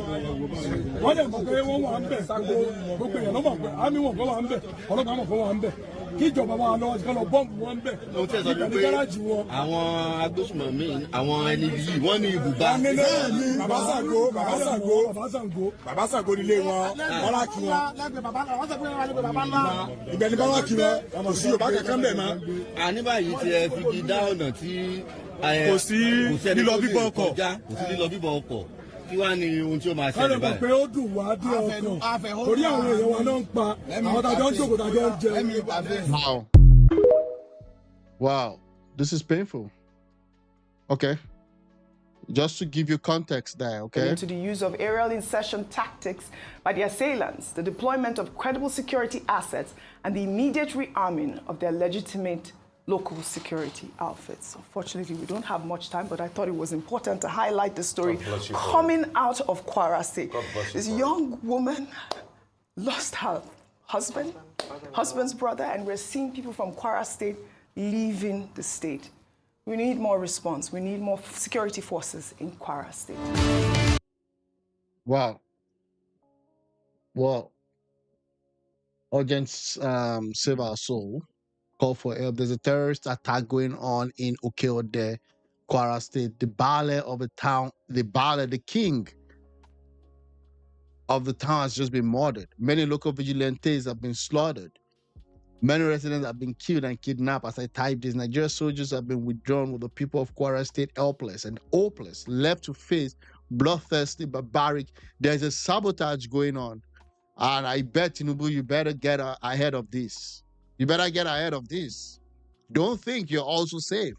wọ́n dẹ̀ mọ̀ pé wọ́n wà ń bẹ̀ sago gbogbo èèyàn ló mọ̀ pé àmì wọn kọ́ wà ń bẹ̀ ọlọ́pàá mọ̀ kọ́ wà ń bẹ̀ kíjọba wa lọ́wọ́ kọ́ lọ bọ́ǹbù wọn ń bẹ̀ ibẹ̀ ní gáràjì wọn. àwọn agbésùmọ̀mí àwọn ẹni yìí wọ́n ní ibùba. baba Ṣàngó nílé wọn wọ́n lá kí wọn. ibẹ̀ ni báwa kí wọn ọmọ sí yorùbá kankan bẹ̀ mọ́. àní báyìí tí ẹ fi di dá ọ̀nà tí kò sí lílọ bíbọ̀ ọkọ̀ kò sí lílọ bíbọ̀ ọkọ̀ kí wàá ní ohun tí ó máa ṣẹlẹ̀ báyìí. kọ́lẹ̀ mọ̀ pé ó dùn wá dé ọkàn torí àwọn èèyàn wa náà ń pa àwọn tàjọ ń jókòó tàjọ ń jẹ. Wow, this is painful. Okay. Just to give you context there, okay? Into the use of aerial insertion tactics by the assailants, the deployment of credible security assets, and the immediate rearming of their legitimate local security outfits. Unfortunately, we don't have much time, but I thought it was important to highlight the story coming out of Kwara State. This young woman lost her husband's brother, and we're seeing people from Kwara State leaving the state. We need more response. We need more security forces in Kwara State. Wow. Well, urgent save our soul. Call for help. There's a terrorist attack going on in Okeode, Kwara State. The Baale of the town, the king of the town has just been murdered. Many local vigilantes have been slaughtered. Many residents have been killed and kidnapped. As I type this, Nigerian soldiers have been withdrawn with the people of Kwara State helpless and hopeless, left to face bloodthirsty, barbaric. There's a sabotage going on. And I bet, Tinubu, you better get ahead of this. You better get ahead of this. Don't think you're also safe.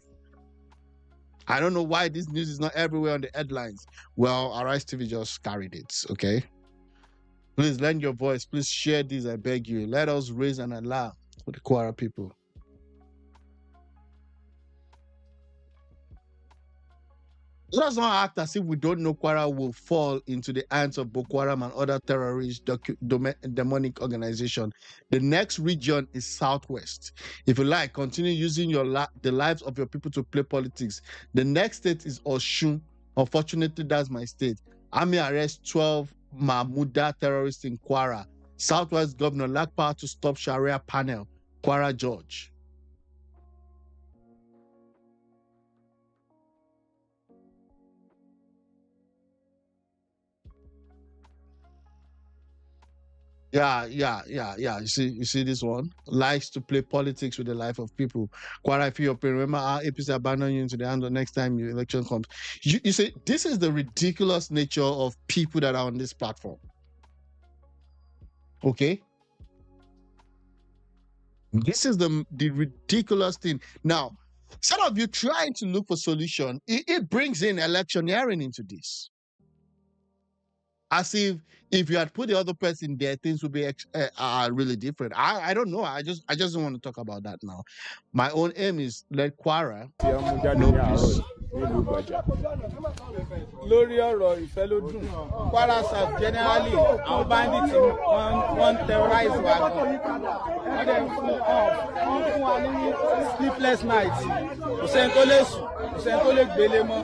I don't know why this news is not everywhere on the headlines. Well, Arise TV just carried it, okay? Please lend your voice. Please share this, I beg you. Let us raise an alarm for the Kwara people. Let us not act as if we don't know Kwara will fall into the hands of Boko Haram and other terrorist demonic organization. The next region is Southwest. If you like, continue using the lives of your people to play politics. The next state is Oshun. Unfortunately, that's my state. Army arrest 12 Mahmuda terrorists in Kwara. Southwest governor lack power to stop Sharia panel. Kwara George. Yeah. You see this one? Likes to play politics with the life of people. Quite I feel pain. Remember our APC abandon you into the hand the next time your election comes. You see, this is the ridiculous nature of people that are on this platform. Okay? This is the ridiculous thing. Now, instead of you trying to look for solution, it brings in electioneering into this. As if you had put the other person there, things would be really different. I don't know. I just don't want to talk about that now. My own aim is let Kwara know peace. Lórí ọ̀rọ̀ ìfẹ́ ló dùn Kwara South generally àwọn bandits wọ́n terrorize wa gan wọ́n dẹ̀ fún wa ní sleepless nights kò sẹ́ni tó lè sùn kò sẹ́ni tó lè gbélé mọ́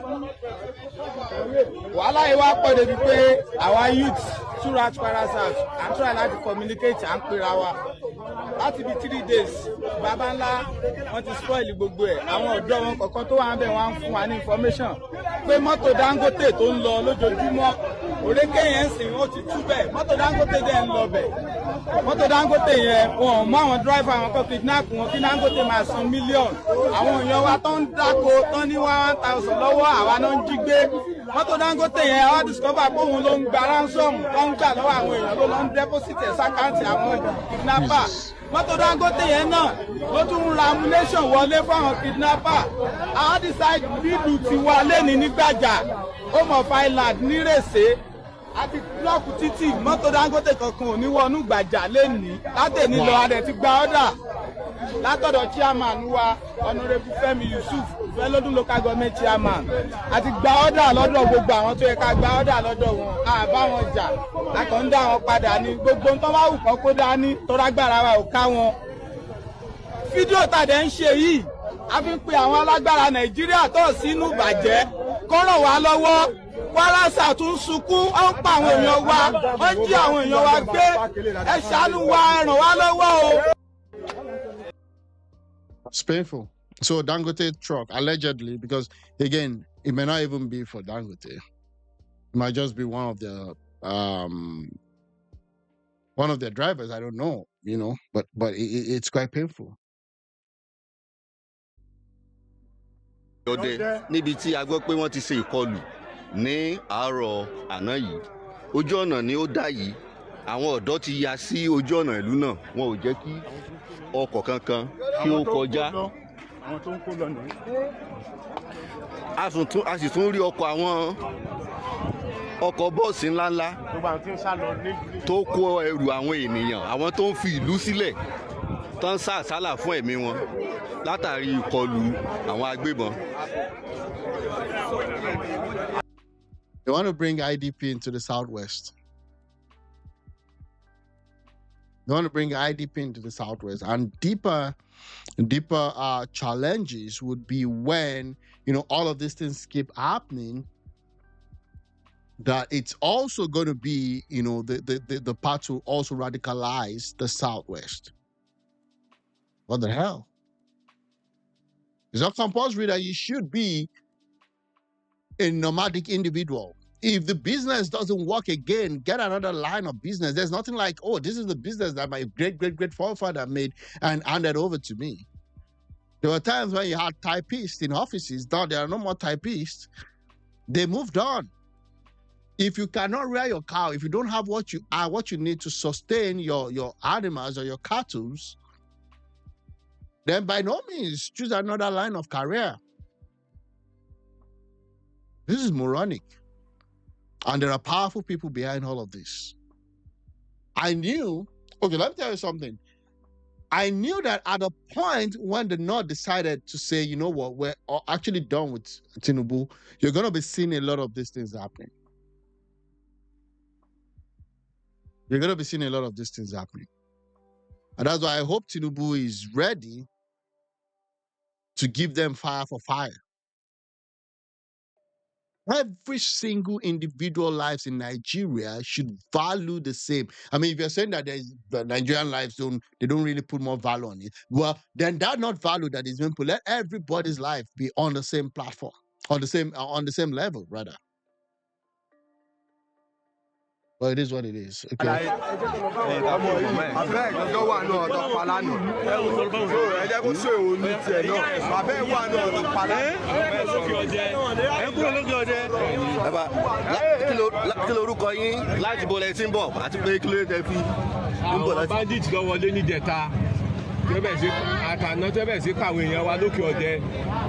wàhálà yìí wá pọ̀ débi pé àwa youth throughout Kwara South à ń try láti communicate à ń pera wa láti bí 3 days bàbá ńlá wọ́n ti spoil gbogbo ẹ̀ àwọn ọ̀dọ́ wọn kọ̀ọ̀kan tó wà ń bẹ̀ wọ́n á fún wa ní information pé mọ́tò Dangote tó ń lọ lójoojúmọ́ òrékè yẹn ń sìn ó ti tú bẹ́ẹ̀ mọ́tò Dangote dẹ̀ ń lọ bẹ̀ mọ́tò Dangote yẹn wọn ò mú àwọn driver àwọn kan kidnap wọn kí Dangote máa san million àwọn èèyàn wa tó ń dáko tó ní 1,000 lọ́wọ́ àwa náà ń jí gbé mọ́tò Dangote yẹn àwọn discover pé òun ló ń gba ransom tó ń gbà lọ́wọ́ àwọn èèyàn ló lọ ń deposit ẹ̀ sákàǹtì àwọn kidnapper mọ́tò Dangote yẹn náà ló tún ń ra ammunition wọlé fáwọn kidnapper àwọn decide bílù ti wà lẹ́ni nígbàjà home of island nírèsé àti blọọkù títì mọ́tò Dangote kankan ò ní wọnú gbàjà lẹ́ni látẹ̀ní lọ adẹ̀ ti gba ọ́dà látọ̀dọ̀ chairman wa honourable Fẹ́mi Yusuf Ìfẹ́lódún local government chairman àti gba ọ́dà lọ́dọ̀ gbogbo àwọn tó yẹ ká gba ọ́dà lọ́dọ̀ wọn àbá wọn jà akọ̀ ń dá wọn padà ní gbogbo tó bá wù kán kó dání tó lágbára wa ò ká wọn. fídíò tàdé ń ṣe yìí a fi ń pe àwọn alágbára Nàìjíríà tó sínú ìbàjẹ́ kó ràn wá lọ́wọ́ Kwara South tún sunkún ó ń pa àwọn èèyàn wa ó ń jí àwọn èèyàn wa gbé ẹ ṣàánú wa ẹ ràn wá lọ́wọ́ o. It's painful. So Dangote truck, allegedly, because again, it may not even be for Dangote. It might just be one of their drivers. I don't know, but it's quite painful. Níbi tí a gbọ́ pé wọ́n ti ṣe ìkọlù ní àárọ̀ àná yìí ojú ọ̀nà ni ó dá yìí àwọn ọ̀dọ́ ti ya sí ojú ọ̀nà ìlú náà wọn ò jẹ́ kí ọkọ̀ kankan kí ó kọjá a sì tún rí ọkọ̀ bọ́ọ̀sì ńláńlá tó kó ẹrù àwọn ènìyàn àwọn tó ń fi ìlú sílẹ̀ tó ń sá àsálà fún ẹ̀mí wọn látàrí ìkọlù àwọn agbébọn. They want to bring IDP into the Southwest. They want to bring IDP into the Southwest, and deeper challenges would be when all of these things keep happening. That it's also going to be the part to also radicalize the Southwest. What the hell? It's not compulsory that you should be a nomadic individual. If the business doesn't work again, get another line of business. There's nothing like, oh, this is the business that my great forefather made and handed over to me. There were times when you had typists in offices. Now there are no more typists. They moved on. If you cannot rear your cow, if you don't have what you need to sustain your animals or your cattle, then by no means choose another line of career. This is moronic. And there are powerful people behind all of this. Okay, let me tell you something. I knew that at a point when the North decided to say, you know what, we're actually done with Tinubu, you're going to be seeing a lot of these things happening. You're going to be seeing a lot of these things happening. And that's why I hope Tinubu is ready to give them fire for fire. Every single individual lives in Nigeria should value the same. I mean, if you're saying that the Nigerian lives don't really put more value on it, well, then that not value that is being put. Let everybody's life be on the same platform, on the same level, rather. Well, it is what it is. Okay. Bandit lọ wọlé ní jẹta àtàná tó bẹ̀ sí pàwọn èèyàn wa lókè ọdẹ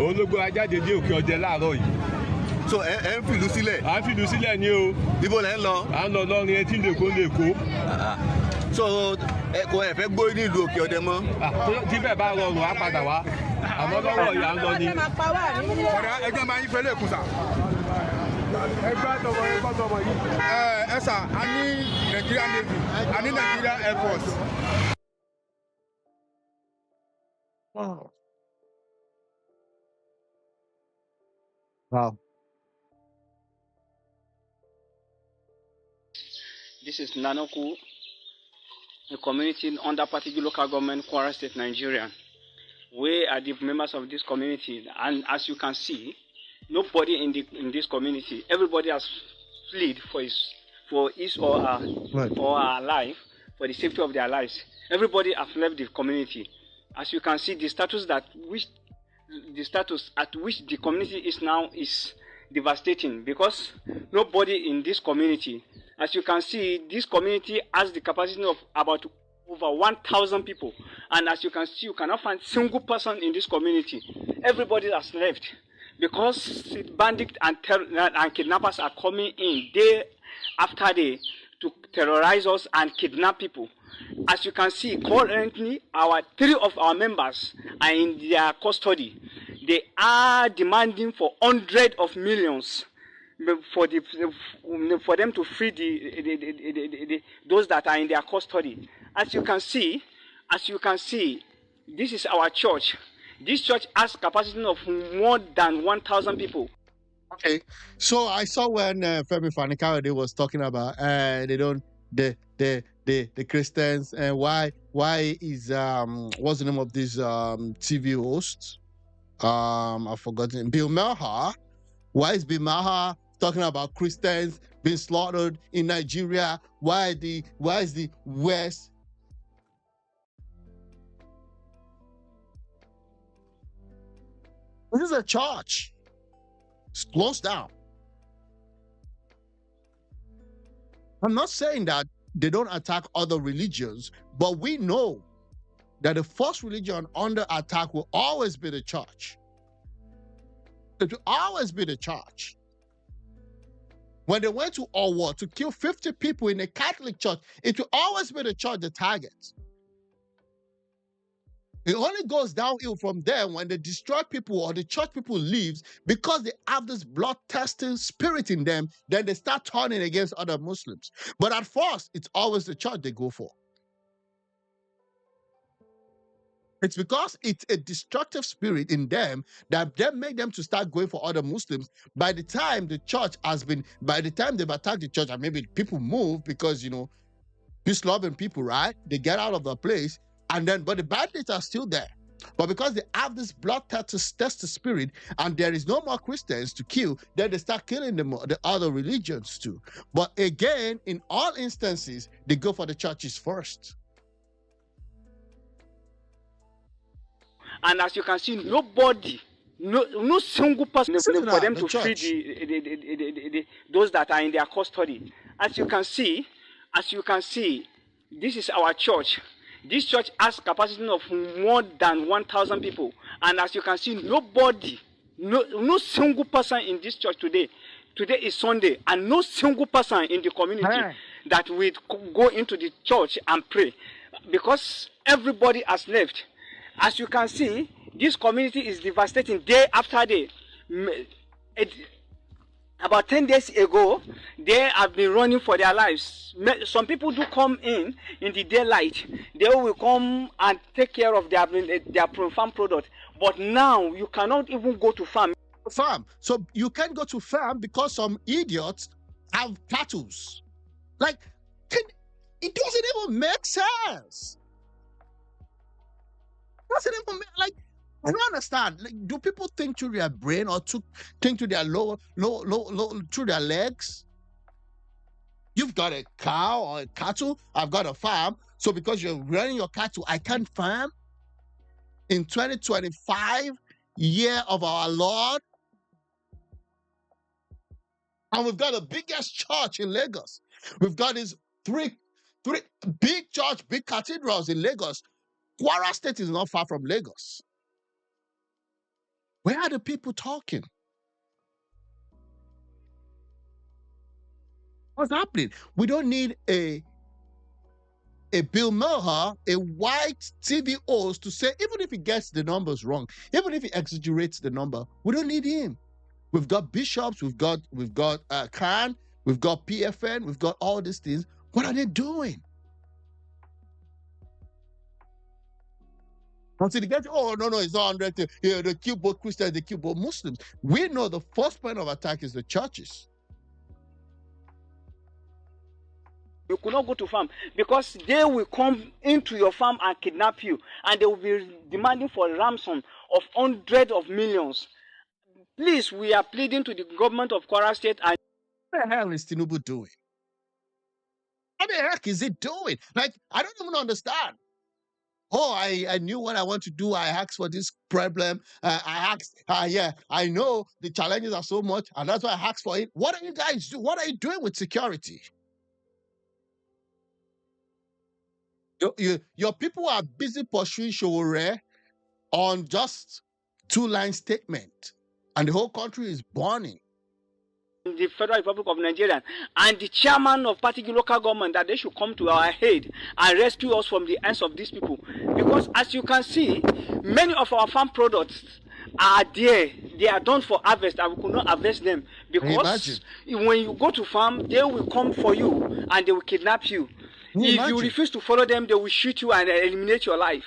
òun ló gbé wa jáde dé òkè ọdẹ láàárọ̀ yìí. So ẹ ń fìlú sílẹ̀. À ń fìlú sílẹ̀ ni o. Ibo lẹ ń lọ. À ń lọ lọ́rin etí lèkó lèkó. So ẹ fẹ́ gbóyè ní ìlú òkè ọdẹ mọ́. Tí bẹ́ẹ̀ bá rọrùn á padà wá. Àmọ́ lọ́wọ́ ìyá ń lọ ni. Ọ̀rẹ́ ẹgbẹ́ máa ń fẹ́ lẹ́kùn sà. Ẹgbẹ́ tọmọ yìí. Ẹ sà, a ní Nigerian Navy, a ní Nigerian Air Force. Wow. Wow. This is Nanoku, a community under Patigi local government, Kwara State, Nigeria. We are the members of this community, and as you can see, nobody in this community, everybody has fled for his or her life, for the safety of their lives. Everybody has left the community. As you can see, the status at which the community is now is devastating, because nobody in this community, as you can see, this community has the capacity of about over 1,000 people, and as you can see, you cannot find a single person in this community. Everybody has left because bandits and kidnappers are coming in day after day to terrorize us and kidnap people. As you can see, currently, three of our members are in their custody. They are demanding for hundreds of millions for them to free those that are in their custody. As you can see, this is our church. This church has capacity of more than 1,000 people. Okay, so I saw when Femi Fani-Kayode was talking about the Christians and why is what's the name of this TV host? I've forgotten. Bill Maher. Why is Bill Maher talking about Christians being slaughtered in Nigeria? Why is the West? This is a church. It's closed down. I'm not saying that they don't attack other religions, but we know that the first religion under attack will always be the church. It will always be the church. When they went to war to kill 50 people in a Catholic church, it will always be the church the target. It only goes downhill from there when they destroy people or the church people leaves because they have this bloodthirsty spirit in them. Then they start turning against other Muslims. But at first, it's always the church they go for. It's because it's a destructive spirit in them that then make them to start going for other Muslims. By the time they've attacked the church, and maybe people move because, peace-loving people, right? They get out of the place. But the bandits are still there. But because they have this bloodthirsty spirit and there is no more Christians to kill, then they start killing the other religions too. But again, in all instances, they go for the churches first. And as you can see, nobody, no single person for them to free those that are in their custody. As you can see, this is our church. This church has capacity of more than 1,000 people. And as you can see, nobody, no single person in this church today is Sunday, and no single person in the community that will go into the church and pray. because everybody has left. As you can see, this community is devastating day after day. About 10 days ago, they have been running for their lives. Some people do come in the daylight. They will come and take care of their farm product. But now, you cannot even go to farm. So you can't go to farm because some idiots have cattle. Like, it doesn't even make sense. Doesn't even make, like, I don't understand. Like, do people think through their brain or think through their through their legs? You've got a cow or a cattle. I've got a farm. So because you're running your cattle, I can't farm? In 2025, year of our Lord. And we've got the biggest church in Lagos. We've got these three big church, big cathedrals in Lagos. Kwara State is not far from Lagos. Where are the people talking? What's happening? We don't need a Bill Maher, a white TV host, to say, even if he gets the numbers wrong, even if he exaggerates the number, we don't need him. We've got bishops, we've got Khan, we've got PFN, we've got all these things. What are they doing? Until they get, oh, no, it's not 100. They kill both Christians, they kill both Muslims. We know the first point of attack is the churches. You could not go to farm because they will come into your farm and kidnap you, and they will be demanding for a ransom of hundreds of millions. Please, we are pleading to the government of Kwara State. And what the hell is Tinubu doing? What the heck is he doing? Like, I don't even understand. Oh, I knew what I want to do. I asked for this problem. I know the challenges are so much, and that's why I asked for it. What are you guys doing? What are you doing with security? Your people are busy pursuing Showore on just 2-line statement, and the whole country is burning. The Federal Republic of Nigeria and the chairman of particular local government, that they should come to our aid and rescue us from the hands of these people. Because as you can see, many of our farm products are there. They are done for harvest, and we could not harvest them. Because when you go to farm, they will come for you and they will kidnap you. If you refuse to follow them, they will shoot you and eliminate your life.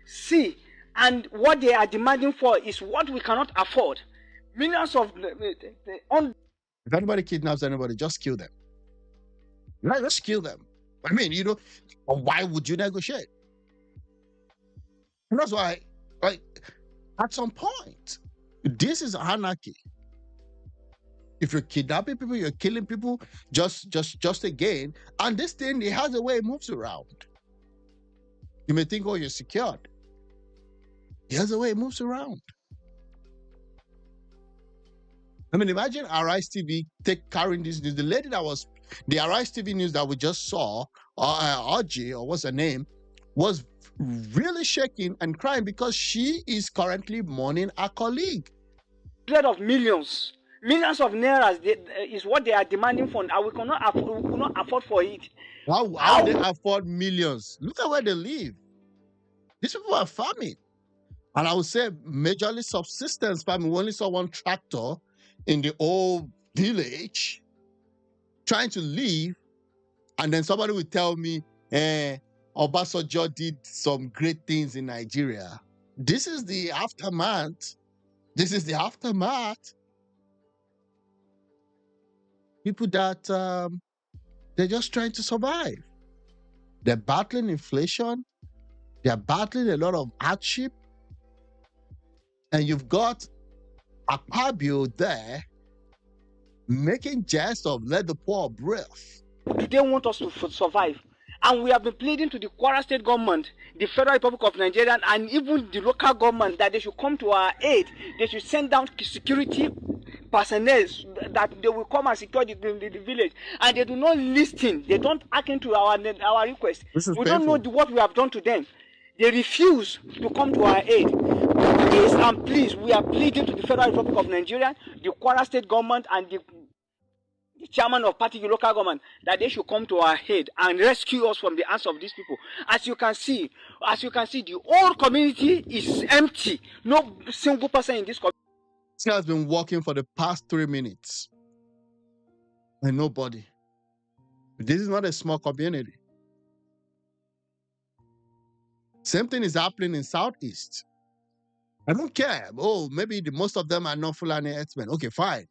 See, and what they are demanding for is what we cannot afford. Millions of... If anybody kidnaps anybody, just kill them. Right? Just kill them. I mean, why would you negotiate? And that's why, like, at some point, this is anarchy. If you're kidnapping people, you're killing people just again. And this thing, it has a way it moves around. You may think, oh, you're secured. It has a way it moves around. I mean, imagine Arise TV carrying this news. The lady that was, the Arise TV news that we just saw, Audrey, or what's her name, was really shaking and crying because she is currently mourning a colleague. Hundreds of millions of nairas is what they are demanding for, and we cannot afford for it. How do they afford millions? Look at where they live. These people are farming. And I would say majorly subsistence farming. We only saw one tractor in the old village trying to live, and then somebody will tell me, Obasanjo did some great things in Nigeria. This is the aftermath. This is the aftermath. People that they're just trying to survive. They're battling inflation. They're battling a lot of hardship. And you've got Akpabio there making jest of let the poor breathe. They want us to survive. And we have been pleading to the Kwara State government, the Federal Republic of Nigeria, and even the local government that they should come to our aid. They should send down security personnel that they will come and secure the village. And they do not listen. They don't act into our request. We don't know what we have done to them. They refuse to come to our aid. Please and please, we are pleading to the Federal Republic of Nigeria, the Kwara State government, and the chairman of party local government, that they should come to our aid and rescue us from the hands of these people. As you can see, the whole community is empty. No single person in this community. This guy has been walking for the past 3 minutes. And nobody. This is not a small community. Same thing is happening in Southeast. I don't care. Oh, maybe most of them are not Fulani herdsmen. Okay, fine.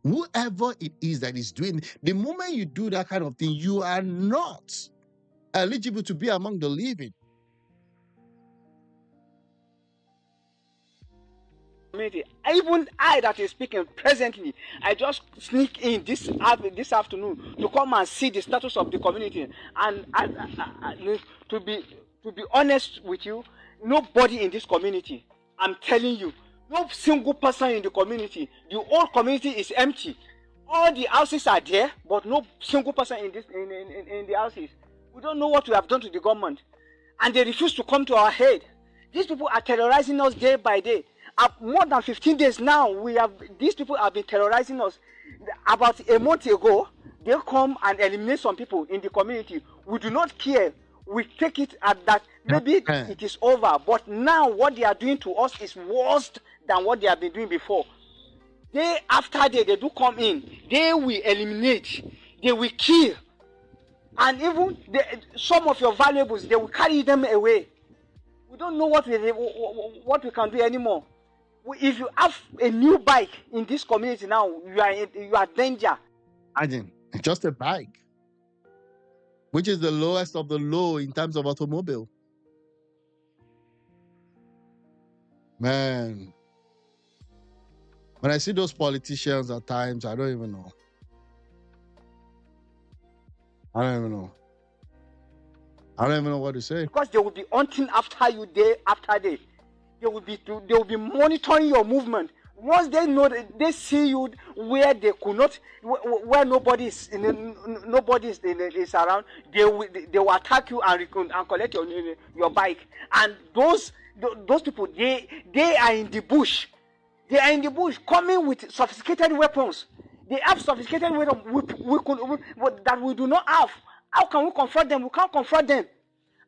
Whoever it is that is doing, the moment you do that kind of thing, you are not eligible to be among the living. Even I that is speaking presently, I just sneak in this afternoon to come and see the status of the community. And to be honest with you, nobody in this community, I'm telling you, no single person in the community. The whole community is empty. All the houses are there, but no single person in the houses. We don't know what we have done to the government, and they refuse to come to our aid. These people are terrorizing us day by day. More than 15 days now, these people have been terrorizing us. About a month ago, they come and eliminate some people in the community. We do not care. We take it at that maybe it is over. But now what they are doing to us is worse than what they have been doing before. Day after day, they do come in. They will eliminate. They will kill. And even some of your valuables, they will carry them away. We don't know what we can do anymore. If you have a new bike in this community now, you are danger. Imagine, just a bike, which is the lowest of the low in terms of automobile. Man, when I see those politicians at times, I don't even know. I don't even know what to say. Because they will be hunting after you day after day. They will be monitoring your movement. Once they know that they see you where they could not, where nobody is around, they will attack you and collect your bike. And those people, they are in the bush. They are in the bush coming with sophisticated weapons. They have sophisticated weapons that we do not have. How can we confront them? We can't confront them.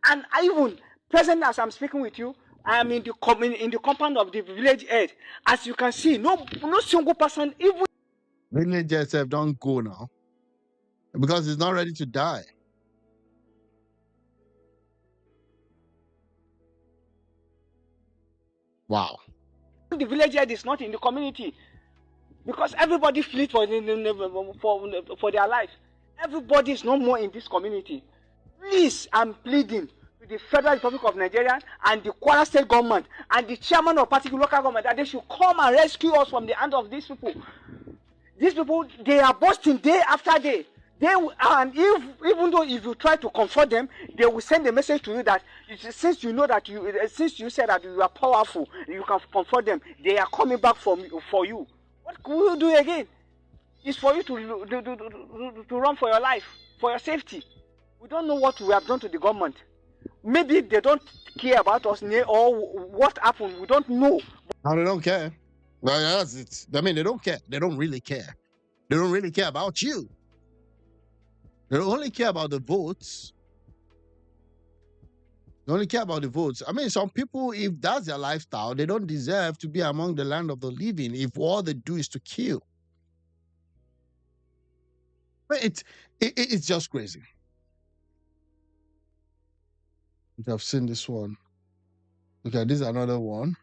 And even present as I'm speaking with you, I am in the compound of the village head. As you can see, no single person, even village head, don't go now, because he's not ready to die. Wow. The village head is not in the community because everybody flees for their life. Everybody is no more in this community. Please, I'm pleading to the Federal Republic of Nigeria and the Kwara State government and the chairman of particular local government that they should come and rescue us from the hand of these people. These people, they are boasting day after day. And even though if you try to confront them, they will send a message to you that since you said that you are powerful, you can confront them. They are coming back for you. What could you do again? It's for you to run for your life, for your safety. We don't know what we have done to the government. Maybe they don't care about us or what happened. We don't know. No, they don't care. Well, I mean, they don't care. They don't really care. They don't really care about you. They only care about the votes. They only care about the votes. I mean, some people, if that's their lifestyle, they don't deserve to be among the land of the living if all they do is to kill. But it's just crazy. I've seen this one. Okay, this is another one.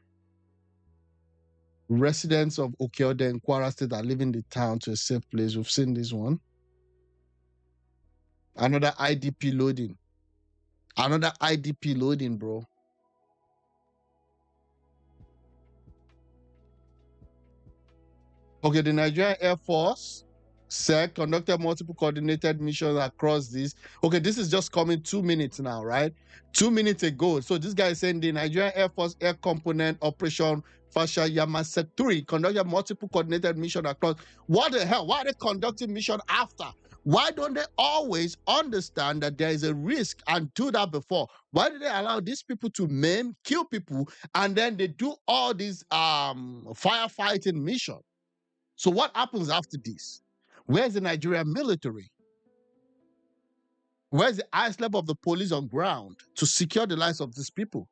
Residents of Okeode in Kwara State are leaving the town to a safe place. We've seen this one. Another IDP loading. Another IDP loading, bro. Okay, the Nigerian Air Force conducted multiple coordinated missions across this. Okay, this is just coming 2 minutes now, right? 2 minutes ago. So this guy is saying the Nigerian Air Force Air Component Operation Fasha Yamasek conducted multiple coordinated missions across. What the hell? Why are they conducting mission after? Why don't they always understand that there is a risk and do that before? Why do they allow these people to maim, kill people, and then they do all these firefighting missions? So what happens after this? Where's the Nigerian military? Where's the highest level of the police on ground to secure the lives of these people?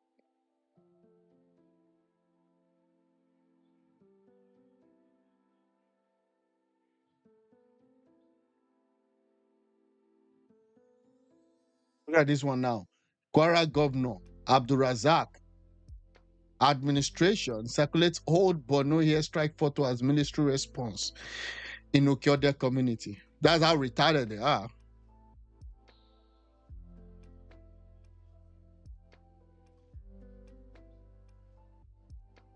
Look at this one now. Kwara Governor Abdulrazak administration circulates old Borno airstrike photo as military response in Okiode community. That's how retarded they are.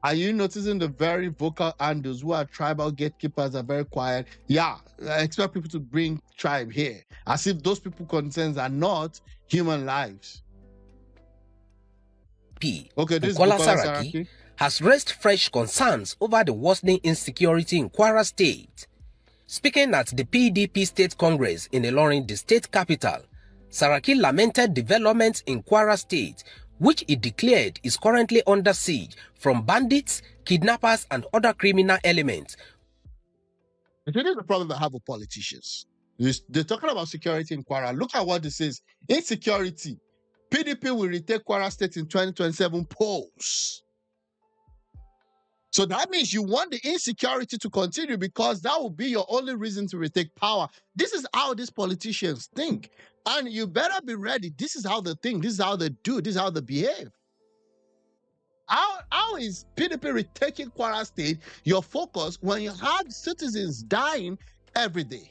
Are you noticing the very vocal handles who are tribal gatekeepers are very quiet? Yeah, I expect people to bring tribe here, as if those people concerns are not human lives. Okay, this Bukola Bukola Saraki has raised fresh concerns over the worsening insecurity in Kwara State. Speaking at the PDP State Congress in Ilorin, the state capital, Saraki lamented developments in Kwara State, which he declared is currently under siege from bandits, kidnappers, and other criminal elements. It is the problem I have with politicians. They're talking about security in Kwara. Look at what this is. Insecurity. PDP will retake Kwara State in 2027 polls. So that means you want the insecurity to continue because that will be your only reason to retake power. This is how these politicians think. And you better be ready. This is how they think. This is how they do. This is how they behave. How is PDP retaking Kwara State your focus when you have citizens dying every day?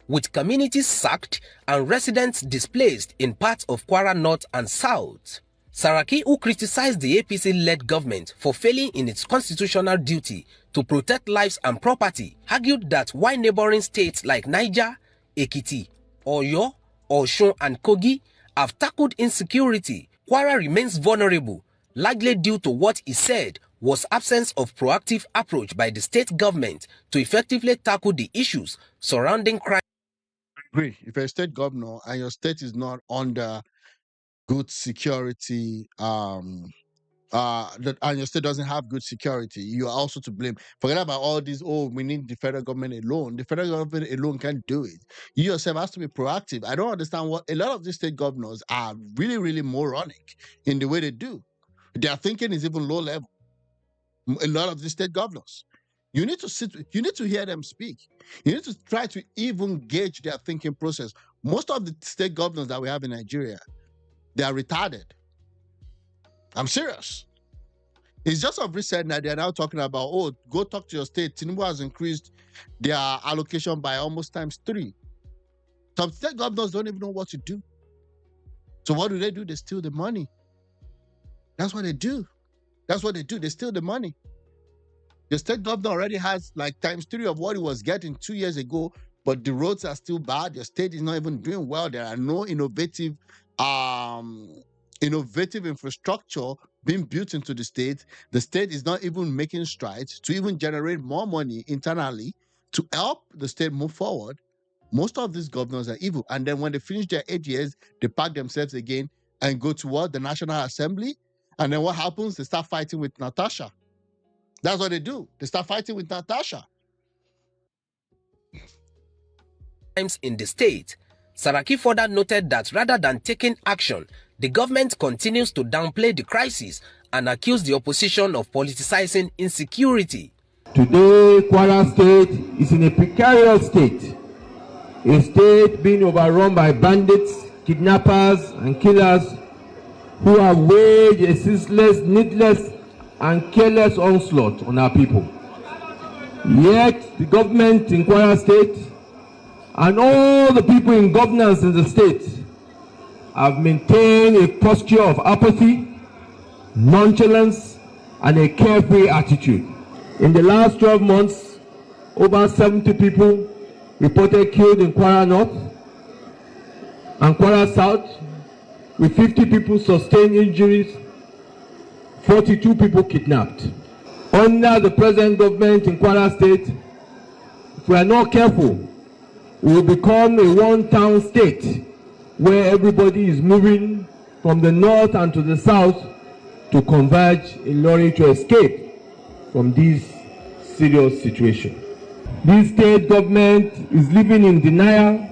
With communities sacked and residents displaced in parts of Kwara North and South, Saraki, who criticized the APC-led government for failing in its constitutional duty to protect lives and property, argued that while neighboring states like Niger, Ekiti, Oyo, Osun, and Kogi have tackled insecurity, Kwara remains vulnerable, largely due to what he said was absence of proactive approach by the state government to effectively tackle the issues surrounding crime. Agree. If you're a state governor and your state is not under good security, and your state doesn't have good security, you are also to blame. Forget about all these, we need the federal government alone. The federal government alone can't do it. You yourself has to be proactive. I don't understand what a lot of these state governors are really, really moronic in the way they do. Their thinking is even low level. A lot of these state governors. You need to hear them speak. You need to try to even gauge their thinking process. Most of the state governors that we have in Nigeria, they are retarded. I'm serious. It's just of recent that they're now talking about, go talk to your state. Tinubu has increased their allocation by almost ×3. Some state governors don't even know what to do. So what do? They steal the money. That's what they do. That's what they do. They steal the money. The state governor already has like ×3 of what he was getting 2 years ago, but the roads are still bad. Your state is not even doing well. There are no innovative infrastructure being built into the state. The state is not even making strides to even generate more money internally to help the state move forward. Most of these governors are evil. And then when they finish their 8 years, they pack themselves again and go to the National Assembly. And then what happens? They start fighting with Natasha. That's what they do. They start fighting with Natasha. In the state, Saraki further noted that rather than taking action, the government continues to downplay the crisis and accuse the opposition of politicizing insecurity. Today, Kwara State is in a precarious state. A state being overrun by bandits, kidnappers, and killers who have waged a ceaseless, needless, and careless onslaught on our people. Yet, the government in Kwara State and all the people in governance in the state have maintained a posture of apathy, nonchalance, and a carefree attitude. In the last 12 months, over 70 people reported killed in Kwara North and Kwara South, with 50 people sustained injuries, 42 people kidnapped. Under the present government in Kwara State, if we are not careful, we will become a one-town state where everybody is moving from the north and to the south to converge in order to escape from this serious situation. This state government is living in denial.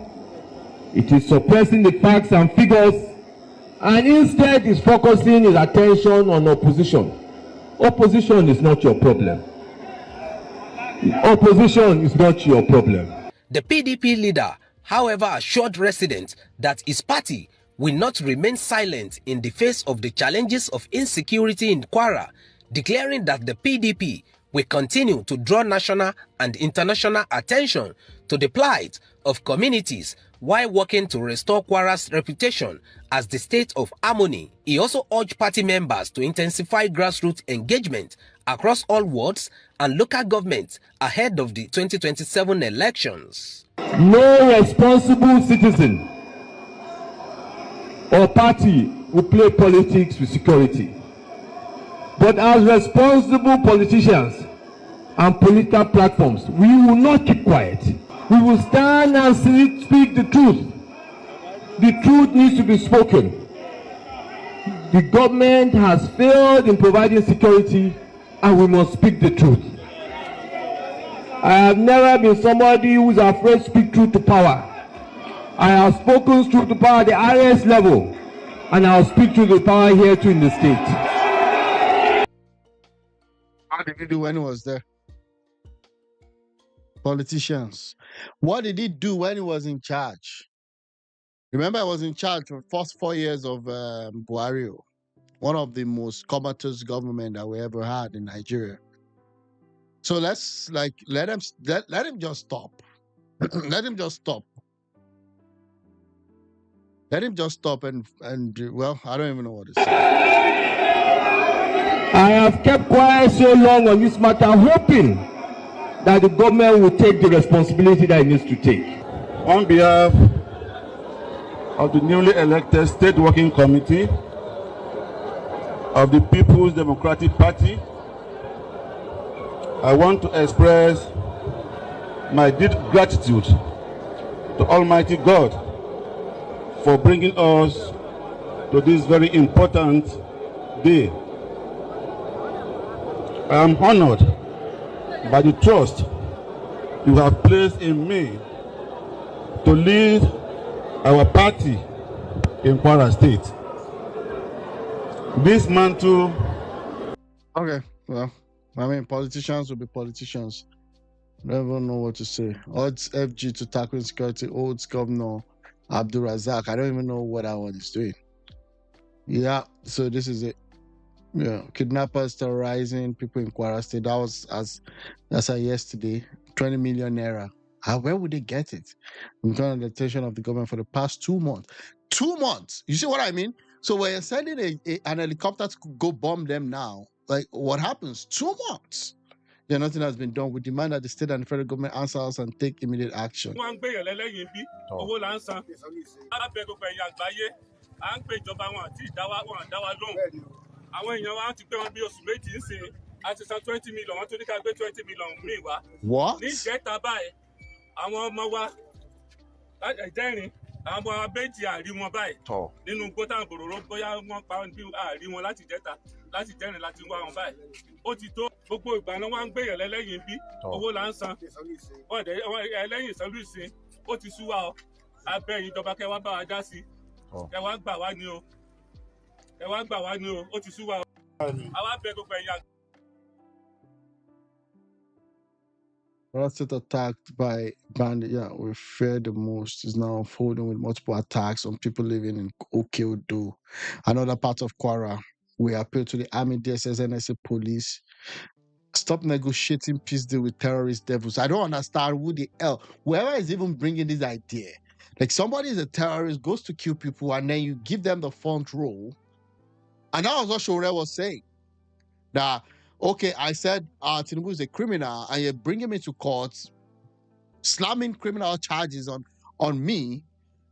It is suppressing the facts and figures, and instead is focusing its attention on opposition. Opposition is not your problem. Opposition is not your problem. The PDP leader, however, assured residents that his party will not remain silent in the face of the challenges of insecurity in Kwara, declaring that the PDP will continue to draw national and international attention to the plight of communities while working to restore Kwara's reputation as the state of harmony. He also urged party members to intensify grassroots engagement across all wards and local governments ahead of the 2027 elections. No responsible citizen or party will play politics with security. But as responsible politicians and political platforms, we will not keep quiet. We will stand and speak the truth. The truth needs to be spoken. The government has failed in providing security, and we must speak the truth. I have never been somebody who is afraid to speak truth to power. I have spoken truth to power at the highest level, and I will speak truth to power here too in the state. How did he do when he was there? Politicians. What did he do when he was in charge? Remember, I was in charge for the first 4 years of Buhari, one of the most comatose government that we ever had in Nigeria. So let's let him just stop. Let him just stop. Let him just stop and well, I don't even know what to say. I have kept quiet so long on this matter, hoping that the government will take the responsibility that it needs to take. On behalf of the newly elected State Working Committee of the People's Democratic Party, I want to express my deep gratitude to Almighty God for bringing us to this very important day. I am honored by the trust you have placed in me to lead our party in Kwara State. This mantle. Okay, well, I mean, politicians will be politicians. I don't know what to say. Odds FG to tackle insecurity, Odds Governor Abdul Razak. I don't even know what that one is doing. Yeah, so this is it. Yeah, kidnappers terrorizing people in Kwara State. That was that's yesterday. 20 million naira. Where would they get it? We've done under the attention of the government for the past 2 months. 2 months. You see what I mean? So we're sending an helicopter to go bomb them now. Like, what happens? 2 months. Yeah, nothing has been done. We demand that the state and the federal government answer us and take immediate action. Àwọn èèyàn wa ti pé wọn bí oṣù méjì ń sìn àti san 20 million wọn tún ní ká gbé 20 million míì wá. What? Ní ìjẹta báyìí àwọn ọmọ wa ẹ̀dẹ́rìn àwọn ọmọ wa méjì àrí wọn báyìí nínú gbọ́tà bòròró bóyá wọ́n pa bí àrí wọn láti jẹta láti jẹ́rìn láti wá wọn báyìí. Ó ti tó gbogbo ìgbà náà wá ń gbéyàn lẹ́lẹ́yìn bí owó là ń san ẹlẹ́yìn ìsanlú ìsìn ó ti sú wa ọ abẹ́ ìjọba kẹwàá bá wa dá sí kẹwàá gbà wá ní o. State attacked by bandit. Yeah, we fear the most is now unfolding with multiple attacks on people living in Okeodo, another part of Kwara. We appeal to the Army, DSS, NSA, police. Stop negotiating peace deal with terrorist devils. I don't understand who the hell, whoever is even bringing this idea. Like, somebody is a terrorist, goes to kill people, and then you give them the front row. And that was what Shore was saying. That, okay, I said Tinubu is a criminal, and you're bringing me to court, slamming criminal charges on me.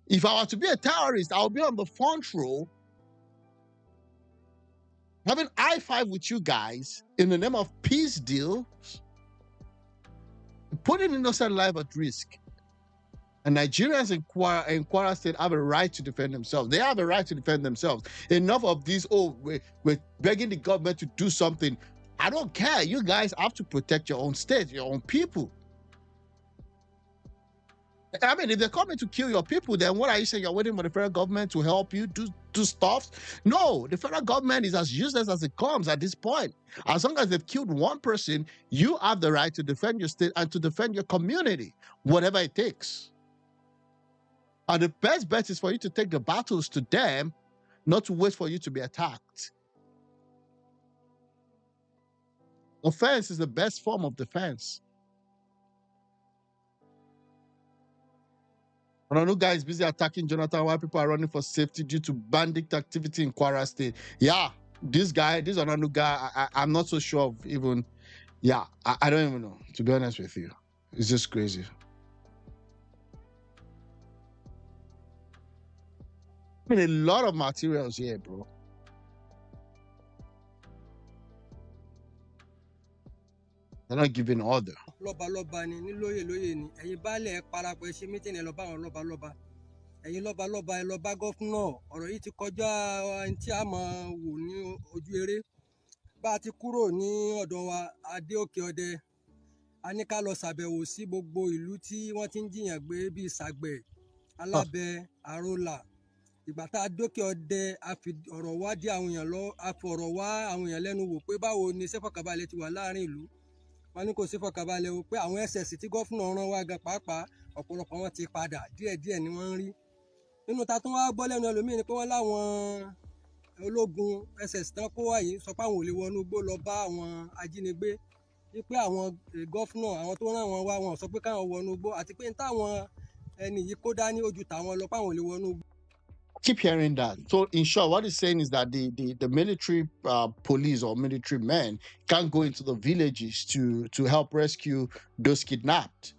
If I were to be a terrorist, I would be on the front row, having I-5 with you guys in the name of peace deal, putting innocent life at risk. And Nigerians in Kwara State have a right to defend themselves. They have a right to defend themselves. Enough of this, we're begging the government to do something. I don't care. You guys have to protect your own state, your own people. I mean, if they're coming to kill your people, then what are you saying? You're waiting for the federal government to help you do stuff? No, the federal government is as useless as it comes at this point. As long as they've killed one person, you have the right to defend your state and to defend your community, whatever it takes. And the best bet is for you to take the battles to them, not to wait for you to be attacked. Offense is the best form of defense. Another guy is busy attacking Jonathan while people are running for safety due to bandit activity in Kwara State. Yeah, this is another guy. I'm not so sure of even. Yeah, I don't even know, to be honest with you. It's just crazy. I mean, a lot of materials here, bro. They're not giving order. Lọ́balọ́ba ni nílóyè lóyè ni ẹ̀yin baálẹ̀ ẹ parapọ̀ ẹ ṣe mítìnì ẹ lọ bá àwọn lọ́balọ́ba ẹ̀yin lọ́balọ́ba ẹ lọ bá gọ́fúnà ọ̀rọ̀ yìí ti kọjá ẹni tí a máa wò ní ojú eré bá a ti kúrò ní ọ̀dọ̀ wa adé òkè ọdẹ a ní ká lọ ṣàbẹ̀wò sí gbogbo ìlú tí wọ́n ti ń jiyàn gbé bíi Sàgbẹ̀ Alábẹ Àrólà ìgbà tá a dókè ọdẹ a fi ọ̀rọ̀ wá dí àwọn èèyàn lọ a fi ọ̀rọ̀ wá àwọn èèyàn lẹ́nu wò pé báwo ni ṣẹ́fọ̀kàbalẹ̀ ti wà láàrin ìlú wọn ní kò sí fọkànbalẹ̀ o pé àwọn SS tí gọ́fúnà rán wá gan pàápàá ọ̀pọ̀lọpọ̀ wọn ti padà díẹ̀díẹ̀ ni wọ́n ń rí nínú ta tó wá gbọ́ lẹ́nu ẹlòmíín ni pé wọ́n láwọn ológun SS tán kó wá yìí sọ pé àwọn ò lè wọnú igbó lọ bá àwọn ajínigbé wípé àwọn gọ́fúnà àwọn tó rán wọn wá wọn sọ pé káwọn wọnú igbó àti pé táwọn ẹni yìí kó dání ojú tàwọn lọ pé àwọn ò lè wọnú igbó. Keep hearing that. So in short, what he's saying is that the military police or military men can't go into the villages to help rescue those kidnapped.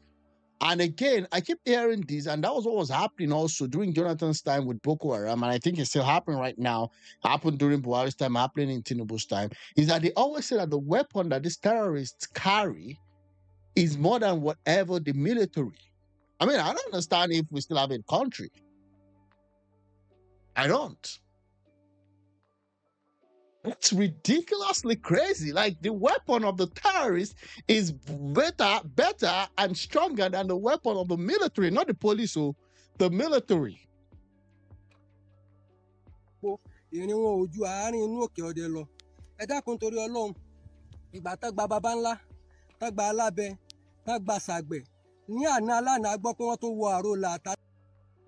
And again, I keep hearing this, and that was what was happening also during Jonathan's time with Boko Haram, and I think it's still happening right now, happened during Buhari's time, happening in Tinubu's time, is that they always say that the weapon that these terrorists carry is more than whatever the military. I mean, I don't understand if we still have a country. I don't. It's ridiculously crazy. Like, the weapon of the terrorists is better and stronger than the weapon of the military, not the police, or the military. ìrìn wọn ojú àárín inú òkè ọdẹ lọ ẹ dákun torí Ọlọ́run ìgbà tá gba baba ńlá tá gba Alábẹ tá gba Sàgbẹ̀ ní àná alánà gbọ́ pé wọ́n tó wọ Àrólà àtà.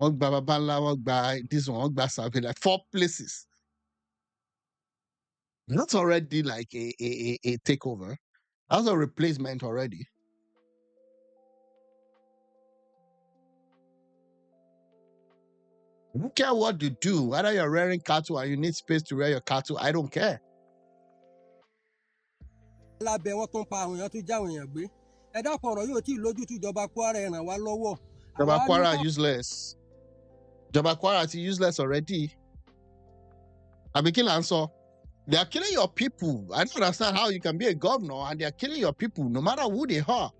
Wọ́n gba baba ńlá, wọ́n gba this one, wọ́n gba Sàgbẹ̀, like 4 places. That's already like a takeover. That's a replacement already. I don't care what you do, whether you're rearing cattle and you need space to rear your cattle, I don't care. Lábẹ́ wọn tó ń pa àwọn èèyàn tó já àwọn èèyàn gbé ẹ dákun ọ̀rọ̀ yóò tí ì lójútùú ìjọba Kwara ẹ ràn wá lọ́wọ́. Ìjọba Kwara useless. Ìjọba Kwara is useless already. Àbí kí là ń sọ? They are killing your people. I don't understand how you can be a governor and they are killing your people, no matter who they are.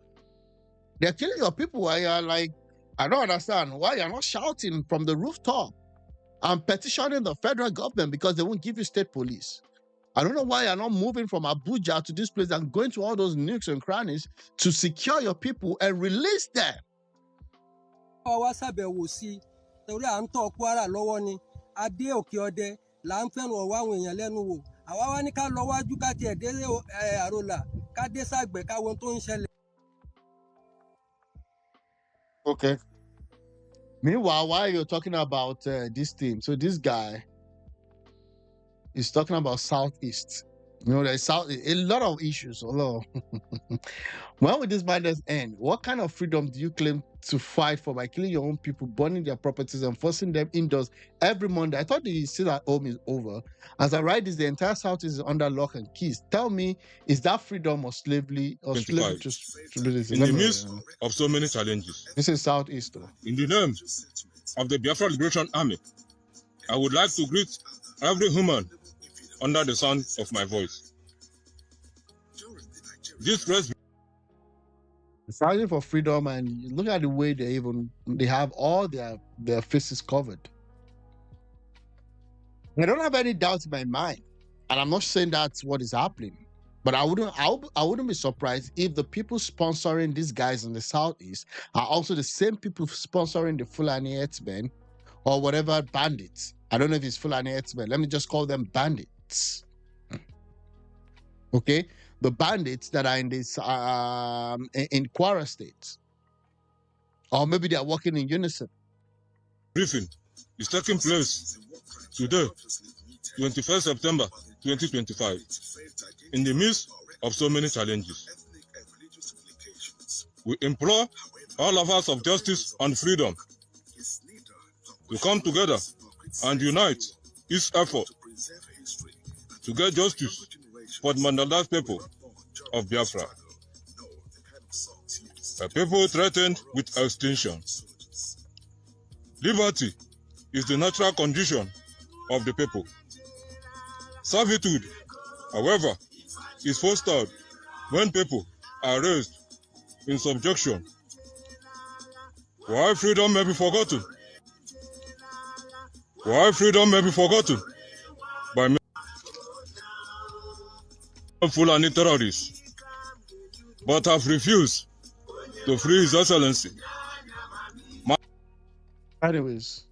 They are killing your people while you're like, I don't understand why you're not shouting from the rooftop and petitioning the federal government because they won't give you state police. I don't know why you're not moving from Abuja to this place and going to all those nooks and crannies to secure your people and release them. Wá ṣàbẹ̀wò sí torí à ń tọ́ Kwara lọ́wọ́ ni adé òkè ọdẹ là ń fẹ́ràn ọ̀wọ́ àwọn èèyàn lẹ́nu wò àwa wá ní ká lọ wájú ká tiẹ̀ dé Àrólà ká dé Sàgbẹ̀ ká wọn tó ń ṣẹlẹ̀. Okay. Meanwhile, while you're talking about this team, so this guy is talking about Southeast. You know, there's a lot of issues. Although, when will this madness end? What kind of freedom do you claim to fight for by killing your own people, burning their properties, and forcing them indoors every Monday? I thought the sit at home is over. As I write this, the entire Southeast is under lock and keys. Tell me, is that freedom or slavery or slavery to in the midst of so many challenges? This is Southeast, though. In the name of the Biafra Liberation Army, I would like to greet every human under the sound of my voice. This press fighting for freedom, and look at the way they have all their faces covered. I don't have any doubts in my mind, and I'm not saying that's what is happening, But I wouldn't be surprised if the people sponsoring these guys in the southeast are also the same people sponsoring the Fulani herdsmen or whatever bandits. I don't know if it's Fulani herdsmen. Let me just call them bandits. Okay, the bandits that are in this in Kwara State, or maybe they are working in unison. Briefing is taking place today, 21st September 2025, in the midst of so many challenges. We implore all lovers of justice and freedom to come together and unite each effort to get justice for the marginalized people of Biafra, a people threatened with extinction. Liberty is the natural condition of the people. Servitude, however, is fostered when people are raised in subjection. Why freedom may be forgotten? Why freedom may be forgotten by Fulani terrorists, but have refused to free His Excellency. Anyways.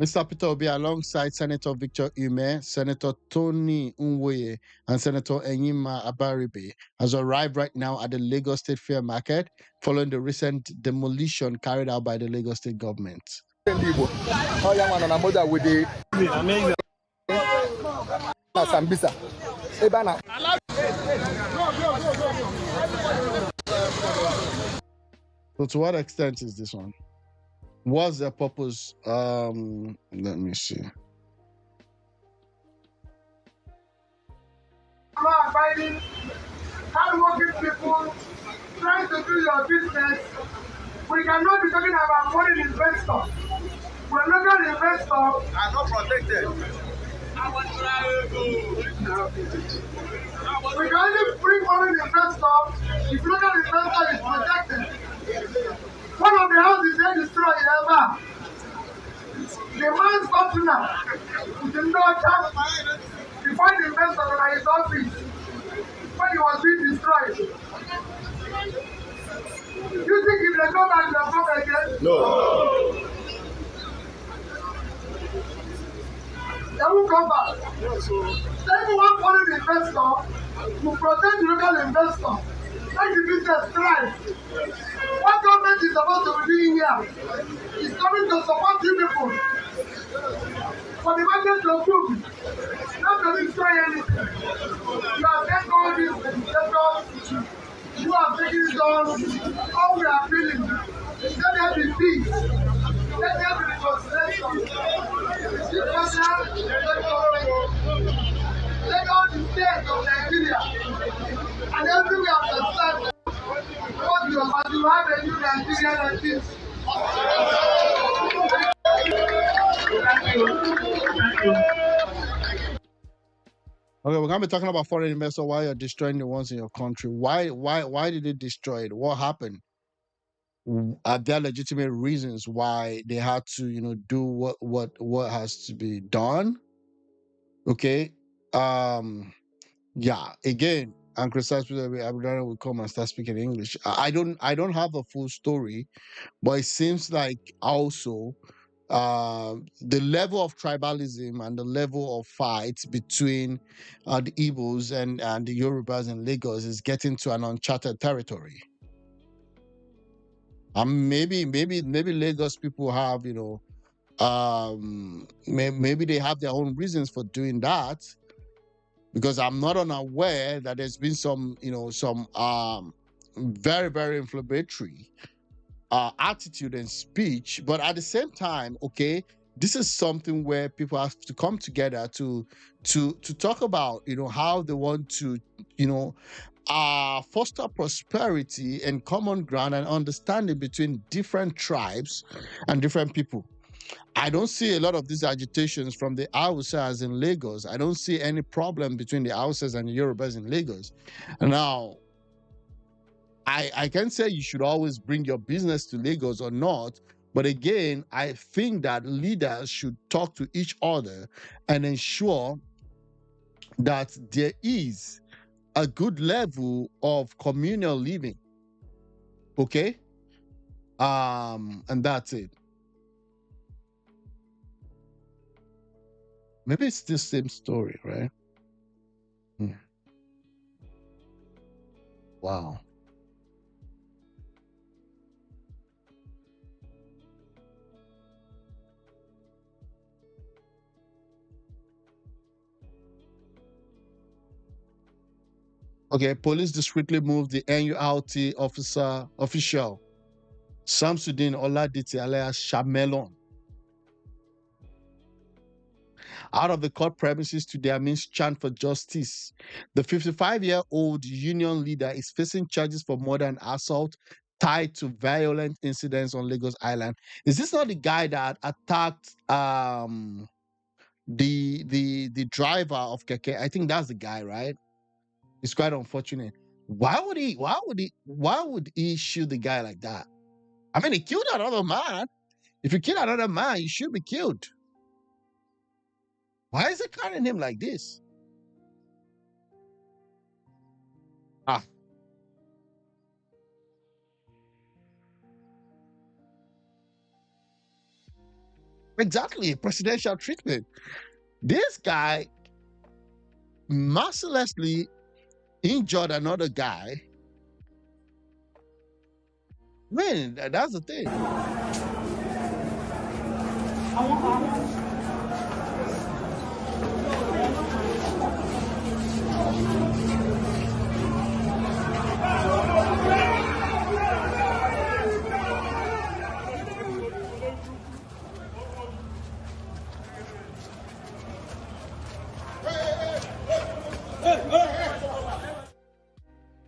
Mr. Peter Obi, alongside Senator Victor Ume, Senator Tony Nwoye, and Senator Enyima Abaribe, has arrived right now at the Lagos State Fair Market following the recent demolition carried out by the Lagos State government. So to what extent is this one? What's the purpose? Let me see. Law-abiding, hard-working people trying to do your business. We cannot be talking about foreign investors. We're local investors are not protected. We can only bring foreign investors if local investor is protected. One of the houses they destroyed ever. The man's partner with the daughter, he find investors on his office when he was being destroyed. You think if they come back, they'll come again? No. They will come back. Everyone foreign investor to protect the local investor. Make the business thrive. What government is supposed to be doing here is coming to support you people. For the market to improve, not to destroy anything. You have taken all these legislators, you have taken it on, all we are feeling. Let there be peace. Let there be reconciliation. Let all the states of Nigeria and everywhere understand what you have a new Nigeria like this. Thank you. Okay, we're gonna be talking about foreign investors while you're destroying the ones in your country. Why did they destroy it? What happened? Are there legitimate reasons why they had to, do what has to be done? Okay. Yeah. Again, and Christopher Abudana will come and start speaking English. I don't have the full story, but it seems like also the level of tribalism and the level of fights between the Igbos and the Yorubas in Lagos is getting to an uncharted territory. Maybe Lagos people have, maybe they have their own reasons for doing that, because I'm not unaware that there's been some very, very inflammatory attitude and speech. But at the same time, okay, this is something where people have to come together to talk about, how they want to, foster prosperity and common ground and understanding between different tribes and different people. I don't see a lot of these agitations from the Hausas in Lagos. I don't see any problem between the Hausas and the Yorubas in Lagos. Now, I can say you should always bring your business to Lagos or not, but again, I think that leaders should talk to each other and ensure that there is a good level of communal living. Okay? And that's it. Maybe it's the same story, right? Wow. Okay, police discreetly moved the NURT official Samsudeen Oladiti alias Shamelon out of the court premises to their means chant for justice. The 55-year-old union leader is facing charges for murder and assault tied to violent incidents on Lagos Island. Is this not the guy that attacked the driver of Keke? I think that's the guy, right? It's quite unfortunate. Why would he shoot the guy like that? I mean, he killed another man. If you kill another man, you should be killed. Why is it carrying him like this? Exactly, presidential treatment. This guy mercilessly injured another guy. Man, that's the thing.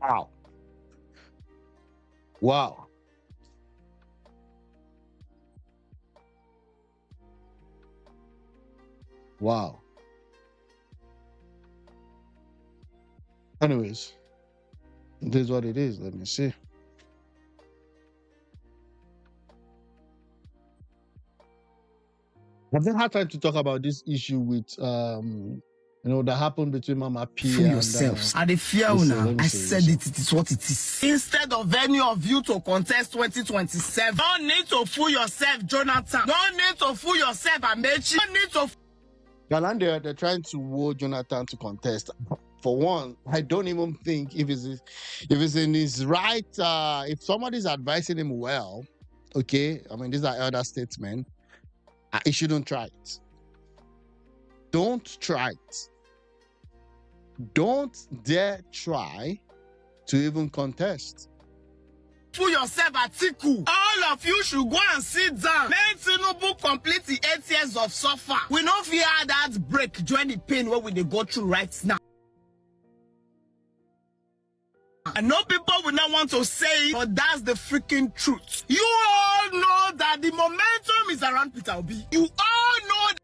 Wow. Wow. Wow. Anyways, this is what it is. Let me see. I've not had time to talk about this issue with that happened between Mama P Fool and yourselves. I dey fear una. I said it is what it is. Instead of any of you to contest 2027, no need to fool yourself, Jonathan. No need to fool yourself, Amechi. No need to. Galanda, they're trying to woo Jonathan to contest. For one, I don't even think if it's in his right, if somebody's advising him well, okay, I mean, these are elder statesmen, he shouldn't try it. Don't try it. Don't dare try to even contest. Fool yourself, Atiku. All of you should go and sit down. Let Tinubu complete the 8 years of suffer. We no fear that break join the pain where we dey go through right now. I know people will not want to say it, but that's the freaking truth. You all know that the momentum is around Peter Obi. You all know that.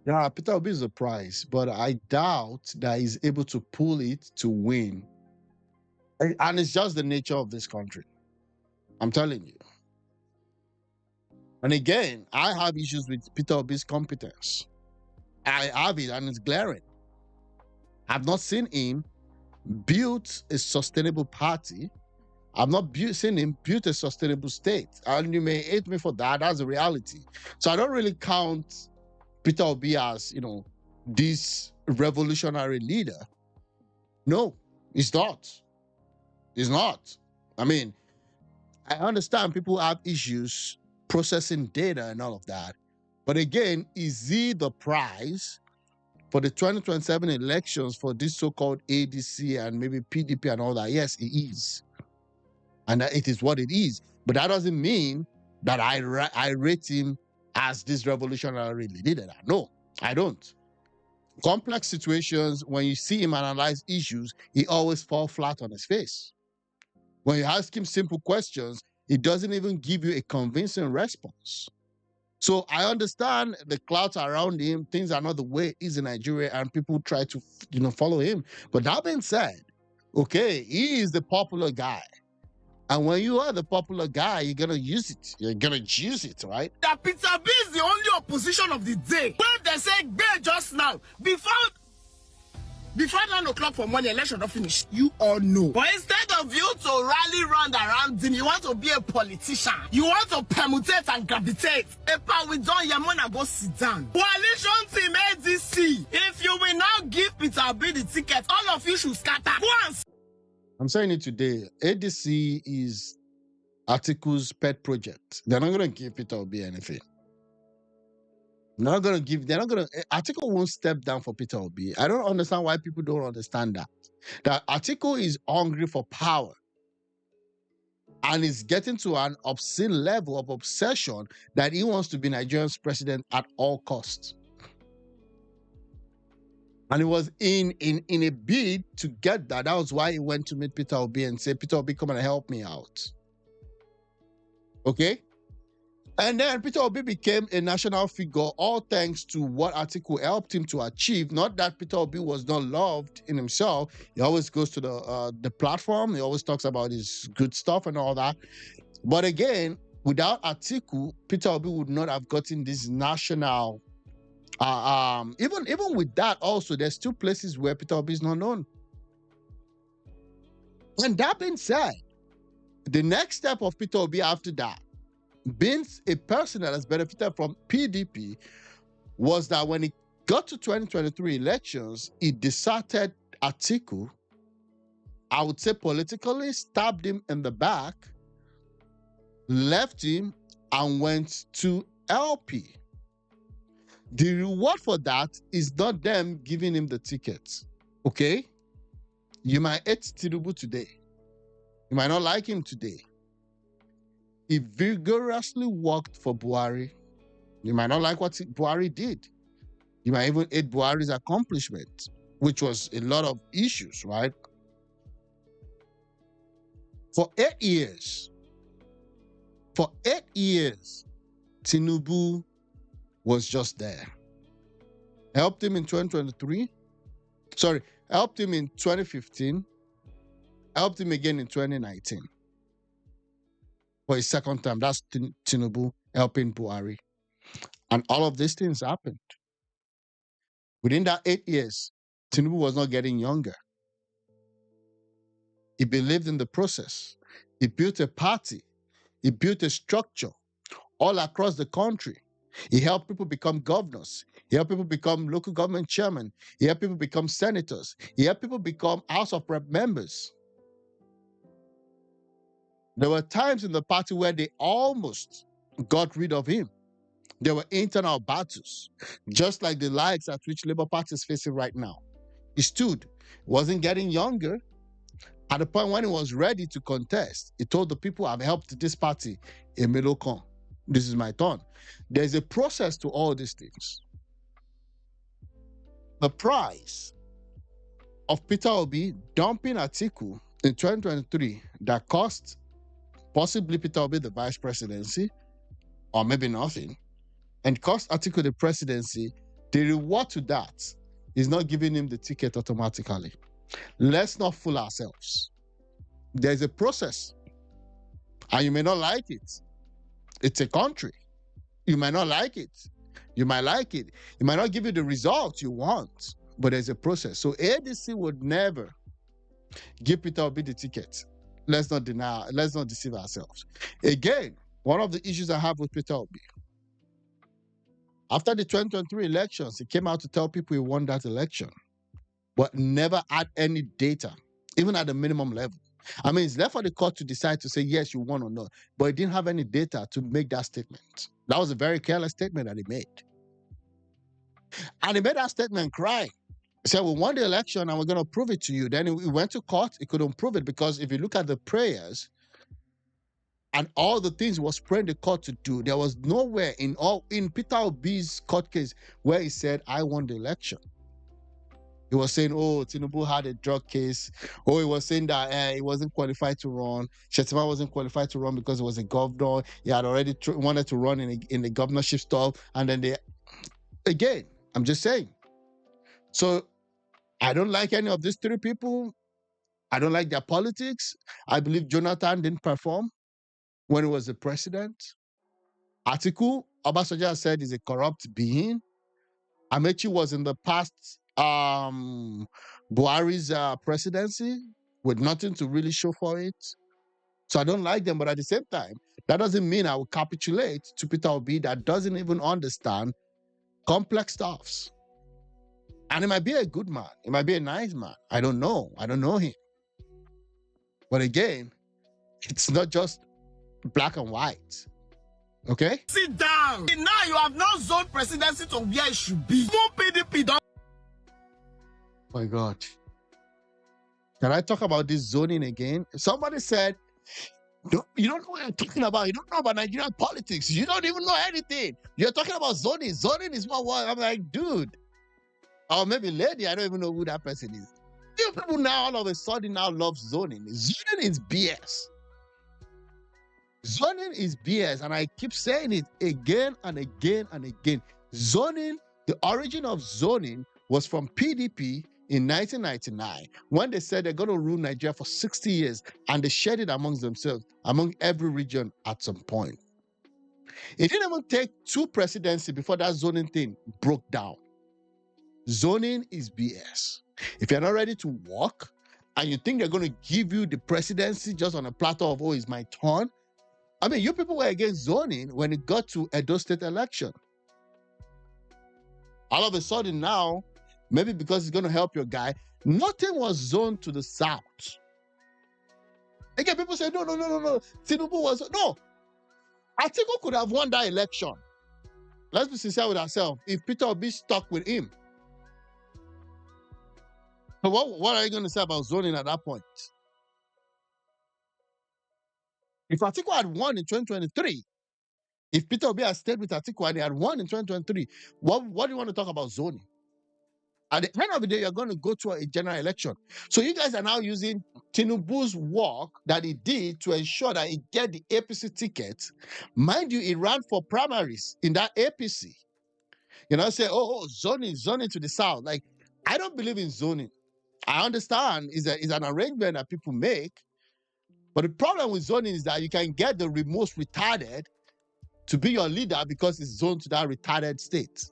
Yeah, Peter Obi is a prize, but I doubt that he's able to pull it to win. And it's just the nature of this country. I'm telling you. And again, I have issues with Peter Obi's competence. I have it, and it's glaring. I've not seen him build a sustainable party. I've not seen him build a sustainable state. And you may hate me for that. That's the reality. So I don't really count Peter Obi as, this revolutionary leader. No, he's not. He's not. I mean, I understand people have issues processing data and all of that. But again, is he the prize for the 2027 elections for this so-called ADC and maybe PDP and all that? Yes, he is. And it is what it is. But that doesn't mean that I rate him as this revolutionary leader. No, I don't. Complex situations, when you see him analyze issues, he always falls flat on his face. When you ask him simple questions, he doesn't even give you a convincing response. So I understand the clouds around him, things are not the way it is in Nigeria, and people try to, follow him. But that being said, okay, he is the popular guy. And when you are the popular guy, you're going to use it. You're going to use it, right? That Peter B is the only opposition of the day. When they say Gbe just now, before 9 o'clock for morning, election don't finish. You all know. But instead of you to rally round around him, you want to be a politician. You want to permutate and gravitate. Epa, we done Yamona go sit down. Coalition team ADC. If you will now give Peter B the ticket, all of you should scatter. Once. I'm saying it today. ADC is Atiku's pet project. They're not going to give Peter Obi anything. They're not going to, Atiku won't step down for Peter Obi. I don't understand why people don't understand that. That Atiku is hungry for power and is getting to an obscene level of obsession that he wants to be Nigeria's president at all costs. And it was in a bid to get that. That was why he went to meet Peter Obi and said, Peter Obi, come and help me out. Okay? And then Peter Obi became a national figure, all thanks to what Atiku helped him to achieve. Not that Peter Obi was not loved in himself. He always goes to the platform. He always talks about his good stuff and all that. But again, without Atiku, Peter Obi would not have gotten this national. Even with that, also, there's two places where Peter Obi is not known. And that being said, the next step of Peter Obi after that, being a person that has benefited from PDP, was that when it got to 2023 elections, he deserted Atiku, I would say politically, stabbed him in the back, left him, and went to LP. The reward for that is not them giving him the tickets, okay? You might hate Tinubu today. You might not like him today. He vigorously worked for Buhari. You might not like what Buhari did. You might even hate Buhari's accomplishment, which was a lot of issues, right? For 8 years, Tinubu was just there. Helped him in 2023. Sorry, helped him in 2015. Helped him again in 2019. For his second time, that's Tinubu helping Buhari. And all of these things happened. Within that 8 years, Tinubu was not getting younger. He believed in the process. He built a party. He built a structure all across the country. He helped people become governors. He helped people become local government chairmen. He helped people become senators. He helped people become House of Rep members. There were times in the party where they almost got rid of him. There were internal battles, just like the likes at which Labour Party is facing right now. He stood, wasn't getting younger. At the point when he was ready to contest, he told the people, I've helped this party, Emelokon. This is my turn. There's a process to all these things. The price of Peter Obi dumping Atiku in 2023 that cost possibly Peter Obi the vice presidency, or maybe nothing, and cost Atiku the presidency, the reward to that is not giving him the ticket automatically. Let's not fool ourselves. There's a process, and you may not like it. It's a country. You might not like it. You might like it. It might not give you the result you want, but there's a process. So ADC would never give Peter Obi the ticket. Let's not deceive ourselves. Again, one of the issues I have with Peter Obi, after the 2023 elections, he came out to tell people he won that election, but never had any data, even at the minimum level. I mean, it's left for the court to decide to say, yes, you won or not, but he didn't have any data to make that statement. That was a very careless statement that he made. And he made that statement crying. He said, we won the election and we're going to prove it to you. Then he went to court. He couldn't prove it because if you look at the prayers and all the things he was praying the court to do, there was nowhere in Peter Obi's court case where he said, I won the election. He was saying, oh, Tinubu had a drug case. Oh, he was saying that he wasn't qualified to run. Shettima wasn't qualified to run because he was a governor. He had already wanted to run in the governorship stuff. And then again, I'm just saying. So I don't like any of these three people. I don't like their politics. I believe Jonathan didn't perform when he was the president. Atiku, Obasanjo said, is a corrupt being. Amechi was in the past Buhari's presidency with nothing to really show for it. So I don't like them, but at the same time, that doesn't mean I will capitulate to Peter Obi that doesn't even understand complex stuffs. And he might be a good man. He might be a nice man. I don't know. I don't know him. But again, it's not just black and white. Okay? Sit down. Now you have no zone presidency to where it should be. More PDP don't. Oh my God. Can I talk about this zoning again? Somebody said, you don't know what you're talking about. You don't know about Nigerian politics. You don't even know anything. You're talking about zoning. Zoning is what I'm like, dude. Or maybe lady, I don't even know who that person is. You people now all of a sudden now love zoning. Zoning is BS. Zoning is BS, and I keep saying it again and again and again. Zoning, the origin of zoning was from PDP in 1999 when they said they're going to rule Nigeria for 60 years, and they shared it amongst themselves, among every region at some point. It didn't even take two presidencies before that zoning thing broke down. Zoning is BS. If you're not ready to walk and you think they're going to give you the presidency just on a platter of, oh, it's my turn. I mean, you people were against zoning when it got to Edo State election. All of a sudden now, maybe because it's going to help your guy, nothing was zoned to the south. Again, people say, no. Tinubu was, no. Atiku could have won that election. Let's be sincere with ourselves. If Peter Obi stuck with him. So what are you going to say about zoning at that point? If Atiku had won in 2023, if Peter Obi had stayed with Atiku and he had won in 2023, what do you want to talk about zoning? At the end of the day, you're going to go to a general election. So you guys are now using Tinubu's work that he did to ensure that he get the APC ticket. Mind you, he ran for primaries in that APC. You know, say, zoning to the south. Like, I don't believe in zoning. I understand it's an arrangement that people make. But the problem with zoning is that you can get the most retarded to be your leader because it's zoned to that retarded state.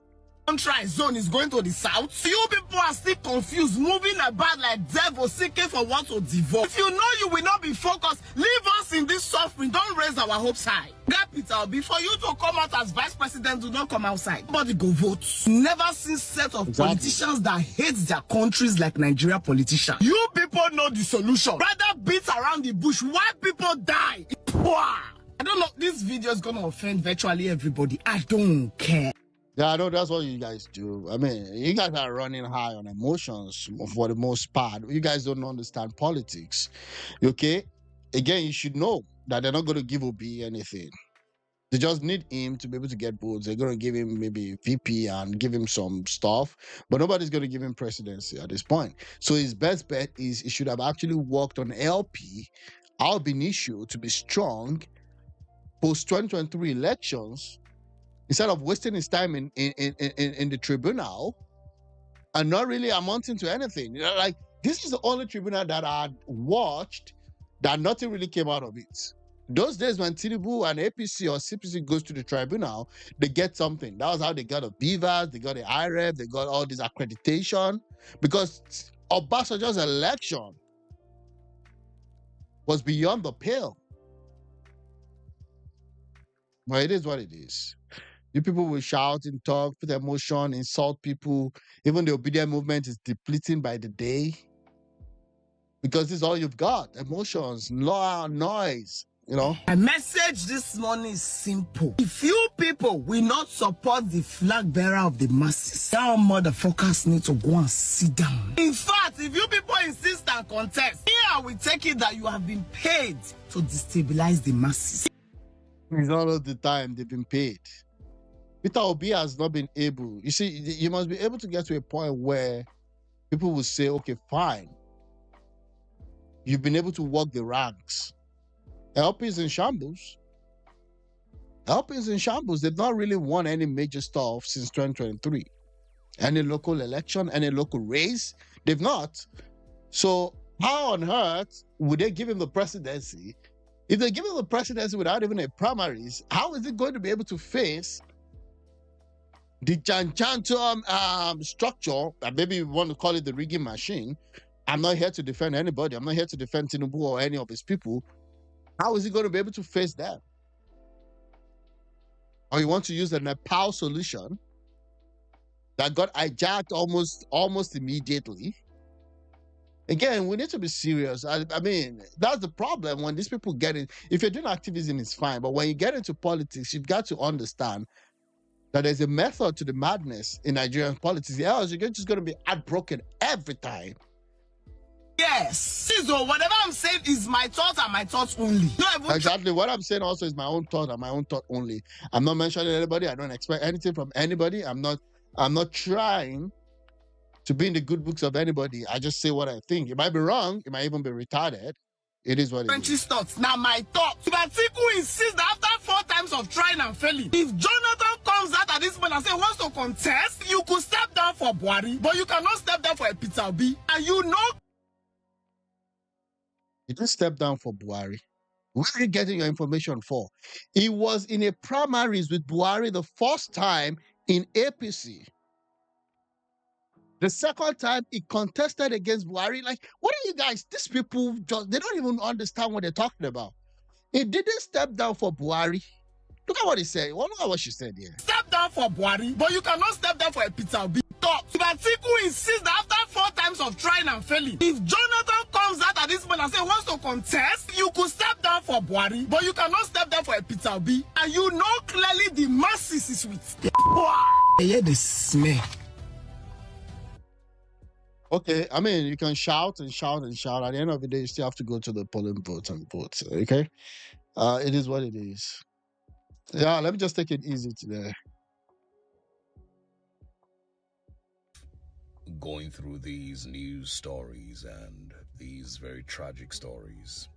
Try zone is going to the south. You people are still confused, moving about like devils, seeking for what to devour. If you know you will not be focused, leave us in this suffering. Don't raise our hopes high. Get Peter Obi, for you to come out as vice president, do not come outside. Nobody go vote. Never seen set of politicians that hate their countries like Nigeria politicians. You people know the solution. Rather beat around the bush. Why people die? I don't know. This video is going to offend virtually everybody. I don't care. Yeah, I know that's what you guys do. I mean, you guys are running high on emotions for the most part. You guys don't understand politics. Okay? Again, you should know that they're not going to give Obi anything. They just need him to be able to get votes. They're going to give him maybe VP and give him some stuff, but nobody's going to give him presidency at this point. So his best bet is he should have actually worked on LP, ab initio, to be strong post-2023 elections, instead of wasting his time in the tribunal and not really amounting to anything. You know, like, this is the only tribunal that I watched that nothing really came out of it. Those days when Tinubu and APC or CPC goes to the tribunal, they get something. That was how they got the BVAS, they got the IREF, they got all this accreditation. Because Obasanjo's election was beyond the pale. But it is what it is. You people will shout and talk, put emotion, insult people. Even the obedient movement is depleting by the day. Because this is all you've got. Emotions, noise, you know. My message this morning is simple. If you people will not support the flag bearer of the masses, y'all motherfuckers need to go and sit down. In fact, if you people insist and contest, here we take it that you have been paid to destabilize the masses. It's not all the time they've been paid. Peter Obi has not been able. You see, you must be able to get to a point where people will say, okay, fine. You've been able to walk the ranks. LP is in shambles. LP is in shambles. They've not really won any major stuff since 2023. Any local election, any local race, they've not. So how on earth would they give him the presidency? If they give him the presidency without even a primaries, how is it going to be able to face the Chanchantum structure? Maybe you want to call it the rigging machine. I'm not here to defend anybody. I'm not here to defend Tinubu or any of his people. How is he going to be able to face them? Or you want to use a Nepal solution that got hijacked almost immediately? Again, we need to be serious. I mean, that's the problem when these people get in. If you're doing activism, it's fine. But when you get into politics, you've got to understand that there's a method to the madness in Nigerian politics. Else, you're just going to be heartbroken every time. Yes. So whatever I'm saying is my thoughts and my thoughts only. Exactly. What I'm saying also is my own thought and my own thought only. I'm not mentioning anybody. I don't expect anything from anybody. I'm not trying to be in the good books of anybody. I just say what I think. It might be wrong. It might even be retarded. It is what it is. Thoughts. Now my thoughts. Atiku insists that after 4 times of trying and failing, if Jonathan comes out at this point and says wants to contest, you could step down for Buhari, but you cannot step down for a Peter Obi. And you know, you didn't step down for Buhari. Where are you getting your information for? He was in a primaries with Buhari the first time in APC. The second time he contested against Buhari. Like, what are you guys? These people they don't even understand what they're talking about. He didn't step down for Buhari. Look at what he said. Well, look at what she said here. Step down for Buhari, but you cannot step down for a Peter Obi. Atiku insists that after 4 times of trying and failing, if Jonathan comes out at this point and says wants to contest, you could step down for Buhari, but you cannot step down for a Peter Obi. And you know clearly the masses is with. I hear the smell. Okay, I mean, you can shout and shout and shout. At the end of the day, you still have to go to the polling booth and vote. Okay, it is what it is. Yeah, let me just take it easy today. Going through these news stories and these very tragic stories,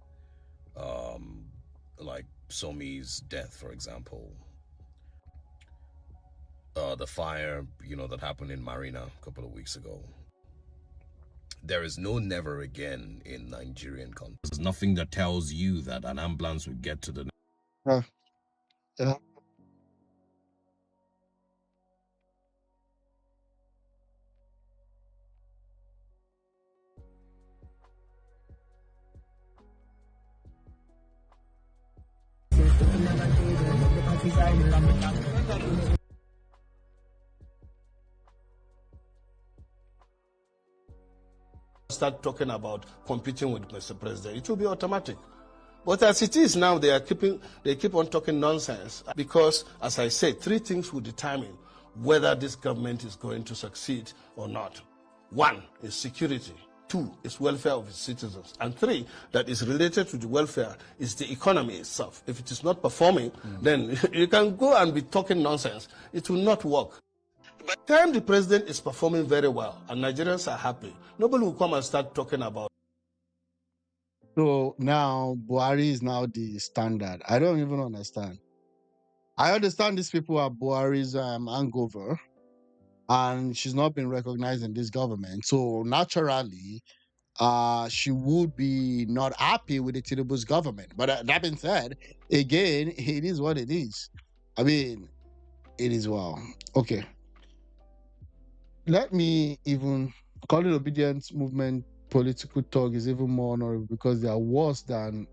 like Somi's death, for example, the fire, that happened in Marina a couple of weeks ago. There is no never again in Nigerian context. There's nothing that tells you that an ambulance will get to the... Yeah. Start talking about competing with Mr. President, it will be automatic. But as it is now, they keep on talking nonsense because, as I said, 3 things will determine whether this government is going to succeed or not. 1 is security. 2 is welfare of its citizens. And 3, that is related to the welfare, is the economy itself. If it is not performing, then you can go and be talking nonsense. It will not work. By the time the president is performing very well and Nigerians are happy, nobody will come and start talking about. So now Buhari is now the standard. I don't even understand. I understand these people are Buhari's hangover, and she's not been recognized in this government. So naturally, she would be not happy with the Tinubu's government. But that being said, again, it is what it is. I mean, it is well. Okay. Let me even call it obedience movement political talk is even more honorable because they are worse than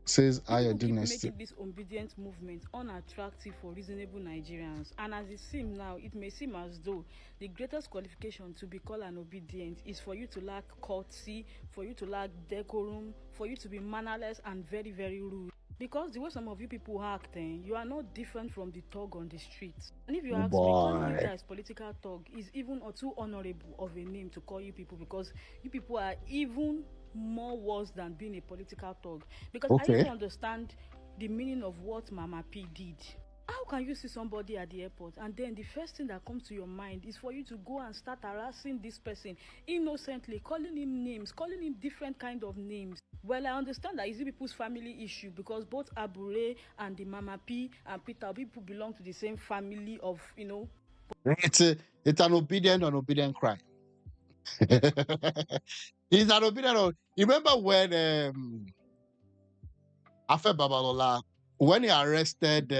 says Ayo Dynasty. Making this obedient movement unattractive for reasonable Nigerians, and as it seems now, it may seem as though the greatest qualification to be called an obedient is for you to lack courtesy, for you to lack decorum, for you to be mannerless and very, very rude. Because the way some of you people act, you are not different from the thug on the streets. And if you ask me, calling you guys political thug is even too honorable of a name to call you people, because you people are even more worse than being a political thug. Because I don't understand the meaning of what Mama P did. How can you see somebody at the airport and then the first thing that comes to your mind is for you to go and start harassing this person innocently, calling him names, calling him different kind of names? Well, I understand that it's people's family issue because both Abure and the Mama P and Peter people belong to the same family of, you know. It's an obedient crime. It's an obedient. You remember when Afe Babalola, when he arrested,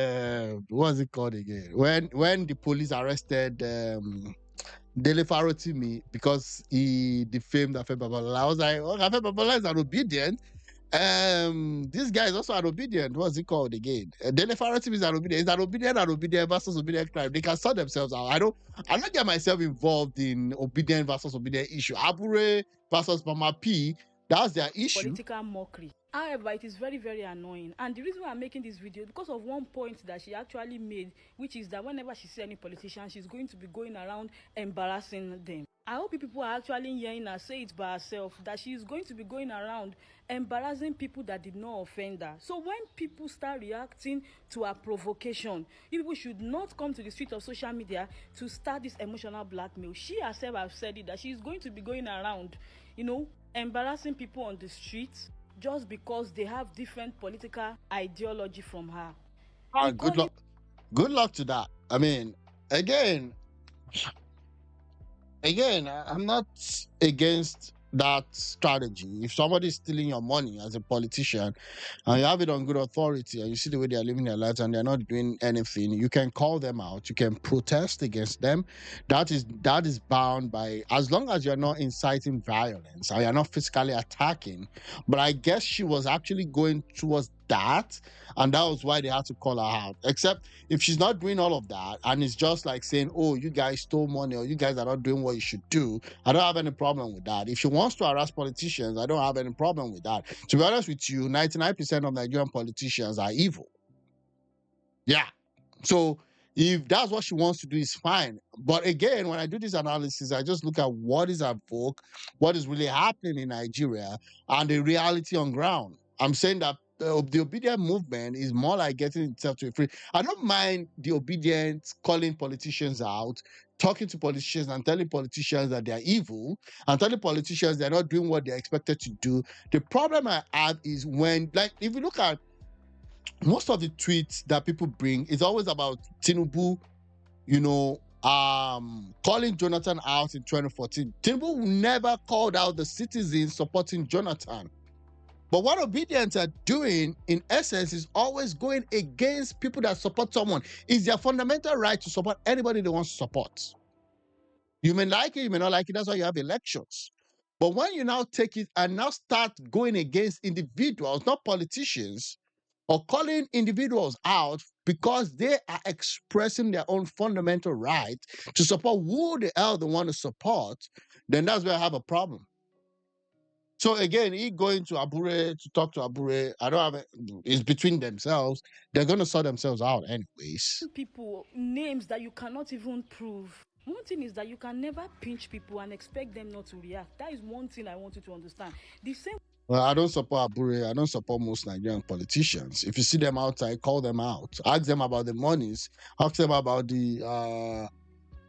what was it called again? When the police arrested Dele Farotimi because he defamed Afe Babalola, I was like, oh, Afe Babalola is an obedient. This guy is also an obedient. What's it called again? Dele Farotimi is an obedient. It's an obedient versus obedient crime. They can sort themselves out. I don't get myself involved in obedient versus obedient issue. Abure versus Mama P, that's their issue. Political mockery. However, it is very, very annoying. And the reason why I'm making this video is because of one point that she actually made, which is that whenever she sees any politician, she's going to be going around embarrassing them. I hope people are actually hearing her say it by herself, that she is going to be going around embarrassing people that did not offend her. So when people start reacting to her provocation, you people should not come to the street of social media to start this emotional blackmail. She herself has said it, that she is going to be going around, you know, embarrassing people on the streets just because they have different political ideology from her. Good luck. Good luck to that. I mean, again, I'm not against that strategy. If somebody is stealing your money as a politician and you have it on good authority and you see the way they are living their lives and they're not doing anything, you can call them out, you can protest against them. That is bound by, as long as you're not inciting violence or you're not physically attacking. But I guess she was actually going towards that, and that was why they had to call her out. Except if she's not doing all of that and it's just like saying, oh, you guys stole money or you guys are not doing what you should do, I don't have any problem with that. If she wants to harass politicians, I don't have any problem with that. To be honest with you, 99% of Nigerian politicians are evil. Yeah. So if that's what she wants to do, is fine. But again, when I do this analysis, I just look at what is at vogue, what is really happening in Nigeria, and the reality on ground. I'm saying that the obedient movement is more like getting itself to a free. I don't mind the obedient calling politicians out, talking to politicians and telling politicians that they're evil, and telling politicians they're not doing what they're expected to do. The problem I have is when, like, if you look at most of the tweets that people bring, is always about Tinubu, you know, calling Jonathan out in 2014. Tinubu never called out the citizens supporting Jonathan. But what obedience are doing, in essence, is always going against people that support someone. It's their fundamental right to support anybody they want to support. You may like it, you may not like it. That's why you have elections. But when you now take it and now start going against individuals, not politicians, or calling individuals out because they are expressing their own fundamental right to support who the hell they want to support, then that's where I have a problem. So again, he going to Abure to talk to Abure, I don't have it's between themselves. They're going to sort themselves out anyways. People, names that you cannot even prove. One thing is that you can never pinch people and expect them not to react. That is one thing I want you to understand. The same. Well, I don't support Abure. I don't support most Nigerian politicians. If you see them outside, call them out. Ask them about the monies. Ask them about the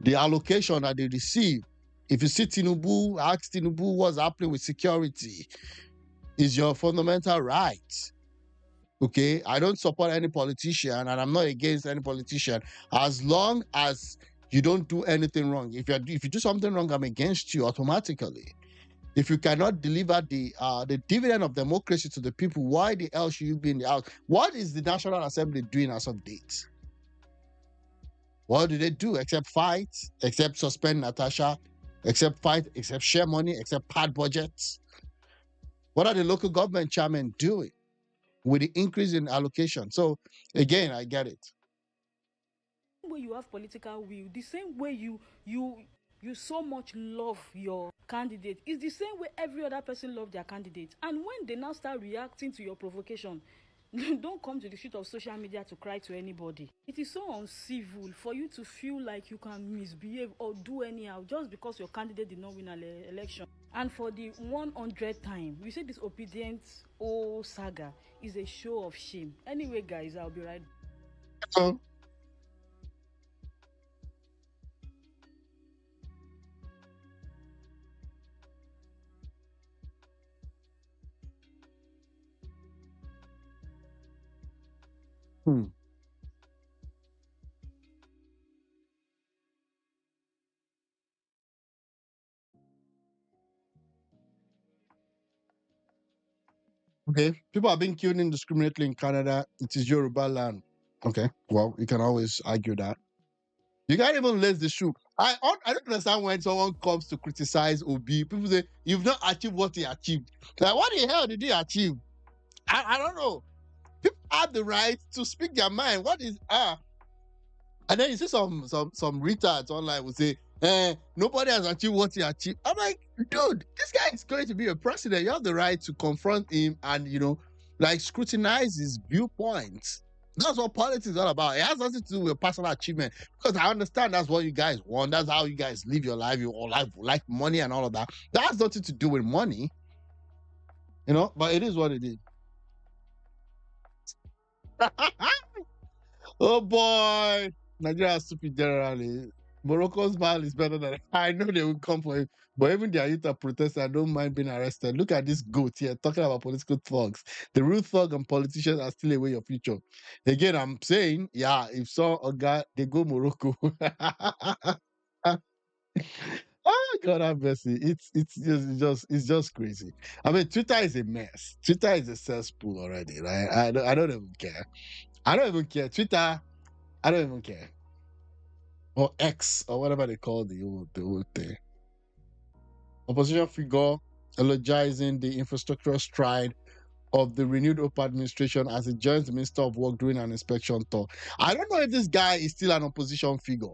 allocation that they receive. If you see Tinubu, ask Tinubu what's happening with security. Is your fundamental right. Okay? I don't support any politician, and I'm not against any politician, as long as you don't do anything wrong. If you do something wrong, I'm against you automatically. If you cannot deliver the dividend of democracy to the people, why the hell should you be in the house? What is the National Assembly doing as of date? What do they do except fight, except suspend Natasha, except fight, except share money, except pad budgets? What are the local government chairmen doing with the increase in allocation? So again, I get it. The same way you have political will, the same way you so much love your candidate, is the same way every other person loves their candidate. And when they now start reacting to your provocation, don't come to the street of social media to cry to anybody. It is so uncivil for you to feel like you can misbehave or do anyhow just because your candidate did not win an election. And for the 100th time, we say this obedient saga is a show of shame. Anyway, guys, I'll be right back. Okay, people are being killed indiscriminately in Canada. It is Yoruba land. Okay, well, you can always argue that. You can't even lace the shoe. I don't understand when someone comes to criticize Obi. People say you've not achieved what he achieved. Like, what the hell did he achieve? I don't know. People have the right to speak their mind. What is and then you see some retards online will say, nobody has achieved what he achieved. I'm like, dude, this guy is going to be a president. You have the right to confront him and like scrutinize his viewpoints. That's what politics is all about. It has nothing to do with personal achievement. Because I understand that's what you guys want. That's how you guys live your life. You all like money and all of that. That has nothing to do with money. But it is what it is. Oh boy. Nigeria is stupid generally. Morocco's man is better than I know they will come for him. But even the youth are protesting. I don't mind being arrested. Look at this goat here talking about political thugs. The real thug and politicians are still away your future. Again, I'm saying, yeah, if so a guy they go Morocco. Oh God have mercy. It's just crazy. I mean, Twitter is a mess. Twitter is a cesspool already, right? I don't even care. I don't even care. Twitter, I don't even care. Or X or whatever they call the old thing. Opposition figure eulogizing the infrastructural stride of the renewed Hope administration as he joins the Minister of Work during an inspection tour. I don't know if this guy is still an opposition figure.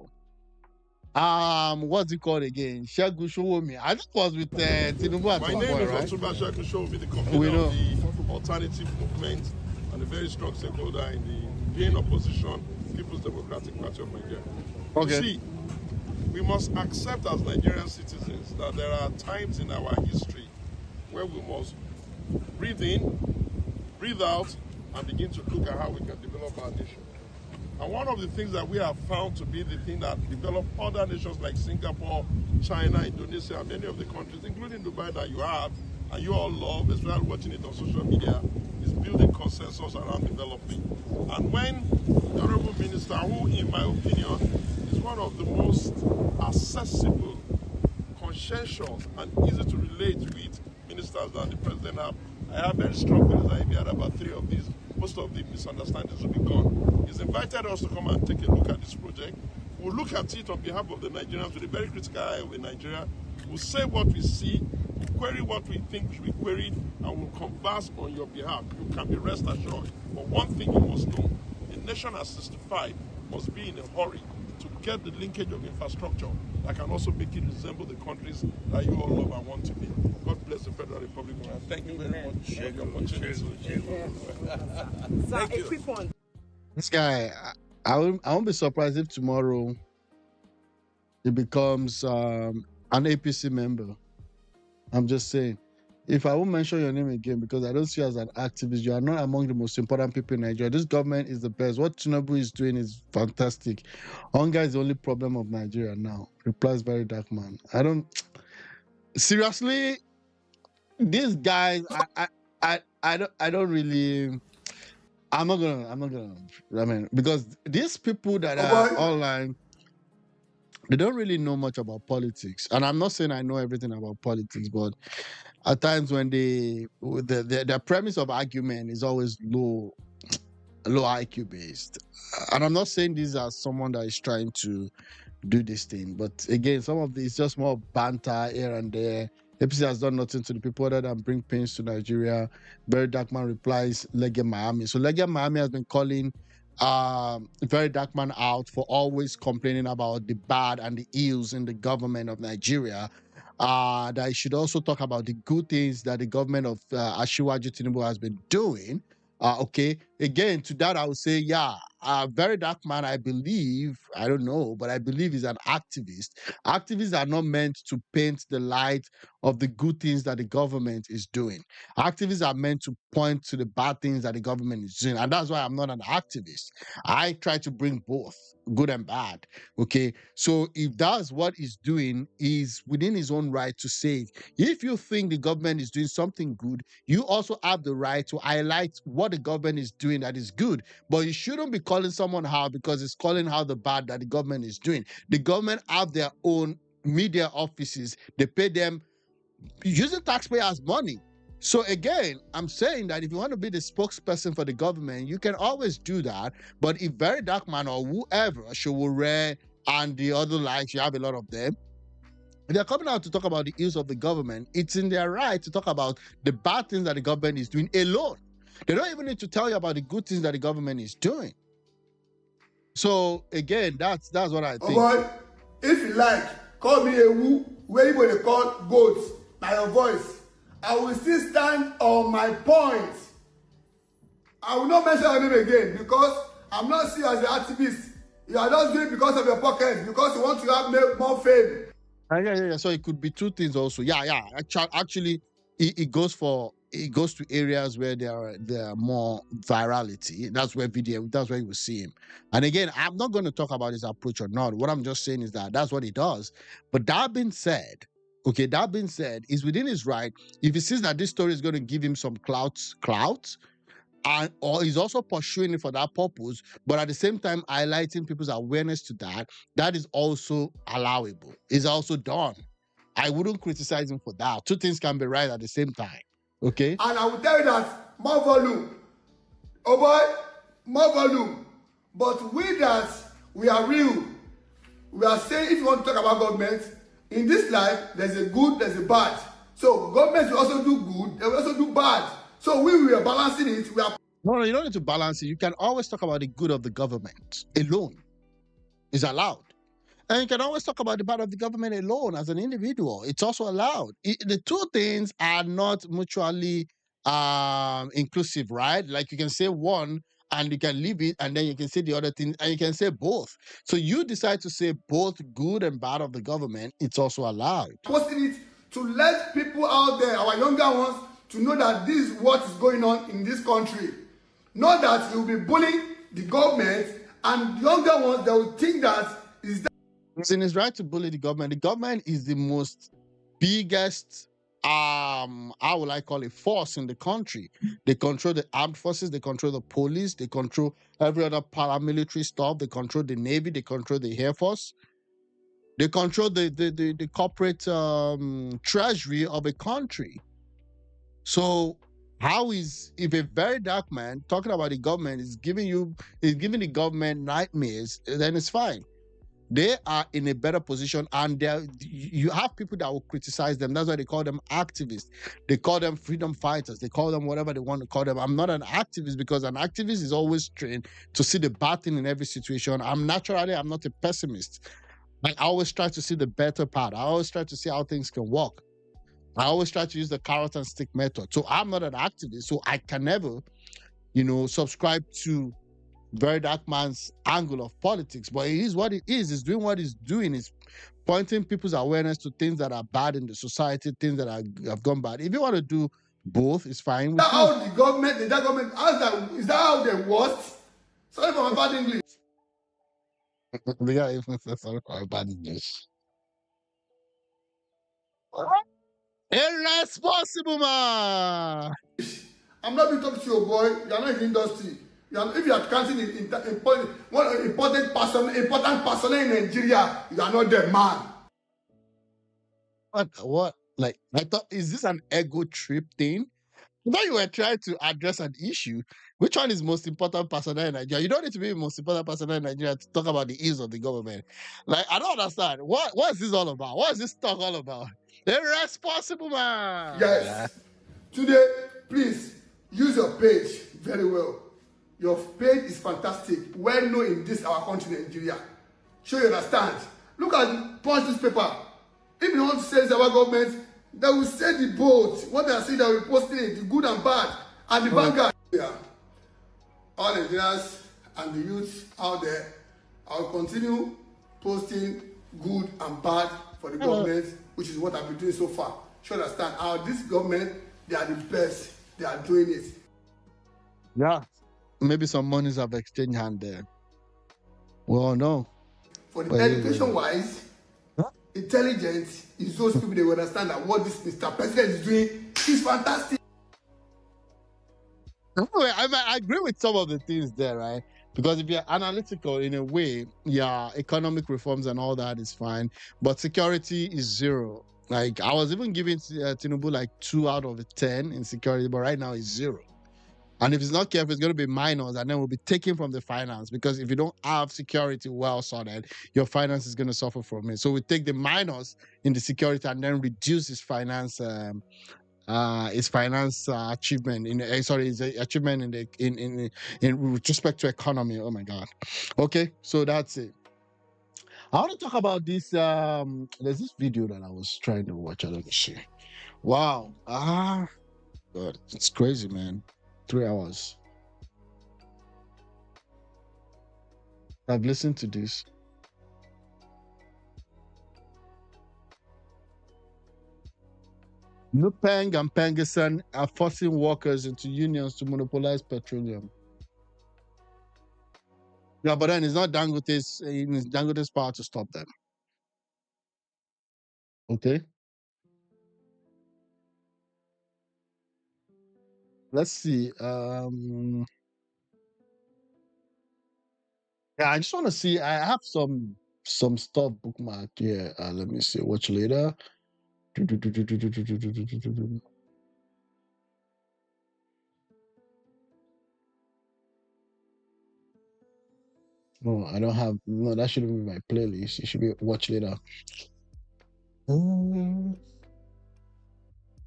What's it called again? Shegun Showomi. I think it was with Tinubu at My some name point, is right? Otunba Shegun Showomi, the We convener know. of the alternative movement and a very strong stakeholder in the gain opposition, People's Democratic Party of Nigeria. Okay. You see, we must accept as Nigerian citizens that there are times in our history where we must breathe in, breathe out, and begin to look at how we can develop our nation. And one of the things that we have found to be the thing that developed other nations like Singapore, China, Indonesia, and many of the countries, including Dubai that you have, and you all love, especially watching it on social media, is building consensus around development. And when the Honorable Minister, who in my opinion is one of the most accessible, conscientious, and easy to relate with ministers that the President have, I have very strong feelings that if he had about 3 of these, most of the misunderstandings will be gone. He's invited us to come and take a look at this project. We'll look at it on behalf of the Nigerians with a very critical eye of Nigeria. We'll say what we see, we'll query what we think should be queried, and we'll converse on your behalf. You can be rest assured. But one thing you must know, a nation at 65 must be in a hurry to get the linkage of infrastructure that can also make it resemble the countries that you all love and want to be. God bless the Federal Republic of Nigeria. Thank you very much for the opportunity. Thank you. A quick one. This guy, I won't be surprised if tomorrow he becomes an APC member. I'm just saying. If I won't mention your name again because I don't see you as an activist, you are not among the most important people in Nigeria. This government is the best. What Tinubu is doing is fantastic. Hunger is the only problem of Nigeria now. Replies very dark man. I don't seriously. These guys, I don't really. I'm not gonna. I mean, because these people that are online, they don't really know much about politics. And I'm not saying I know everything about politics, but at times when their premise of argument is always low IQ based. And I'm not saying this as someone that is trying to do this thing, but again, some of this just more banter here and there. APC has done nothing to the people other than bring pains to Nigeria. Very Darkman replies, Lege Miami. So Lege Miami has been calling Very Darkman out for always complaining about the bad and the ills in the government of Nigeria. That he should also talk about the good things that the government of Asiwaju Tinubu has been doing. Okay, again, to that I would say, yeah, a very dark man, I believe, I don't know, but I believe he's an activist. Activists are not meant to paint the light of the good things that the government is doing. Activists are meant to point to the bad things that the government is doing. And that's why I'm not an activist. I try to bring both good and bad. Okay. So if that's what he's doing, is within his own right to say, if you think the government is doing something good, you also have the right to highlight what the government is doing that is good. But you shouldn't be calling someone out because it's calling out the bad that the government is doing. The government have their own media offices. They pay them using taxpayers' money. So again, I'm saying that if you want to be the spokesperson for the government, you can always do that. But if Very Dark Man or whoever, Showore and the other likes, you have a lot of them, they're coming out to talk about the ills of the government, it's in their right to talk about the bad things that the government is doing alone. They don't even need to tell you about the good things that the government is doing. So again, that's what I think. Boy, if you like, call me a woo, where you they call goats by your voice. I will still stand on my points. I will not mention your name again because I'm not seen as an activist. You are just doing it because of your pocket, because you want to have more fame. Yeah. So it could be two things also. Yeah. Actually, it goes to areas where there are more virality. That's where you will see him. And again, I'm not going to talk about his approach or not. What I'm just saying is that that's what he does. But that being said, he's within his right. If he sees that this story is going to give him some clout, or he's also pursuing it for that purpose, but at the same time highlighting people's awareness to that is also allowable. It's also done. I wouldn't criticize him for that. Two things can be right at the same time. Okay? And I will tell you that more volume. Oh boy, more volume. But we are real. We are saying if you want to talk about government, in this life, there's a good, there's a bad. So government will also do good, they will also do bad. So we are balancing it. No, you don't need to balance it. You can always talk about the good of the government alone. It's allowed. And you can always talk about the bad of the government alone as an individual. It's also allowed. The two things are not mutually inclusive, right? Like you can say one and you can leave it, and then you can say the other thing, and you can say both. So you decide to say both good and bad of the government, it's also allowed. Posting it to let people out there, our younger ones, to know that this is what is going on in this country. Not that you'll be bullying the government, and younger ones, they will think that is that. It's in his right to bully the government. The government is the most biggest, how will I call it, force in the country. They control the armed forces, they control the police, they control every other paramilitary stuff, they control the Navy, they control the Air Force, they control the corporate treasury of a country. So if a Very Dark Man talking about the government is giving the government nightmares, then it's fine. They are in a better position, and you have people that will criticize them. That's why they call them activists. They call them freedom fighters. They call them whatever they want to call them. I'm not an activist because an activist is always trained to see the bad thing in every situation. I'm not a pessimist. I always try to see the better part. I always try to see how things can work. I always try to use the carrot and stick method. So I'm not an activist, so I can never, subscribe to Very Dark Man's angle of politics. But it is what it is. It's doing what it's doing. It's pointing people's awareness to things that are bad in the society, things that have gone bad. If you want to do both, it's fine. Is that how the government, is that how they worst? Sorry for my bad English. Sorry for my bad English. Irresponsible, man. I'm not being talking to you, boy. You are not in the industry. If you are counting one important person in Nigeria, you are not the man. What? Like, I thought, is this an ego trip thing? I thought you were trying to address an issue. Which one is most important person in Nigeria? You don't need to be the most important person in Nigeria to talk about the ills of the government. Like, I don't understand. What is this all about? What is this talk all about? Irresponsible, man. Yes. Yeah. Today, please use your page very well. Your page is fantastic. Well known in this our country, Nigeria. Sure you understand. Look at Punch newspaper. If you want to say our government, they will say the both. What they are saying, they will post it, the good and bad, and the vanguard. Yeah. All Nigerians, and the youth out there, I will continue posting good and bad for the government, which is what I've been doing so far. You understand? This government, they are the best. They are doing it. Yeah. Maybe some monies have exchanged hand there. Well, no. For the education-wise, intelligence is those people, they will understand that what this Mr. President is doing is fantastic. I agree with some of the things there, right? Because if you're analytical in a way, yeah, economic reforms and all that is fine, but security is 0. Like, I was even giving Tinubu like 2 out of 10 in security, but right now it's 0. And if it's not careful, it's going to be minus, and then we'll be taken from the finance, because if you don't have security well sorted, your finance is going to suffer from it. So we take the minus in the security and then reduce his finance achievement his achievement in with respect to economy. Oh my God. Okay, so that's it. I want to talk about this. There's this video that I was trying to watch. Let me see. Wow. God, it's crazy, man. 3 hours. I've listened to this. Nupeng and Pengesan are forcing workers into unions to monopolize petroleum. Yeah, but then it's not Dangote's power to stop them. Okay. Let's see. Yeah, I just want to see. I have some stuff bookmarked here. Let me see. Watch later. No, I don't have. No, that shouldn't be my playlist. It should be watch later.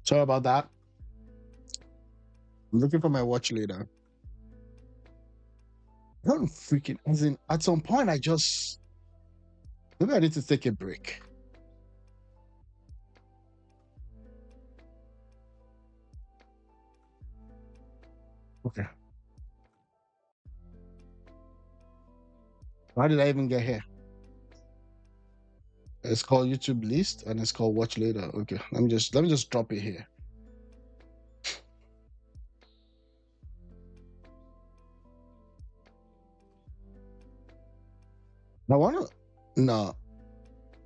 Sorry about that. I'm looking for my watch later. I don't freaking. As in, at some point, maybe I need to take a break. Okay. How did I even get here? It's called YouTube list and it's called watch later. Okay, let me just drop it here.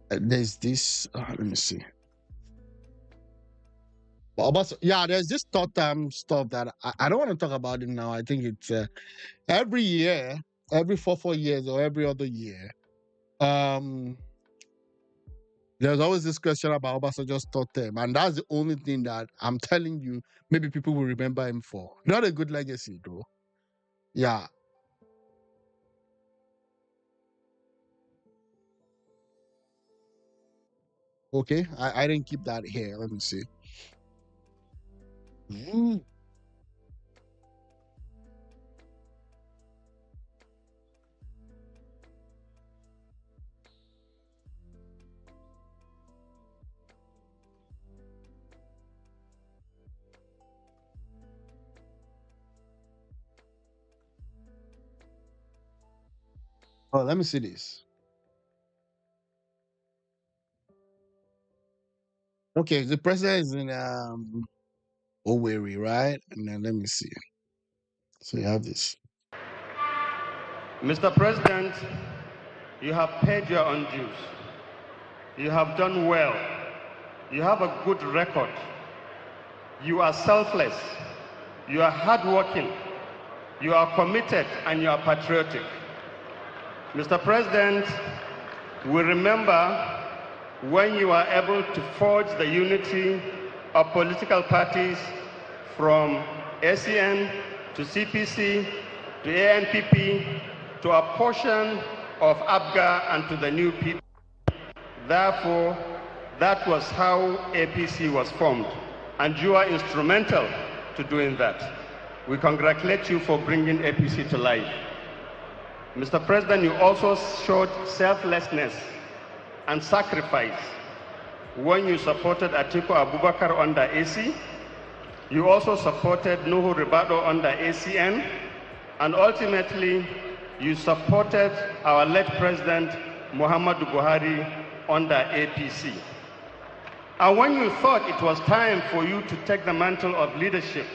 There's this. Let me see. Yeah, there's this third time stuff that I don't want to talk about it now. I think it's every year, every 4 years or every other year. There's always this question about Obasanjo's third term, and that's the only thing that I'm telling you, maybe people will remember him for. Not a good legacy, though. Yeah. Okay, I didn't keep that here. Let me see. Oh, let me see this. Okay, the president is in Owerri, right? And then let me see. So you have this. Mr. President, you have paid your own dues. You have done well. You have a good record. You are selfless. You are hardworking. You are committed and you are patriotic. Mr. President, we remember when you were able to forge the unity of political parties from ACN to CPC to ANPP to a portion of ABGA and to the new people. Therefore, that was how APC was formed, and you are instrumental to doing that. We congratulate you for bringing APC to life. Mr. President, you also showed selflessness and sacrifice when you supported Atiku Abubakar under AC. You also supported Nuhu Ribado under ACN, and ultimately you supported our late President Muhammadu Buhari under APC. And when you thought it was time for you to take the mantle of leadership,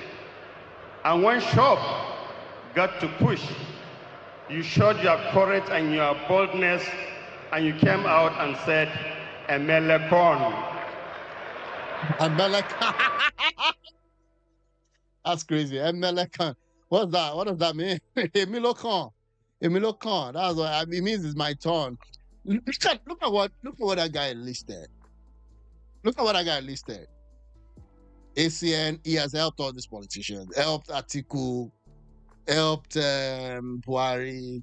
and when Shop got to push, you showed your courage and your boldness, and you came out and said, Emelekon. That's crazy. Emelekon. What's that? What does that mean? Emilokon. Emilokon. That's what it means. It's my turn. Look at what that guy listed. Look at what that guy listed. ACN, he has helped all these politicians, helped Atiku, helped Buhari,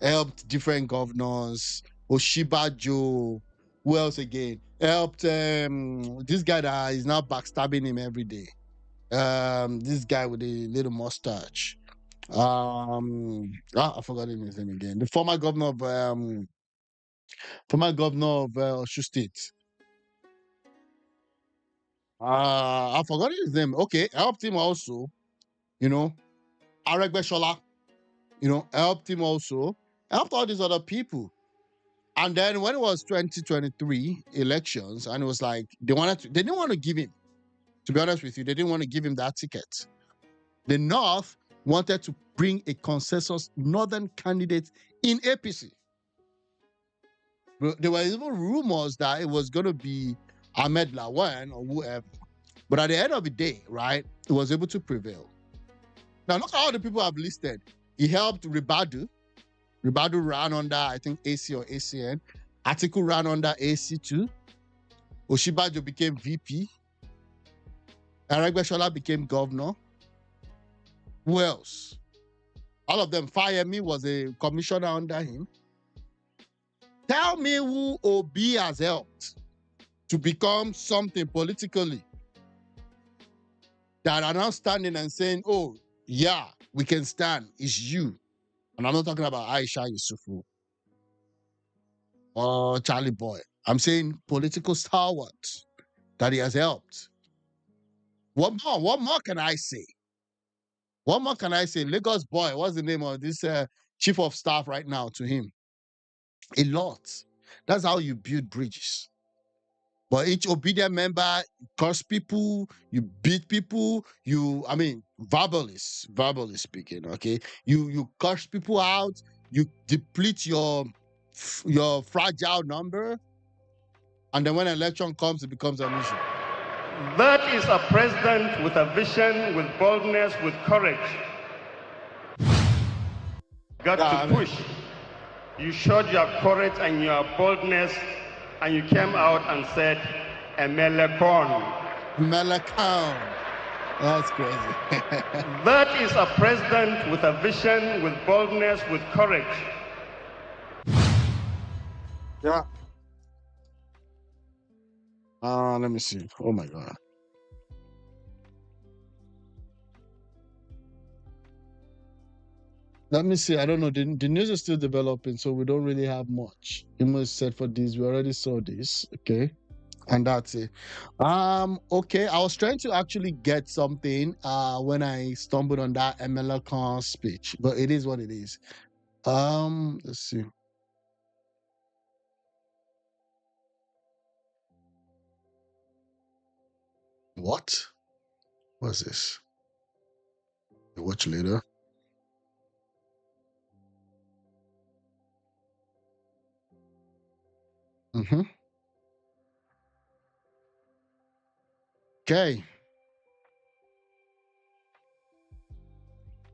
helped different governors, Oshibajo, who else again? Helped this guy that is now backstabbing him every day. This guy with the little mustache. I forgot his name again. The former governor of Oshu State. I forgot his name. Okay, helped him also. You know, Aregbesola. You know, helped him also. Helped all these other people. And then when it was 2023 elections, and it was like they didn't want to give him. To be honest with you, they didn't want to give him that ticket. The North wanted to bring a consensus northern candidate in APC. There were even rumors that it was going to be Ahmed Lawan or whoever. But at the end of the day, right, it was able to prevail. Now, look at all the people I've listed. He helped Ribadu. Ribadu ran under, I think, AC or ACN. Atiku ran under AC2. Oshibajo became VP. Aregbesola became governor. Who else? All of them. Fayemi was a commissioner under him. Tell me who Obi has helped to become something politically that are now standing and saying, oh, yeah, we can stand. It's you. And I'm not talking about Aisha Yusufu or Charlie Boy. I'm saying political stalwarts that he has helped. What more can I say? What more can I say? Lagos Boy, what's the name of this chief of staff right now to him? A lot. That's how you build bridges. But each obedient member, you curse people, you beat people, verbally speaking, okay? You curse people out, you deplete your fragile number, and then when election comes, it becomes an issue. That is a president with a vision, with boldness, with courage. Got to push. You showed your courage and your boldness, and you came out and said, Emelekon. Emelekon. That's crazy. That is a president with a vision, with boldness, with courage. Yeah. Let me see. Oh my God. Let me see. I don't know. The news is still developing, so we don't really have much. Imo said for this. We already saw this. Okay. And that's it. Okay. I was trying to actually get something when I stumbled on that Emelekon speech, but it is what it is. Let's see. What? What's this? Watch later. Okay.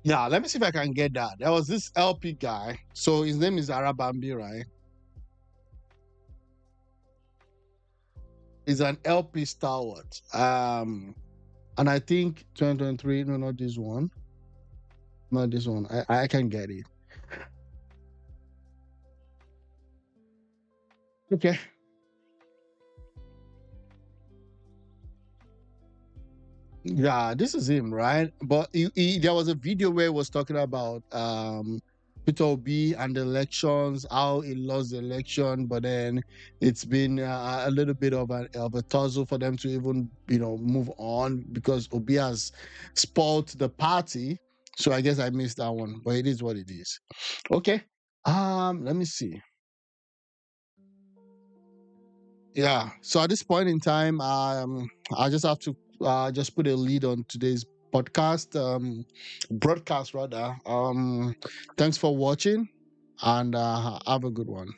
Yeah, let me see if I can get that. There was this LP guy. So his name is Arabambi, right? He's an LP stalwart. And I think 2023, no, not this one. Not this one. I can get it. Okay. Yeah, this is him, right? But there was a video where he was talking about Peter Obi and the elections, how he lost the election, but then it's been a little bit of a tussle for them to even move on because Obi has spoiled the party. So I guess I missed that one, but it is what it is. Okay. Let me see. Yeah. So at this point in time, I just have to just put a lead on today's podcast, broadcast rather. Thanks for watching, and have a good one.